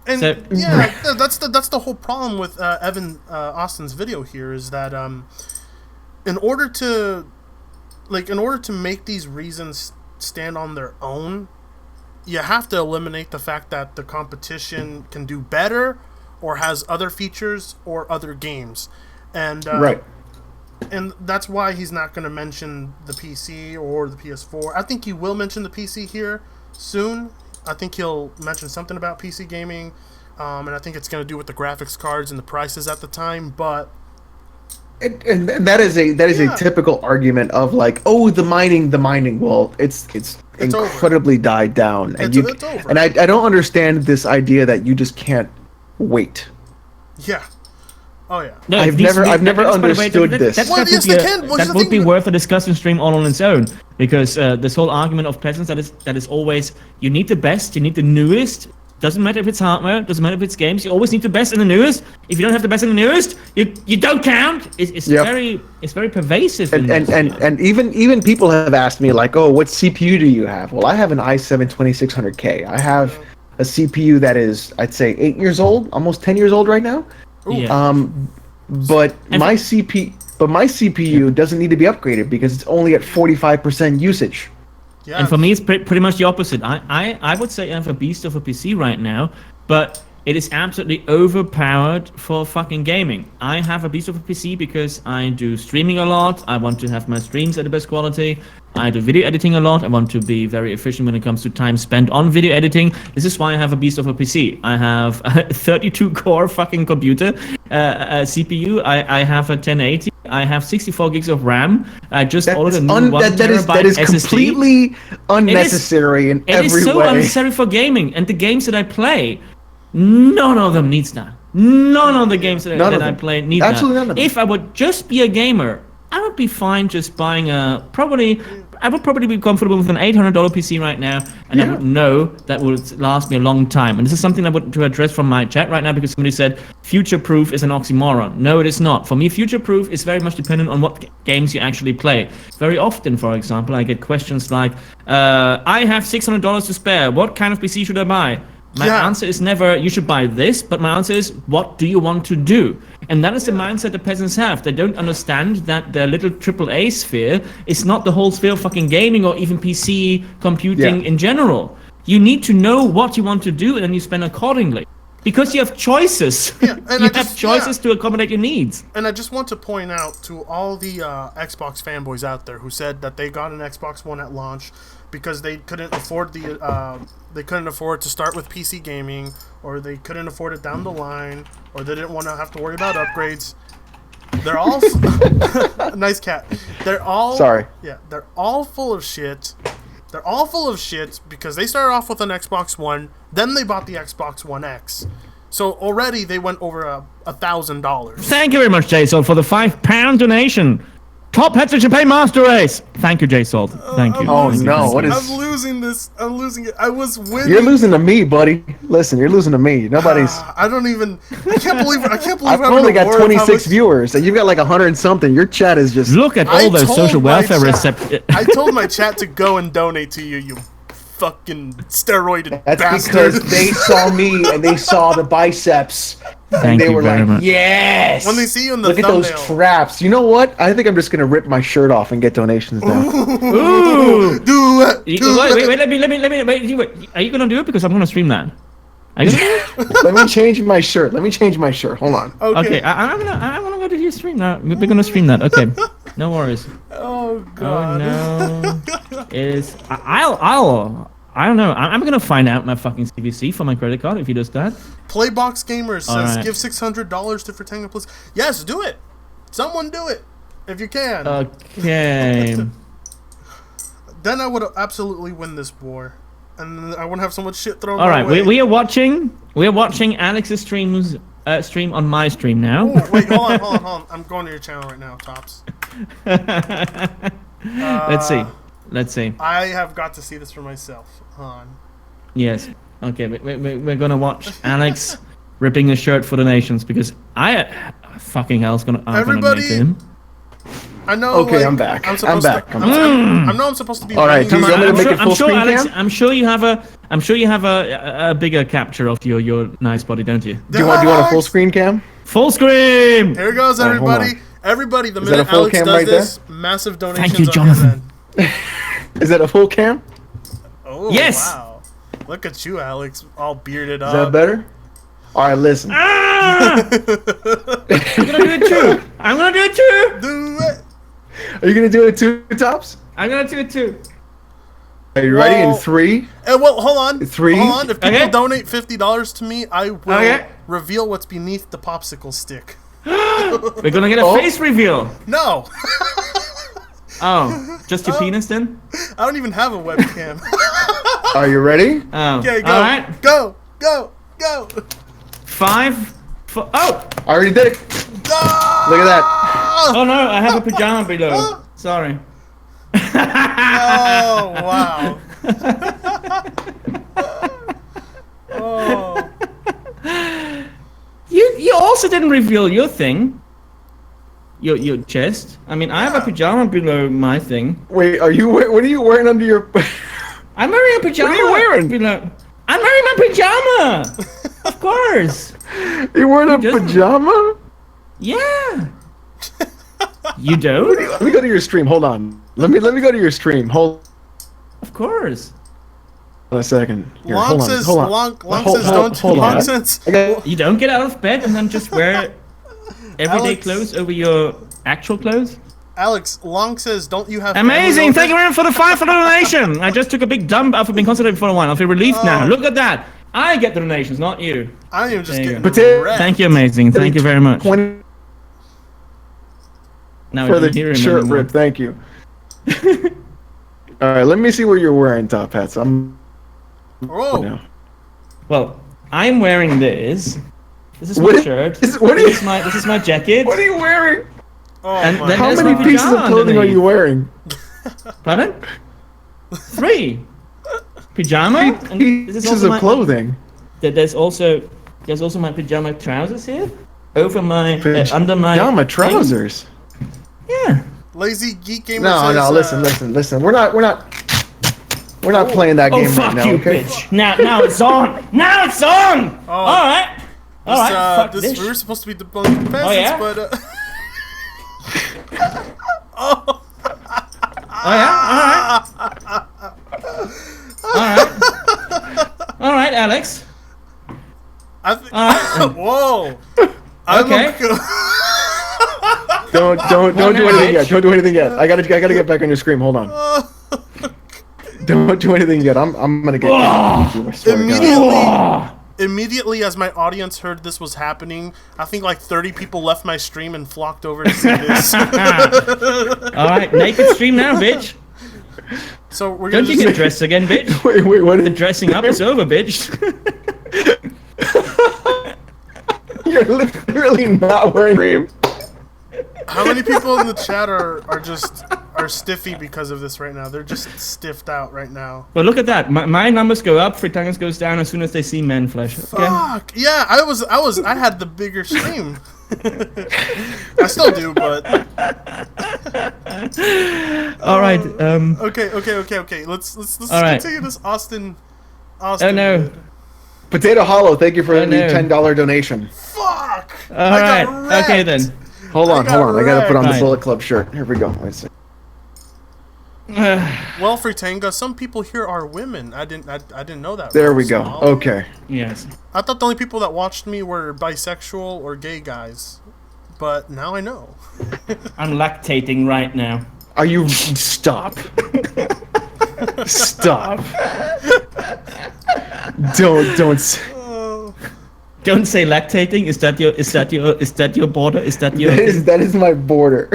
And that's the whole problem with Evan Austin's video here, is that in order to make these reasons stand on their own, you have to eliminate the fact that the competition can do better or has other features or other games. And right. And that's why he's not going to mention the PC or the PS4. I think he will mention the PC here soon. I think he'll mention something about PC gaming, and I think it's going to do with the graphics cards and the prices at the time. But and that is a typical argument of like, oh, the mining. Well, it's incredibly over. Died down, and it's over. And I don't understand this idea that you just can't wait. Yeah. Oh yeah. No, I've never understood this. That would be worth a discussion stream all on its own, because this whole argument of Peasants that is always, you need the best, you need the newest. Doesn't matter if it's hardware, doesn't matter if it's games. You always need the best and the newest. If you don't have the best and the newest, you don't count. It's very pervasive. And even people have asked me like, oh, what CPU do you have? Well, I have an i7 2600K. I have a CPU that is, I'd say, 8 years old, almost 10 years old right now. Yeah. But my CPU doesn't need to be upgraded because it's only at 45% usage. Yeah. And for me, it's pretty much the opposite. I would say I have a beast of a PC right now, but it is absolutely overpowered for fucking gaming. I have a beast of a PC because I do streaming a lot. I want to have my streams at the best quality. I do video editing a lot. I want to be very efficient when it comes to time spent on video editing. This is why I have a beast of a PC. I have a 32-core fucking computer, CPU. I have a 1080. I have 64 gigs of RAM. I just ordered a new 1 terabyte that is SSD. Completely unnecessary in every way. It is so unnecessary for gaming. And the games that I play, none of them needs that. None of the games that I play need that. Absolutely none of them. If I would just be a gamer, I would be fine just buying I would probably be comfortable with an $800 PC right now, and I would know that would last me a long time. And this is something I want to address from my chat right now, because somebody said future-proof is an oxymoron. No, it is not. For me, future-proof is very much dependent on what games you actually play. Very often, for example, I get questions like, I have $600 to spare. What kind of PC should I buy? My answer is never, you should buy this, but my answer is, what do you want to do? And that is the mindset the peasants have. They don't understand that their little AAA sphere is not the whole sphere of fucking gaming or even PC computing in general. You need to know what you want to do, and then you spend accordingly. Because you have choices. Yeah, and you have choices to accommodate your needs. And I just want to point out to all the Xbox fanboys out there who said that they got an Xbox One at launch because they couldn't afford to start with PC gaming, or they couldn't afford it down the line, or they didn't want to have to worry about upgrades. They're all nice cat. They're all they're all full of shit. They're all full of shit because they started off with an Xbox One, then they bought the Xbox One X. So already they went over $1,000. Thank you very much, Jason, for the £5 donation. Top headset should pay Master Race. Thank you, J Salt. Thank you. Oh no, what is? I'm losing this. I'm losing it. I was winning. You're losing to me, buddy. Listen, you're losing to me. Nobody's. I don't even. I can't believe. I've only got 26 viewers, and you've got like 100 and something. Your chat is just. Look at all those social welfare recepts. I told my chat to go and donate to you, you fucking steroided That's bastard. Because they saw me and they saw the biceps. Thank and they you were very like, much. yes! When they see you in the Look thumbnail. at those traps. You know what? I think I'm just going to rip my shirt off and get donations now. Ooh! Do it! Wait, let me, wait. Are you going to do it? Because I'm going to stream that. Are you gonna do it? Let me change my shirt. Hold on. Okay, I'm gonna go to your stream now. We're going to stream that. Okay. No worries. Oh, God. Oh, no. I don't know. I'm gonna find out my fucking CVC for my credit card if he does that. Playbox Gamers says right. give $600 to Fratanga Plus. Yes, do it. Someone do it if you can. Okay. Then I would absolutely win this war, and I wouldn't have so much shit thrown. All right, my way. we are watching Alex's stream on my stream now. Ooh, wait, hold on. I'm going to your channel right now, Tops. Let's see. I have got to see this for myself. Hold on. Yes. Okay, we're gonna watch Alex ripping his shirt for donations because fucking hell's gonna. Everybody. Gonna make him. I know. Okay, like, I'm back. I'm back. I know I'm supposed to be. All right, running do you want me to make it full screen Alex, cam? I'm sure you have a bigger capture of your nice body, don't you? Do you want a full screen cam? Full screen. Here goes, All right, hold everybody. on. Everybody, the Is that minute a full Alex cam does right this, massive donations. Thank you, on Jonathan. his end. Is that a full cam? Oh, Yes. Wow. Look at you, Alex, all bearded Is up. that better? All right, listen. I'm gonna do it too. I'm gonna do it too. Do it. Are you gonna do it too, Tops? I'm gonna do it too. Are you ready? In Well- 3. Well, hold on. 3. Hold on. If people Okay. donate $50 to me, I will Okay. reveal what's beneath the popsicle stick. We're gonna get a face reveal. No, Oh, just your penis then? I don't even have a webcam. Are you ready? Oh, Okay, go, all right. go. 5, 4. Oh, I already did it. Ah! Look at that. oh no, I have a pajama below. Sorry. Oh wow. Oh. You also didn't reveal your thing. Your chest. I mean, I have a pajama below my thing. Wait, what are you wearing under your? I'm wearing a pajama. What are you wearing? Below. I'm wearing my pajama. Of course. You're wearing a doesn't? pajama? Yeah. You don't? Let me go to your stream. Hold on. Let me go to your stream. Hold Of course. on a second. Here, Long hold on. says, Hold on. long Hold- says, hold- don't. hold Long on. says, I got- You don't get out of bed and then just wear everyday Alex. clothes over your actual clothes? Alex, Long says, don't you have? Amazing! Thank you very very much for the $5 donation. I just took a big dump after being concentrated for a while. I feel relieved now. Look at that. I get the donations, not you. I am just There you getting go. Potato- wrecked. Thank you, amazing. Thank you very much. 20 Now for I the can hear him shirt anymore. rip. Thank you. All right, let me see what you're wearing, Top Hats. I'm. Whoa. No. Well, I'm wearing this. This is What my is- shirt. what are you- This is my jacket. What are you wearing? Oh And my then How there's many my pieces of pajama clothing are underneath. you wearing? Pardon? 3. Pajama. And this is Pieces also of my, clothing. There's also my pajama trousers here. Over my under my Pajama thing. trousers. Yeah. Lazy Geek Gamer No, says, no. Listen. We're not playing that Oh game fuck right now. you, Okay. bitch! Now it's on. Now it's on. Oh. All right. All right. Fuck this, this. we were supposed to be debunking peasants, yeah? but Oh yeah. All right. All right, Alex. I think. All right. Whoa. Okay. Don't do anything yet. Don't do anything yet. I gotta get back on your screen. Hold on. Don't do anything yet. I'm gonna get. I swear to God. Immediately as my audience heard this was happening, I think like 30 people left my stream and flocked over to see this. All right, naked stream now, bitch. So we're gonna Don't you just get dressed again, bitch? Wait, what? The dressing up is over, bitch. You're literally not wearing cream. How many people in the chat are stiffy because of this right now? They're just stiffed out right now. Well, look at that. My numbers go up, Fritangas goes down as soon as they see men flesh. Okay? Fuck. Yeah, I had the bigger stream. I still do, but All right. okay. Let's All right. continue this Austin. Oh no. vid. Potato Hollow, thank you for Oh, the no. $10 donation. Fuck. All right. Okay then. Hold on. I gotta put on the Right. Bullet Club shirt. Here we go. Wait a second. Well, Fritanga, some people here are women. I didn't know that. There we go. So Okay. Yes. I thought the only people that watched me were bisexual or gay guys, but now I know. I'm lactating right now. Are you? Stop. Stop. Don't. Don't say lactating. Is that your border? Is that your? That is my border.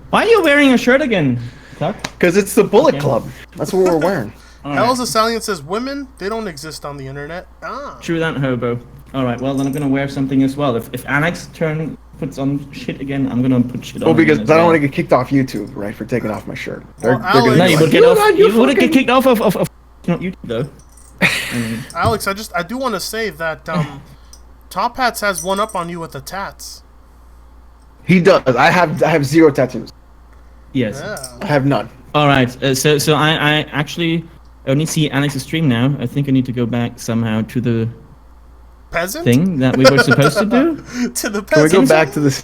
Why are you wearing a shirt again, Tuck? Because it's the Bullet Club. That's what we're wearing. Hell's Assalian says women, they don't exist on the internet. True that, hobo. All right, well then I'm gonna wear something as well. If Alex puts on shit again, I'm gonna put shit on. Well, because I well. don't want to get kicked off YouTube, right, for taking off my shirt. Well, They're gonna No, be you like, would get off. You would get kicked off of not YouTube though. Alex, I do want to say that Top Hats has one up on you with the tats. He does. I have 0 tattoos. Yes. Yeah. I have none. All right. So I actually only see Alex's stream now. I think I need to go back somehow to the Peasant? thing that we were supposed to do. To the Can we peasant. go back to this?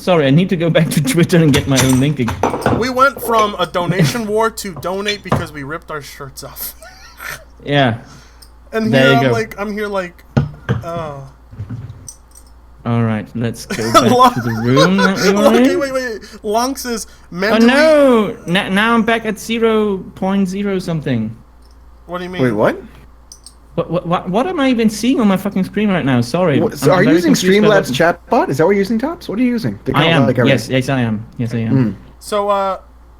Sorry, I need to go back to Twitter and get my own link again. We went from a donation war to donate because we ripped our shirts off. Yeah. And There here you go. I'm here like, oh. All right, let's go back to the room that we were in. Okay, wait. Long says, Oh mentally... no! Now I'm back at 0.0 something. What do you mean? Wait, what? What am I even seeing on my fucking screen right now? Sorry. So are you very using confused by Streamlabs chatbot? Is that what you're using, Tops? What are you using? They I count am. like everything. Yes, I am. Yes, I am. So,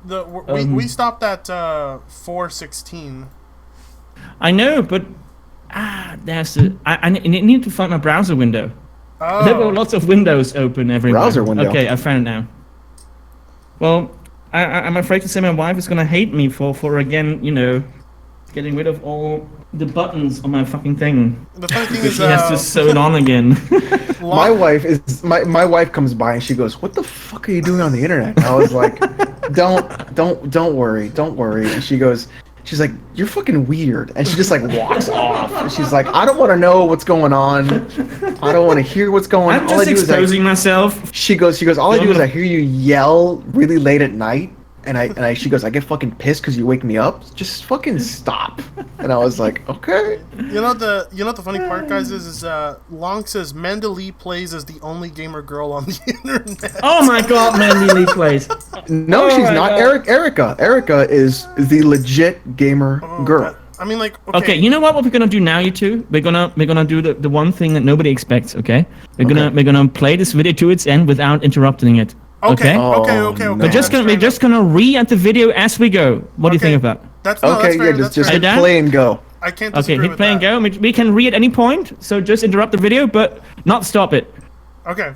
we stopped at 4:16. I know, but there's I need to find my browser window. Oh. There were lots of windows open everywhere. Browser window. Okay, I found it now. Well, I'm afraid to say my wife is gonna hate me for again, getting rid of all the buttons on my fucking thing. The funny thing Because is, she has to sew it on again. My wife comes by and she goes, "What the fuck are you doing on the internet?" And I was like, "Don't worry. And she's like, "You're fucking weird," and she just like walks off. And she's like, "I don't want to know what's going on. I don't want to hear what's going on." I'm just exposing myself. She goes, "All I do is I hear you yell really late at night." And she goes, "I get fucking pissed because you wake me up. Just fucking stop." And I was like, "Okay." You know the funny part, guys, is Long says Mandy Lee plays as the only gamer girl on the internet. Oh my god, Mandy Lee plays. No, Oh she's my not. God. Erica is the legit gamer girl. I mean, like, Okay, you know what we're gonna do now, you two? We're gonna do the one thing that nobody expects. Okay, we're gonna play this video to its end without interrupting it. Okay. Oh, Okay. no. We're just gonna re-add the video as we go. What do you think of that? That's Okay, fair, yeah, just fair. hit Are you play and go. I can't Okay, disagree hit with play and that. go. We can re at any point, so just interrupt the video, but not stop it. Okay.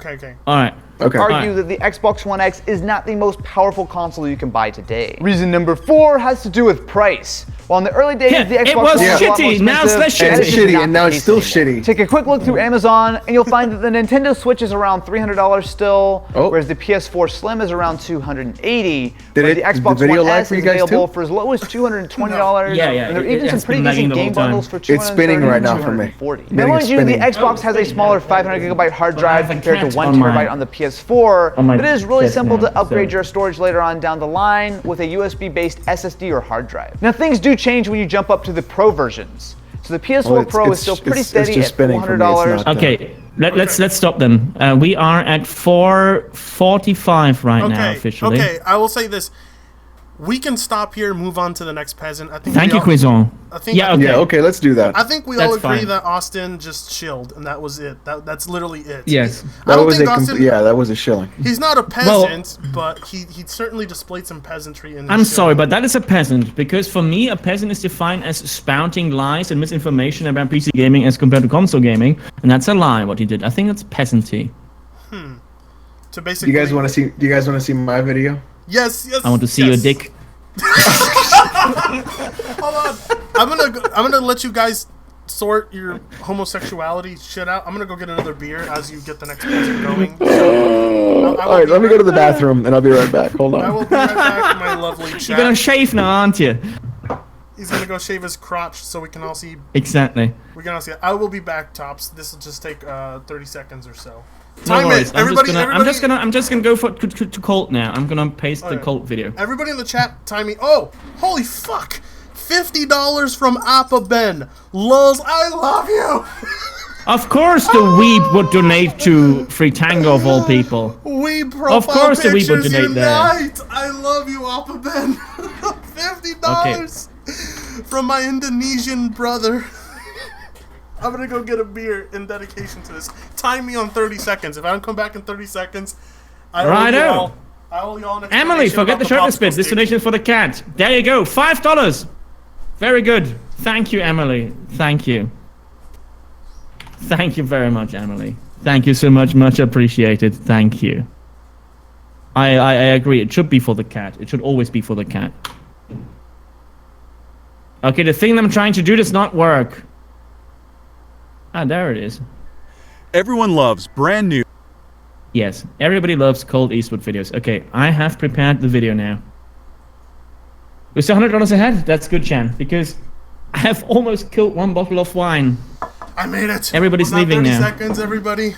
All right. Okay. Argue that the Xbox One X is not the most powerful console you can buy today. Reason number 4 has to do with price. While in the early days, Yeah, the Xbox it was One was a lot more shitty, now it's less expensive, And it's that is shitty, not and now the it's case still anymore. shitty. Take a quick look through Amazon, and you'll find that the Nintendo Switch is around $300 still, Oh. whereas the PS4 Slim is around $280. Did the the Xbox video One lag S for you is guys available too? for as low as $220. Yeah, And there are it even some has pretty been lagging decent the whole game time. bundles for It's spinning $230 right now for me. $240. Getting Mind you, the spinning. Xbox has a smaller 500GB hard drive have a compared to cat 1 on my- terabyte on the PS4, on my but it is really desk simple now, to upgrade so- your storage later on down the line with a USB-based SSD or hard drive. Now things do change when you jump up to the Pro versions. So the PS4 Well, Pro is still pretty it's steady just at spinning for me, it's $400. not- Okay, let's stop then. We are at 4:45 right now officially. Okay, I will say this. We can stop here and move on to the next peasant. I think Thank we you, all- Quizon. I think Yeah, okay. Yeah, okay, let's do that. I think we all That's agree fine. that Austin just chilled, and that was it. That's literally it. Yes. I That don't was think a Austin. that was a shilling. He's not a peasant, but he certainly displayed some peasantry in his I'm show. sorry, but that is a peasant, because for me, a peasant is defined as spouting lies and misinformation about PC gaming as compared to console gaming, and that's a lie what he did. I think that's peasanty. To basically, Do you guys want to see my video? Yes. I want to see your dick. Hold on. I'm gonna let you guys sort your homosexuality shit out. I'm gonna go get another beer as you get the next peasant going. All right, let me go to the bathroom and I'll be right back. Hold I on. will be right back, my lovely You're gonna chat. shave now, aren't you? He's gonna go shave his crotch so we can all see. Exactly. We can all see. I will be back, Tops. This will just take 30 seconds or so. No Time worries. it. Everybody, I'm just gonna go to Colt now. I'm gonna paste the Alright. Colt video. Everybody in the chat, time me. Oh, holy fuck! $50 from Appa Ben. Lulz, I love you. Of course, the weeb would donate to Free Tango of all people. We profile Of course the Weeb would pictures donate there. unite. I love you, Appa Ben. $50 from my Indonesian brother. I'm gonna go get a beer in dedication to this. Time me on 30 seconds. If I don't come back in 30 seconds, I I owe y'all an Emily, explanation forget about the shirtless popsicle bits. This stick. donation is for the cat. There you go. $5. Very good. Thank you, Emily. Thank you. Thank you very much, Emily. Thank you so much. Much appreciated. Thank you. I agree. It should be for the cat. It should always be for the cat. Okay, the thing I'm trying to do does not work. Ah, there it is. Everyone loves brand new. Yes, everybody loves Colt Eastwood videos. Okay, I have prepared the video now. We're still $100 ahead? That's good, Chan, because I have almost killed 1 bottle of wine. I made it. Everybody's leaving now. Was that 30 seconds, everybody?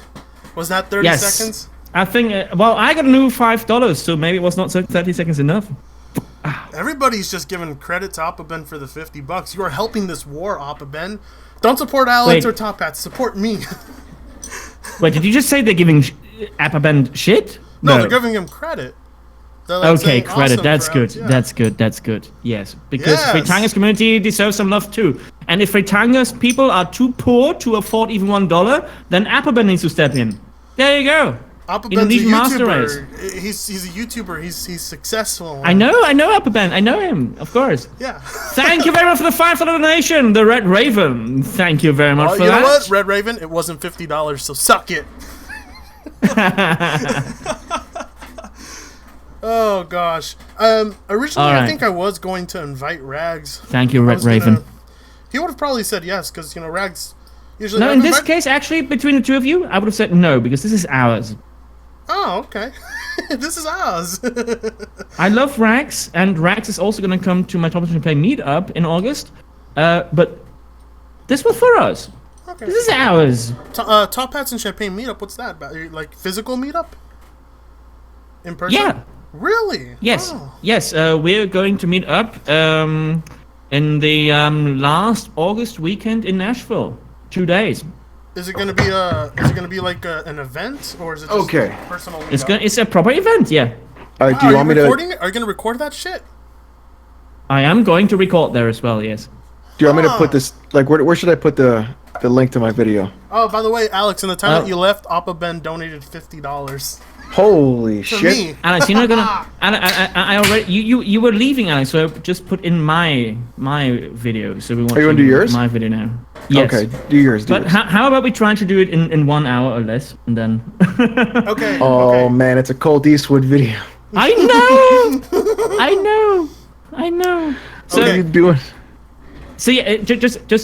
Was that 30 seconds? I think, well, I got a new $5, so maybe it was not 30 seconds enough. Everybody's just giving credit to Oppaben for the $50. You are helping this war, Oppaben. Don't support Alex or Top Hats. Support me. Wait, did you just say they're giving Oppaben shit? No, they're giving him credit. Like okay, credit. Awesome That's good. Yeah. That's good. That's good. Yes, because Fritanga's community deserves some love too. And if Fritanga's people are too poor to afford even $1, then Oppaben needs to step in. There you go. Oppaben's a YouTuber. He's a YouTuber. He's successful. I know Oppaben. I know him, of course. Yeah. Thank you very much for the $5 donation, the Red Raven. Thank you very much for that. You know what, Red Raven? It wasn't $50, so suck it. Oh gosh. Originally, I think I was going to invite Rags. Thank you, Red Raven. He would have probably said yes, because Rags usually. No, in this case, actually, between the two of you, I would have said no because this is ours. Oh, okay. This is ours. I love Rags, and Rags is also going to come to my Top Hats and Play meetup in August. But this was for us. Okay. This is ours. Top Hats and Champagne meetup. What's that about? Like physical meetup? In person? Yeah. Really? Yes. Oh. Yes. We're going to meet up in the last August weekend in Nashville. 2 days. Is it gonna be like an event, or is it just personal? It's a proper event, yeah. Do you want me to? Are you gonna record that shit? I am going to record there as well. Yes. Do you want me to put this? Like, where should I put the link to my video? Oh, by the way, Alex, in the time that you left, Oppaben donated $50. Holy shit! Me. Alex, you're not gonna. I already. You were leaving, Alex. So I just put in my video. So we want. Are you gonna do yours? My video now. Yes. Okay, do yours. But how about we try to do it in 1 hour or less, and then. Okay. Oh man, it's a Colt Eastwood video. I know. I know. So What are you doing? So yeah, just to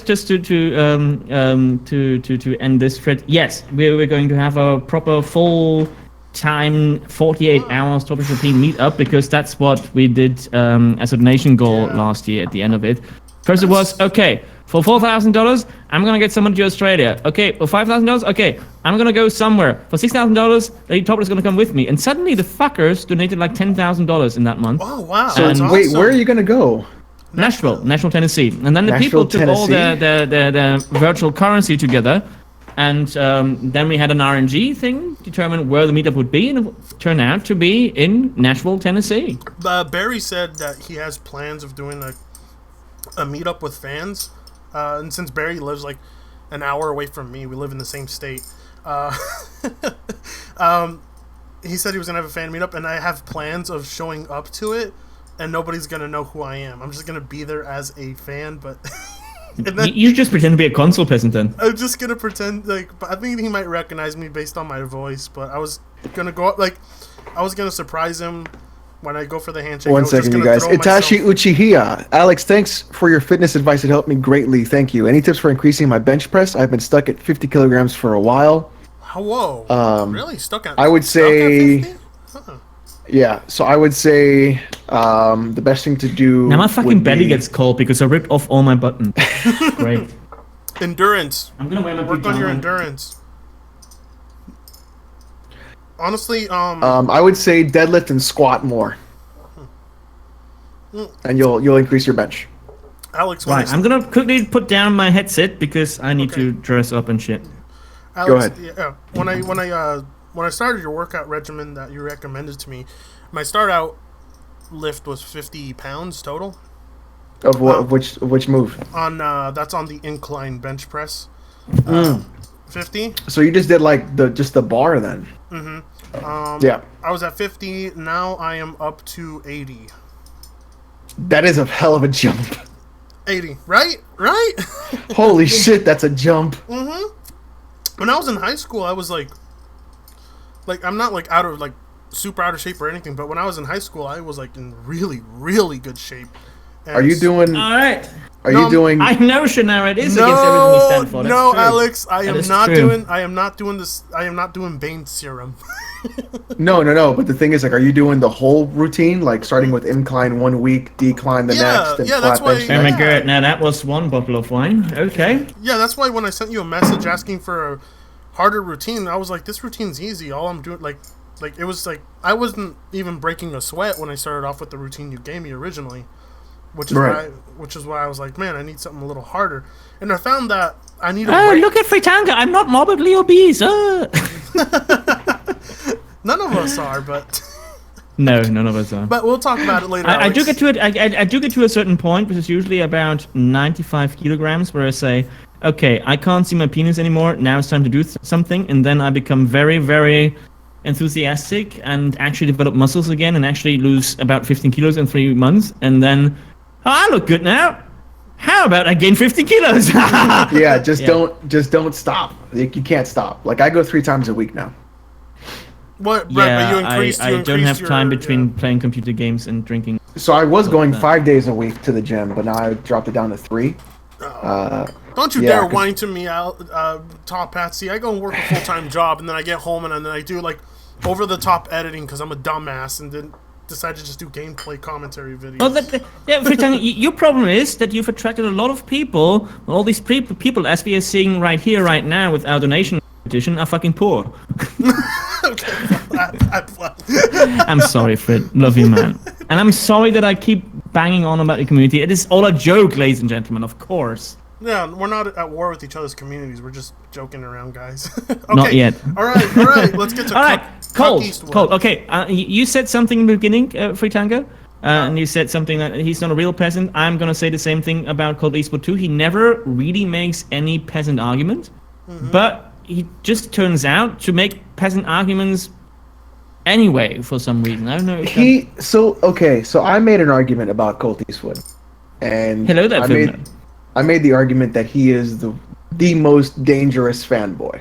end this thread. Yes, we're going to have a proper full time 48 hours Top Hats meet up, because that's what we did as a donation goal last year at the end of it. First it was, okay, for $4,000 I'm gonna get someone to Australia. Okay, for $5,000, okay, I'm gonna go somewhere. For $6,000 the Top Hats is gonna come with me. And suddenly the fuckers donated like $10,000 in that month. Oh wow. So wait, where are you gonna go? Nashville, Tennessee. And then the people took all their virtual currency together. And then we had an RNG thing, determine where the meetup would be, and it turned out to be in Nashville, Tennessee. Barry said that he has plans of doing a meetup with fans. And since Barry lives like an hour away from me, we live in the same state. He said he was going to have a fan meetup, and I have plans of showing up to it, and nobody's going to know who I am. I'm just going to be there as a fan, but... You just pretend to be a console peasant then. I'm just gonna pretend I think he might recognize me based on my voice, but I was gonna go up I was gonna surprise him when I go for the handshake. 1 second, you guys. Itachi Uchihiya. Alex, thanks for your fitness advice. It helped me greatly. Thank you. Any tips for increasing my bench press? I've been stuck at 50 kilograms for a while. Whoa. Really? Stuck at I would say 50? Huh. Yeah, so I would say the best thing to do. Now my fucking belly gets cold because I ripped off all my buttons. Great. Endurance. I'm gonna wear my work on your endurance. Honestly, I would say deadlift and squat more, and you'll increase your bench. Alex, right. I'm gonna quickly put down my headset because I need to dress up and shit. Alex, go ahead. Yeah, when I started your workout regimen that you recommended to me, my start out lift was 50 pounds total. Of what? Of which move? On that's on the incline bench press. 50. So you just did like just the bar then. Yeah. I was at 50. Now I am up to 80. That is a hell of a jump. 80, right? Right? Holy shit, that's a jump. When I was in high school, I was like I'm not like super out of shape or anything, but when I was in high school, I was like in really, really good shape. And Are you doing? All right. Are you doing? I know Shannara, it is against everything we stand for. That's no, true. Alex, I am not true. doing. I am not doing this. I am not doing Bane serum. No. But the thing is, like, are you doing the whole routine, like starting with incline 1 week, decline the next, and that's flat why- bench? Oh my Yeah. god, now that was one bottle of wine. Okay. Yeah, that's why when I sent you a message asking for a harder routine, I was like, this routine's easy. All I'm doing, like it was like I wasn't even breaking a sweat when I started off with the routine you gave me originally, which is Right. why I was like, man, I need something a little harder, and I found that I need. Oh, look at Fritanga. I'm not morbidly obese. None of us are, but No, none of us are. but we'll talk about it later. I do Alex. get to it. I do get to a certain point, which is usually about 95 kilograms, where I say, okay, I can't see my penis anymore. Now it's time to do something, and then I become very, very enthusiastic and actually develop muscles again, and actually lose about 15 kilos in 3 months, and then I look good now. How about I gain 15 kilos? Yeah, just don't stop. You can't stop. Like I go 3 times a week now. What? Right, Yeah, but you increased. I don't have time between playing computer games and drinking. So I was going 5 days a week to the gym, but now I dropped it down to 3. Don't you Yeah, dare 'cause- whine to me, Top Patsy. I go and work a full-time job, and then I get home, and then I do like over-the-top editing because I'm a dumbass, and then decide to just do gameplay commentary videos. Well, Fritanga, your problem is that you've attracted a lot of people. All these people, as we are seeing right here, right now, with our donation competition, are fucking poor. I'm sorry, Fred. Love you, man. And I'm sorry that I keep banging on about the community. It is all a joke, ladies and gentlemen, of course. Yeah, we're not at war with each other's communities. We're just joking around, guys. Okay. Not yet. All right. Let's get to All right, Colt. Eastwood. Okay, you said something in the beginning, Fritanga, and you said something that he's not a real peasant. I'm gonna say the same thing about Colt Eastwood too. He never really makes any peasant argument, but he just turns out to make peasant arguments anyway for some reason. I don't know. So I made an argument about Colt Eastwood, and Hello there, Filmer. I made the argument that he is the most dangerous fanboy.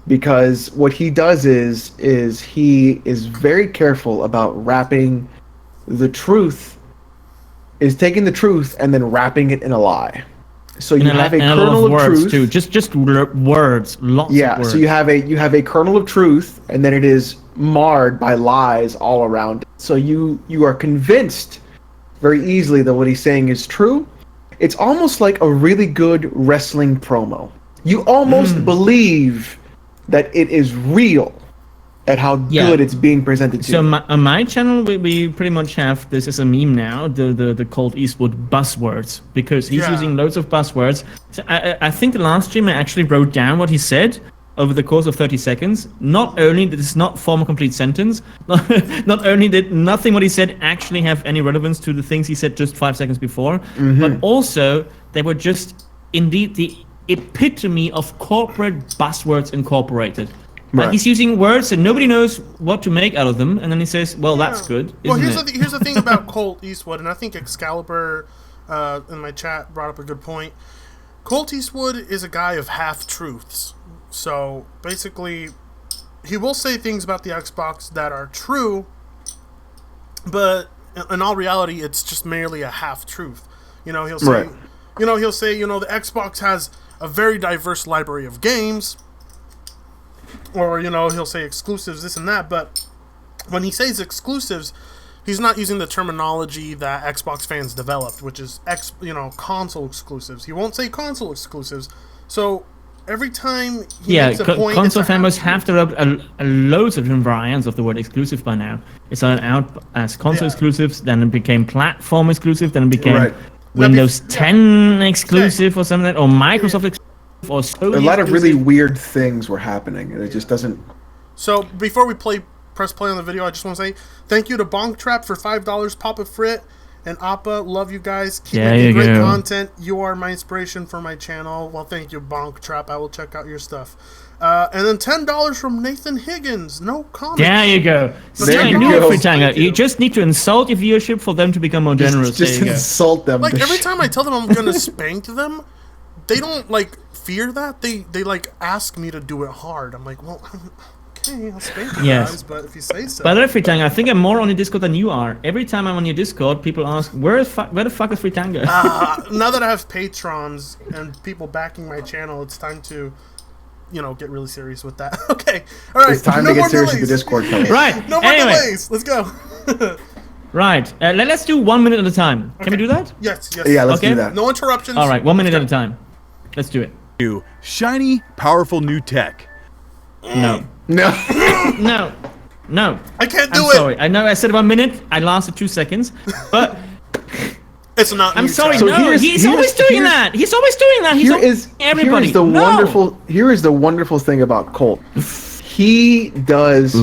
Because what he does is he is very careful about wrapping the truth, is taking the truth and then wrapping it in a lie. So you have a kernel of words truth. too. Just words, lots of words. So you have a kernel of truth, and then it is marred by lies all around it. So you are convinced very easily that what he's saying is true. It's almost like a really good wrestling promo. You almost believe that it is real at how good it's being presented to. So on my channel, we pretty much have this as a meme now, the Colt Eastwood buzzwords, because he's using loads of buzzwords. So I think the last stream I actually wrote down what he said over the course of 30 seconds. Not only did this not form a complete sentence, not only did nothing what he said actually have any relevance to the things he said just 5 seconds before, but also they were just indeed the epitome of corporate buzzwords incorporated. Right. He's using words and nobody knows what to make out of them, and then he says, well, that's good, Well, isn't here's the thing about Colt Eastwood, and I think Excalibur in my chat brought up a good point. Colt Eastwood is a guy of half-truths. So, basically, he will say things about the Xbox that are true, but in all reality, it's just merely a half-truth. He'll say, the Xbox has a very diverse library of games, or, he'll say exclusives, this and that, but when he says exclusives, he's not using the terminology that Xbox fans developed, which is, console exclusives. He won't say console exclusives, so every time he makes a point, console it's a fanboys half-truth. have developed loads of different variants of the word exclusive by now. It started out as console exclusives, then it became platform exclusive, then it became Windows 10 exclusive or something, or Microsoft exclusive, or Sony a lot of exclusive. really weird things were happening, and it just doesn't. So before we press play on the video, I just want to say thank you to Bonk Trap for $5, Papa Frit, And Appa, love you guys. Keep There making you great go. content. You are my inspiration for my channel. Well, thank you, Bonk Trap. I will check out your stuff. And then $10 from Nathan Higgins. No comment. There you go. But There I you knew go. it, Fritanga. Thank you. You just need to insult your viewership for them to become more generous. Just there you go. insult them. Like, every time I tell them I'm going to spank them, they don't, like, fear that. They like, ask me to do it hard. I'm like, well, okay, I'll spank you Yes. guys, but if you say so. By the way, Fritanga, I think I'm more on your Discord than you are. Every time I'm on your Discord, people ask, where the fuck is Fritanga? Now that I have patrons and people backing my channel, it's time to, get really serious with that. Okay, all right. It's time no to more get serious with the delays. Discord, fellas. Right. No more Anyway, delays. Let's go. right. Let's do 1 minute at a time. Can we do that? Yes. Yeah, let's Okay. do that. No interruptions. All right, 1 minute at a time. Let's do it. New, shiny, powerful new tech. No. No. No. I can't do I'm it. sorry. I know I said 1 minute. I lasted 2 seconds. But It's not. I'm new sorry. tech. So No, here's- he's always doing here's- that. He's always doing that. He's Here always is everybody. Here is the No. wonderful thing about Colt. He does. He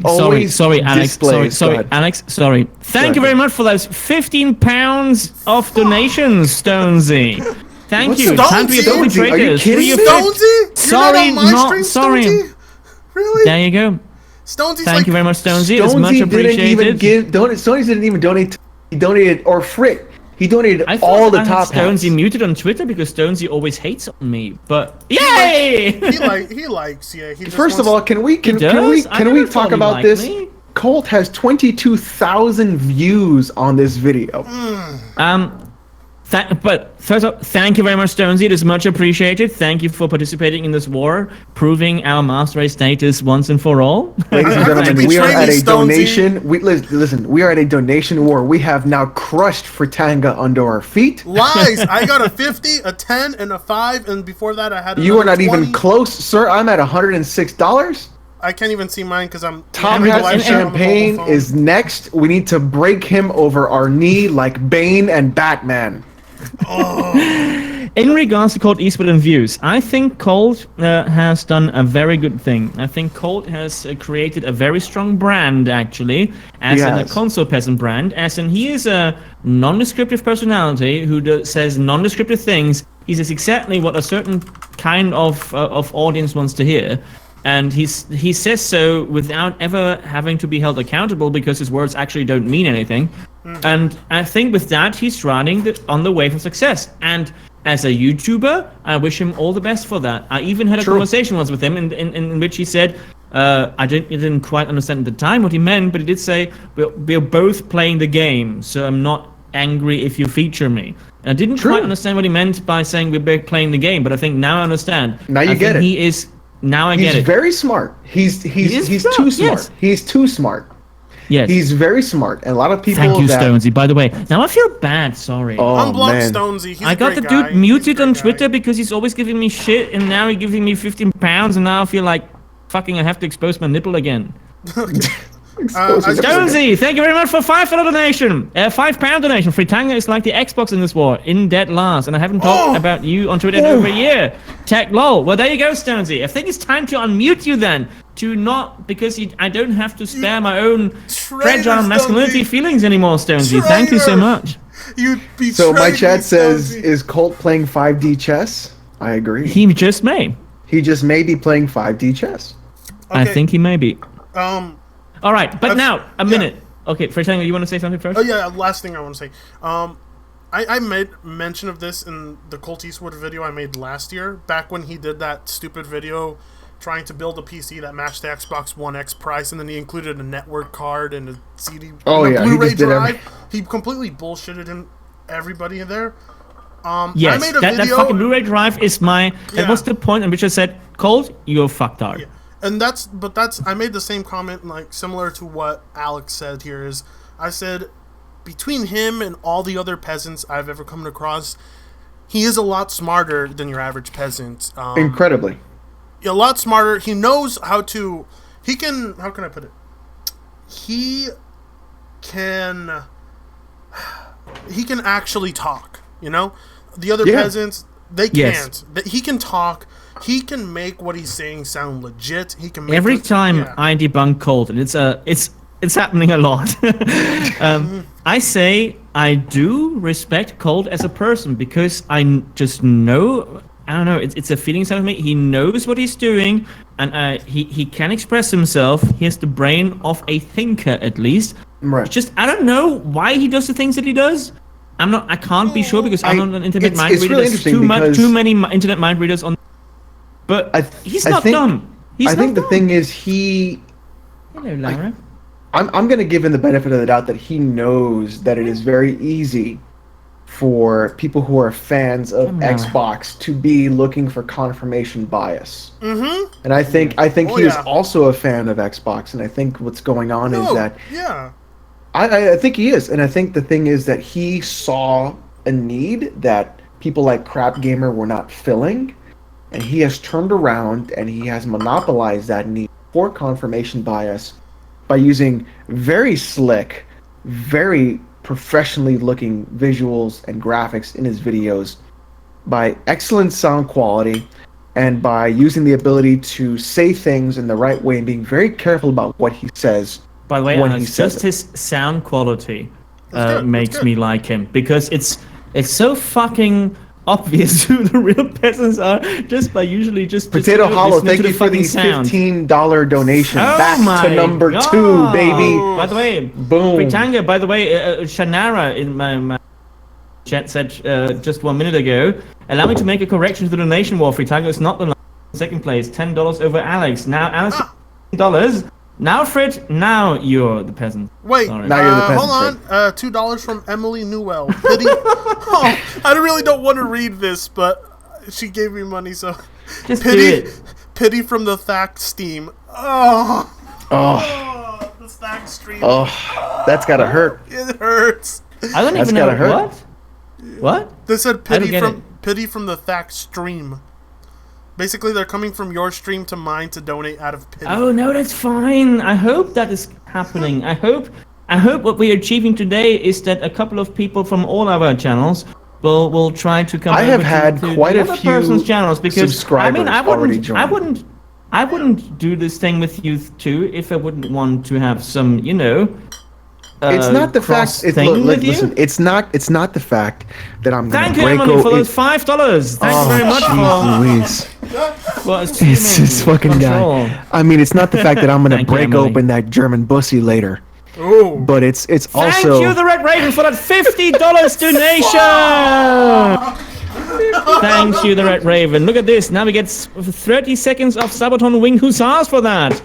Sorry, always Alex. displays. Sorry, Go ahead. Alex. Sorry. Thank you ahead. very much for those 15 pounds of donations, Stonesy. Thank What's you. Stonesy? Time for your double Stonesy? Are you triggers. kidding Three or me? four- Stonesy? Sorry, You're not on my not stream, sorry. Stonesy? Really? There you go. Stonesy's Thank like, you very much, Stonesy. It's much Stonesy didn't even appreciated. Stonesy didn't even donate. He donated, or Frick. He donated I all thought the I had top hats. Stonesy muted on Twitter because Stonesy always hates on me. But yay! he likes. Yeah. He just First of wants- all, can we does? I can never we thought talk he about liked this? me. Colt has 22,000 views on this video. But first of all, thank you very much, Stonesy. It is much appreciated. Thank you for participating in this war, proving our master race status once and for all. Ladies and I have to gentlemen, we are betray at me, a Stonesy. donation. Listen, we are at a donation war. We have now crushed Fritanga under our feet. Lies. I got a 50, a 10, and a 5, and before that I had. You are not another even 20. close, sir. I'm at $106. I can't even see mine because I'm. Tom I'm Hats live and stream on the mobile Champagne phone. is next. We need to break him over our knee like Bane and Batman. In regards to Colt Eastwood and views, I think Colt has done a very good thing. I think Colt has created a very strong brand, actually, as He in a has. console peasant brand, as in he is a non-descriptive personality who says non-descriptive things. He says exactly what a certain kind of audience wants to hear. And he says so without ever having to be held accountable because his words actually don't mean anything. And I think with that, he's riding on the wave of success. And as a YouTuber, I wish him all the best for that. I even had a conversation once with him in which he said, I didn't quite understand at the time what he meant, but he did say, we're both playing the game, so I'm not angry if you feature me. And I didn't quite understand what he meant by saying we're both playing the game, but I think now I understand. Now you I get think it. He is. Now I get He's it. very smart. He's smart, too smart. yes. He's too smart. Yes. He's very smart. And a lot of people Thank you, that Stonesy. By the way, now I feel bad. Sorry. Unblock man. Stonesy. He's I a got the great dude guy. muted He's a on great Twitter guy. because he's always giving me shit, and now he's giving me 15 pounds, and now I feel like fucking I have to expose my nipple again. Jonesy, thank you very much for $5 donation. £5 donation. Fritanga is like the Xbox in this war, in dead last, and I haven't talked about you on Twitter in over a year. Tech lol. Well, there you go, Stonesy. I think it's time to unmute you then. Because I don't have to spare my own fragile masculinity Stonesy. feelings anymore, Stonesy. Thank you so Traitor. much. You betrayed So my me, chat says, Stonesy. is Colt playing 5D chess? I agree. He just may. He just may be playing 5D chess. I Okay. think he may be. All right, but I've- now a yeah. minute. Okay, Fritanga, you want to say something first? Oh yeah, last thing I want to say. I made mention of this in the Colt Eastwood video I made last year, back when he did that stupid video trying to build a PC that matched the Xbox One X price, and then he included a network card and a CD, Oh, and a yeah, he Blu-ray just did drive. He completely bullshitted everybody in there. Yes, I made a that video. fucking Blu-ray drive is my. Yeah. That was the point in which I said, Colt, you're fucked hard. Yeah. And I made the same comment, like similar to what Alex said here. Is I said, between him and all the other peasants I've ever come across, he is a lot smarter than your average peasant. Incredibly. A lot smarter. He knows how to. He can. How can I put it? He can. He can actually talk. You know, the other Yeah. peasants, they Yes. can't. He can talk. He can make what he's saying sound legit. He can make Every it- time yeah. I debunk Colt, and it's happening a lot. I say I do respect Colt as a person because I just know. I don't know. It's a feeling inside of me. He knows what he's doing, and he can express himself. He has the brain of a thinker, at least. Right. Just I don't know why he does the things that he does. I can't be sure because I'm not an internet mind reader. Really There's too many internet mind readers on. But he's not dumb. I think the thing is he. Hello, Lara. I'm going to give him the benefit of the doubt that he knows that it is very easy for people who are fans of Xbox to be looking for confirmation bias. Mm-hmm. And I think he is also a fan of Xbox, and I think what's going on is that I think he is, and I think the thing is that he saw a need that people like Crap Gamer were not filling, and he has turned around and he has monopolized that need for confirmation bias by using very slick, very professionally looking visuals and graphics in his videos, by excellent sound quality, and by using the ability to say things in the right way and being very careful about what he says. By the way, Alex, just his sound quality makes me like him, because it's so fucking obvious who the real peasants are just by usually just Potato Hollow, thank you for the $15 donation. Back to number 2, baby. By the way, boom. Britanga, by the way, Shanara in my chat said just 1 minute ago, allow me to make a correction to the donation war. Fritanga is not the second place, $10 over Alex. Now Alex $10. Now, Fred, now you're the peasant. Wait, now you're the peasant. Hold on. $2 from Emily Newell. Pity. I really don't want to read this, but she gave me money, so. Just pity from the Thack Steam. The Thack Stream. Oh, that's gotta hurt. It hurts. I don't even know what. What? They said pity from the Thack Stream. Basically, they're coming from your stream to mine to donate out of pity. Oh no, that's fine. I hope that is happening. I hope what we are achieving today is that a couple of people from all our channels will try to come. I have had quite a few person's channels because subscribers already joined. I wouldn't do this thing with you two if I wouldn't want to have some, it's not the fact. Listen, it's not the fact that I'm going to break Emily, for those $5. Thank you very much. Louise. It's this fucking guy. I mean, it's not the fact that I'm going to break open that German bussy later. Ooh. But it's also. Thank you, the Red Raven, for that $50 donation. Thank you, the Red Raven. Look at this. Now we get 30 seconds of Sabaton Wing Hussars for that.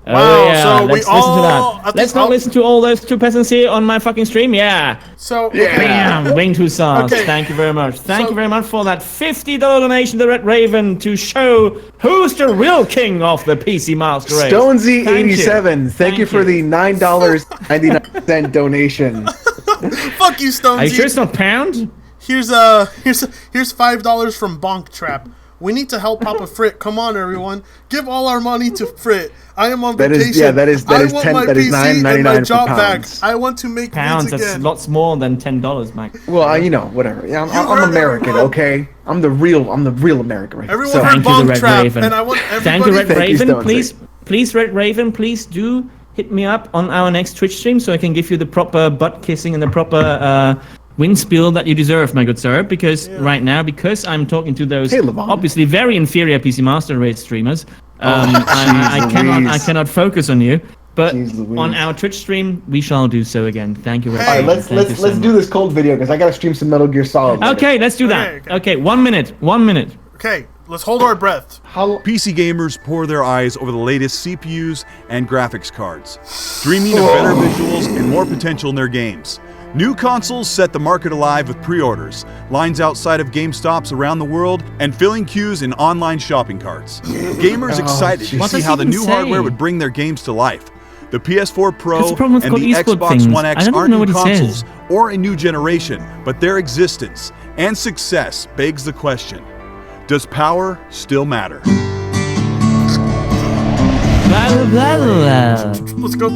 Wow, yeah. so Let's listen to that. Let's not listen to all those two peasants here on my fucking stream. Yeah. So bam, winged hussars. Okay. Thank you very much. Thank you very much for that $50 donation to the Red Raven to show who's the real king of the PC Master Race. Stonesy87, thank you for the $9.99 donation. Fuck you, Stonesy. Are you sure it's not pound? Here's $5 from Bonk Trap. We need to help Papa Frit. Come on, everyone. Give all our money to Frit. I am on vacation. That is $9.99 for pounds. I want to make pounds. That's lots more than $10, Mike. Well, whatever. Yeah, I'm American, okay? I'm the real American. Right? Everyone heard Bonk Trap, and I want everybody. Thank you, Red Raven. Please, Red Raven, please do hit me up on our next Twitch stream so I can give you the proper butt kissing and the proper windspiel that you deserve, my good sir, because right now, because I'm talking to those obviously very inferior PC Master Race streamers, I cannot focus on you. But on our Twitch stream, we shall do so again. Thank you very much. All right, let's do this cold video because I gotta stream some Metal Gear Solid. Okay, let's do that. Okay, 1 minute. 1 minute. Okay, let's hold our breath. PC gamers pour their eyes over the latest CPUs and graphics cards, dreaming of better visuals and more potential in their games. New consoles set the market alive with pre-orders, lines outside of GameStops around the world, and filling queues in online shopping carts. Gamers excited to see how the new hardware would bring their games to life. The PS4 Pro and the Xbox One X aren't new consoles or a new generation, but their existence and success begs the question, does power still matter? Let's go.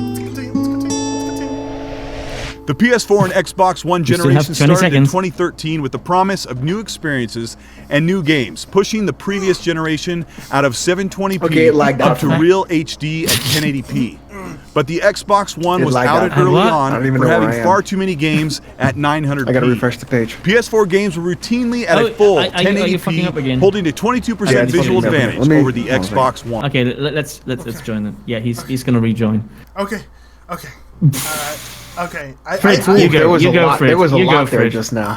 The PS4 and Xbox One You still have generation 20 started in seconds. 2013 with the promise of new experiences and new games, pushing the previous generation out of 720p Okay, it lagged up out. to real HD at 1080p. But the Xbox One It was lagged outed out. early What? on I don't even for know where having I am. far too many games at 900p. I gotta refresh the page. PS4 games were routinely at Oh, a full are you fucking up 1080p, again? holding a 22% Yeah, it's visual fucking up. advantage Let me- over the hold on a Xbox One. Okay, let's join them. Yeah, he's gonna rejoin. Okay. Okay. Okay. Fritz, I, you I, go. There was a lot. Fritz. There was a You go, lot there Fritz. just now.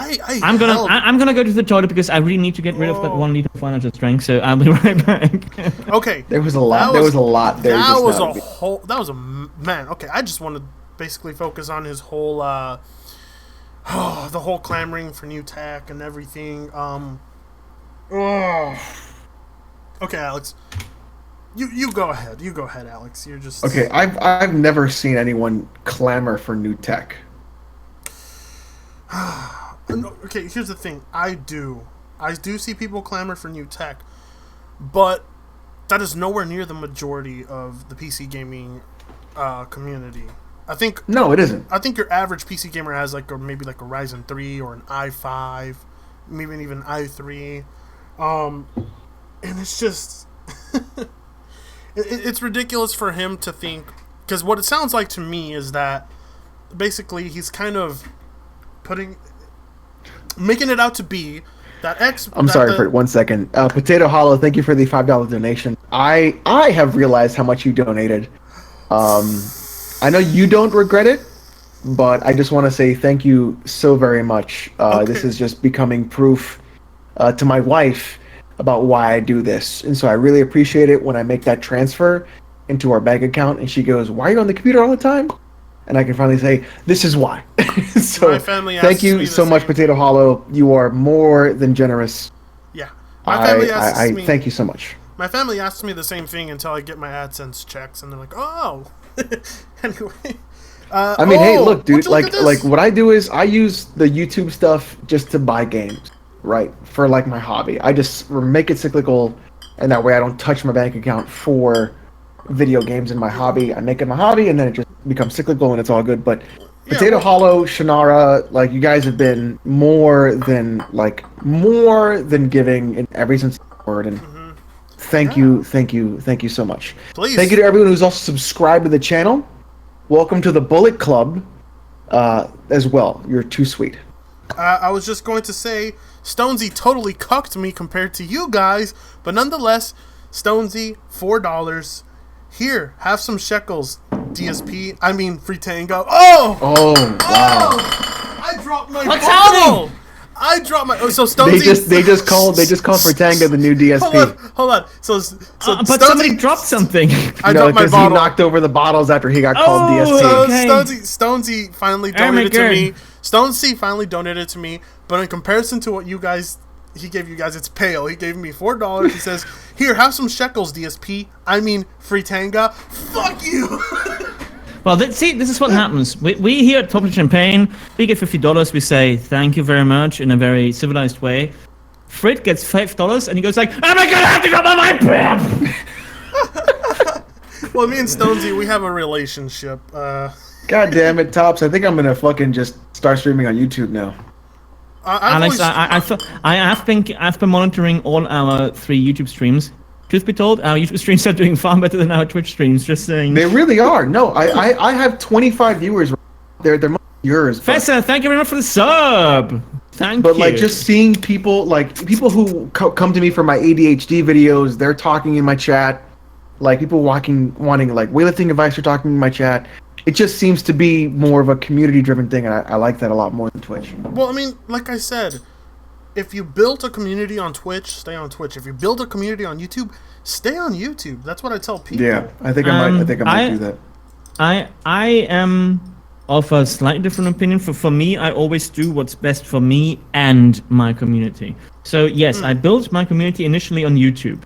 I'm gonna held- I'm gonna go to the toilet because I really need to get rid of that Whoa. 1 liter of financial strength. So I'll be right back. Okay. There was a lot. That There was a lot there That just was now. a whole. That was a man. Okay, I just want to basically focus on his whole. The whole clamoring for new tech and everything. Okay, Alex. You go ahead. You go ahead, Alex. You're just Okay, I've never seen anyone clamor for new tech. No, okay, here's the thing. I do see people clamor for new tech, but that is nowhere near the majority of the PC gaming community. I think No, it isn't. I think your average PC gamer has maybe a Ryzen 3 or an i5, maybe even i3, and it's just it's ridiculous for him to think, because what it sounds like to me is that basically he's kind of making it out to be that I'm sorry for 1 second. Potato Hollow, thank you for the $5 donation. I have realized how much you donated. I know you don't regret it, but I just want to say thank you so very much. This is just becoming proof to my wife about why I do this. And so I really appreciate it when I make that transfer into our bank account and she goes, "Why are you on the computer all the time?" And I can finally say, "This is why." So My family thank asks me you the so much, same. Potato Hollow. You are more than generous. Yeah, my family asks I me. thank you so much. My family asks me the same thing until I get my AdSense checks, and they're like, "Oh." Anyway. I mean, hey, look, would dude. you look at this? Like what I do is I use the YouTube stuff just to buy games, right? For my hobby. I just make it cyclical, and that way I don't touch my bank account for video games in my hobby. I make it my hobby, and then it just becomes cyclical, and it's all good. But Potato Hollow, Shannara, you guys have been more than giving in every sense of the word, and thank you so much. Please. Thank you to everyone who's also subscribed to the channel. Welcome to the Bullet Club, as well. You're too sweet. I was just going to say, Stonesy totally cucked me compared to you guys, but nonetheless, Stonesy, $4. Here, have some shekels, DSP. I mean, free tango. Oh! Oh wow! I dropped my What's bottle! happening? I dropped my. So Stonesy. They just called for Tanga the new DSP. Hold on. So But Stonesy, somebody dropped something. I No, dropped my because he bottle. knocked over the bottles after he got called Oh, DSP. So Okay. Stonesy finally Oh my donated to God. me. Stonesy finally donated to me, but in comparison to what he gave you guys, it's pale. He gave me $4. He says, "Here, have some shekels, DSP. I mean, free tanga. Fuck you." Well, this is what happens. We here at Top of Champagne, we get $50. We say thank you very much in a very civilized way. Frit gets $5, and he goes like, "Oh my god, I have to drop my pimp!" Well, me and Stonesy, we have a relationship. God damn it, Tops! I think I'm gonna fucking just start streaming on YouTube now. Alex, I've been monitoring all our 3 YouTube streams. Truth be told, our YouTube streams are doing far better than our Twitch streams. Just saying. They really are. No, I have 25 viewers. They're yours. Fessa, thank you very much for the sub. Thank But you. just seeing people who come to me for my ADHD videos, they're talking in my chat. People wanting weightlifting advice are talking in my chat. It just seems to be more of a community-driven thing, and I like that a lot more than Twitch. Well, I mean, like I said, if you built a community on Twitch, stay on Twitch. If you build a community on YouTube, stay on YouTube. That's what I tell people. Yeah, I think I might do that. I am of a slightly different opinion. For me, I always do what's best for me and my community. So yes, I built my community initially on YouTube.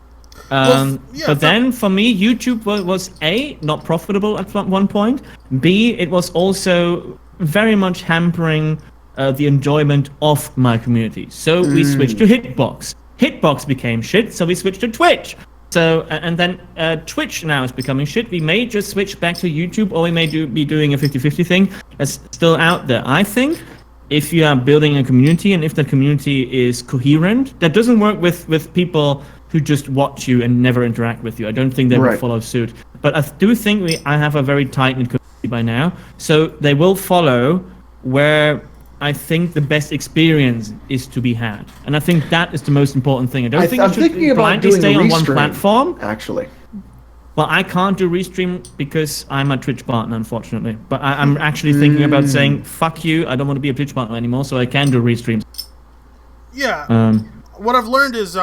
But then for me, YouTube was A, not profitable at one point. B, it was also very much hampering the enjoyment of my community. So we switched to Hitbox. Hitbox became shit, so we switched to Twitch. So, and then Twitch now is becoming shit. We may just switch back to YouTube, or we may be doing a 50-50 thing. That's still out there. I think if you are building a community, and if that community is coherent, that doesn't work with people who just watch you and never interact with you. I don't think they will follow suit. But I do think I have a very tight-knit community by now. So they will follow where I think the best experience is to be had. And I think that is the most important thing. I don't think you should blindly stay on one platform. Actually. Well, I can't do Restream because I'm a Twitch partner, unfortunately. But I'm actually thinking about saying, fuck you, I don't want to be a Twitch partner anymore, so I can do Restreams. Yeah. What I've learned is,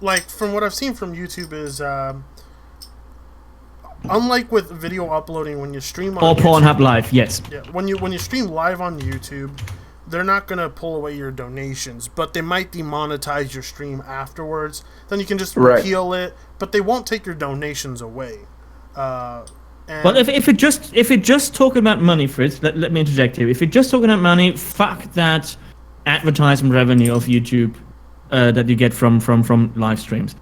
like, from what I've seen from YouTube is, unlike with video uploading, when you stream on or YouTube, Pornhub Live, yes. Yeah, when you stream live on YouTube, they're not gonna pull away your donations, but they might demonetize your stream afterwards. Then you can just repeal it, but they won't take your donations away. Well, if it just talking about money, Fritz, let me interject here. If you're just talking about money, fuck that advertisement revenue of YouTube that you get from live streams.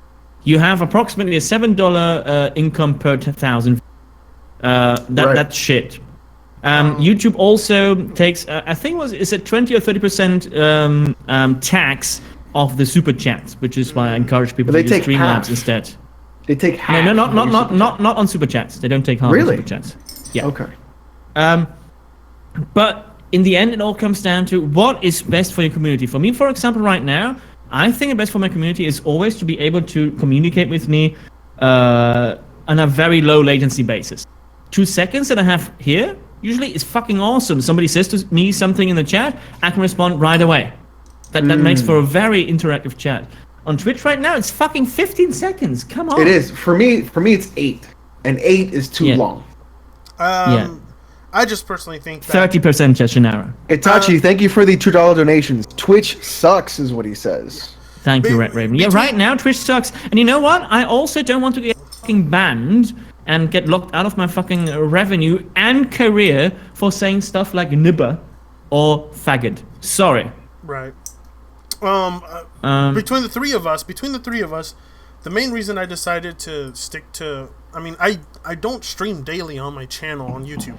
You have approximately a $7 income per 1,000. That's shit. YouTube also takes, I think it's a 20 or 30% tax of the super chats, which is why I encourage people to use Streamlabs instead. They take half. No, not on super chats. They don't take half on super chats. Yeah. Okay. But in the end, it all comes down to what is best for your community. For me, for example, right now, I think the best for my community is always to be able to communicate with me on a very low latency basis. 2 seconds that I have here usually is fucking awesome. Somebody says to me something in the chat, I can respond right away. That makes for a very interactive chat. On Twitch right now, it's fucking 15 seconds. Come on. It is. For me, it's 8. And 8 is too long. I just personally think that 30% Cheshinara. Itachi, thank you for the $2 donations. Twitch sucks, is what he says. Thank you, Red Raven. Yeah, right now Twitch sucks. And you know what? I also don't want to get fucking banned and get locked out of my fucking revenue and career for saying stuff like nibber or faggot. Sorry. Right. Between the three of us, the main reason I decided to stick to, I don't stream daily on my channel on YouTube.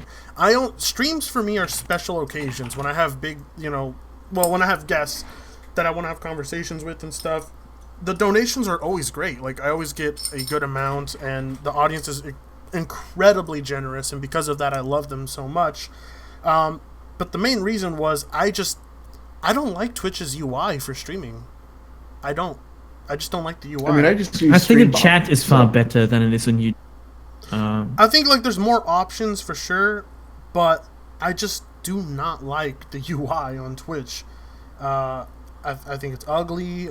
Streams for me are special occasions when I have big, when I have guests that I want to have conversations with and stuff. The donations are always great. Like, I always get a good amount, and the audience is incredibly generous, and because of that, I love them so much. But the main reason was I don't like Twitch's UI for streaming. I just don't like the UI. I think the chat is far better than it is on YouTube. I think there's more options for sure, but I just do not like the UI on Twitch. I think it's ugly.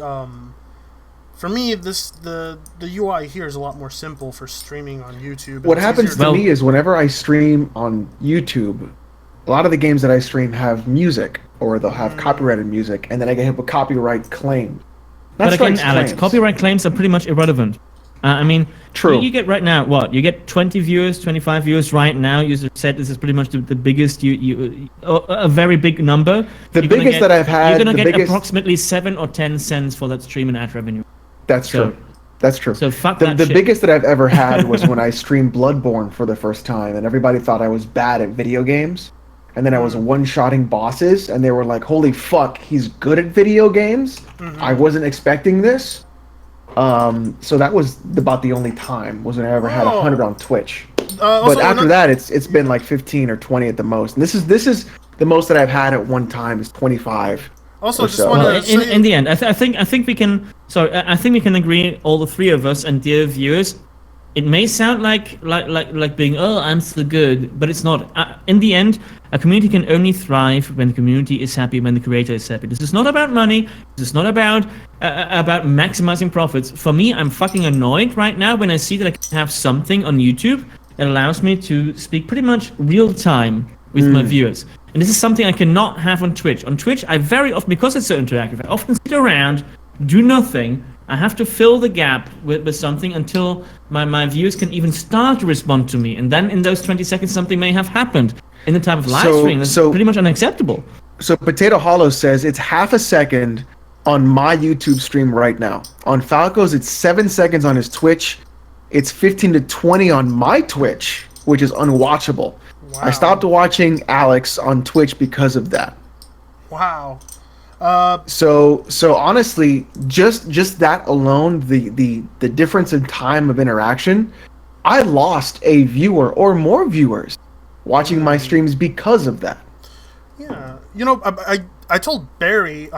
For me, the UI here is a lot more simple for streaming on YouTube. What happens to me is whenever I stream on YouTube, a lot of the games that I stream have music, or they'll have copyrighted music, and then I get hit with copyright claims. But again, Alex, copyright claims are pretty much irrelevant. True. You get right now, what? You get 20 viewers, 25 viewers right now. You said this is pretty much the biggest, a very big number. The biggest that I've had. You're going to get approximately 7 or 10 cents for that stream and ad revenue. That's true. That's true. So fuck that The shit. biggest that I've ever had was when I streamed Bloodborne for the first time, and everybody thought I was bad at video games. And then I was one-shotting bosses, and they were like, holy fuck, he's good at video games? I wasn't expecting this. So that was about the only time was when I ever had 100 on Twitch. But after that, it's been like 15 or 20 at the most. And this is the most that I've had at one time is 25. Also, just want to in the end, I think we can. So I think we can agree, all the three of us and dear viewers. It may sound like being, oh, I'm so good, but it's not. In the end, a community can only thrive when the community is happy, when the creator is happy. This is not about money. This is not about maximizing profits. For me, I'm fucking annoyed right now when I see that I can have something on YouTube that allows me to speak pretty much real time with my viewers. And this is something I cannot have on Twitch. On Twitch, I very often, because it's so interactive, I often sit around, do nothing. I have to fill the gap with something until my viewers can even start to respond to me. And then in those 20 seconds, something may have happened. In the type of live stream, that's pretty much unacceptable. So Potato Hollow says it's half a second on my YouTube stream right now. On Falco's, it's 7 seconds on his Twitch. It's 15 to 20 on my Twitch, which is unwatchable. Wow. I stopped watching Alex on Twitch because of that. Wow. So honestly, just that alone, the difference in time of interaction, I lost a viewer or more viewers watching my streams because of that. Yeah. You know, I told Barry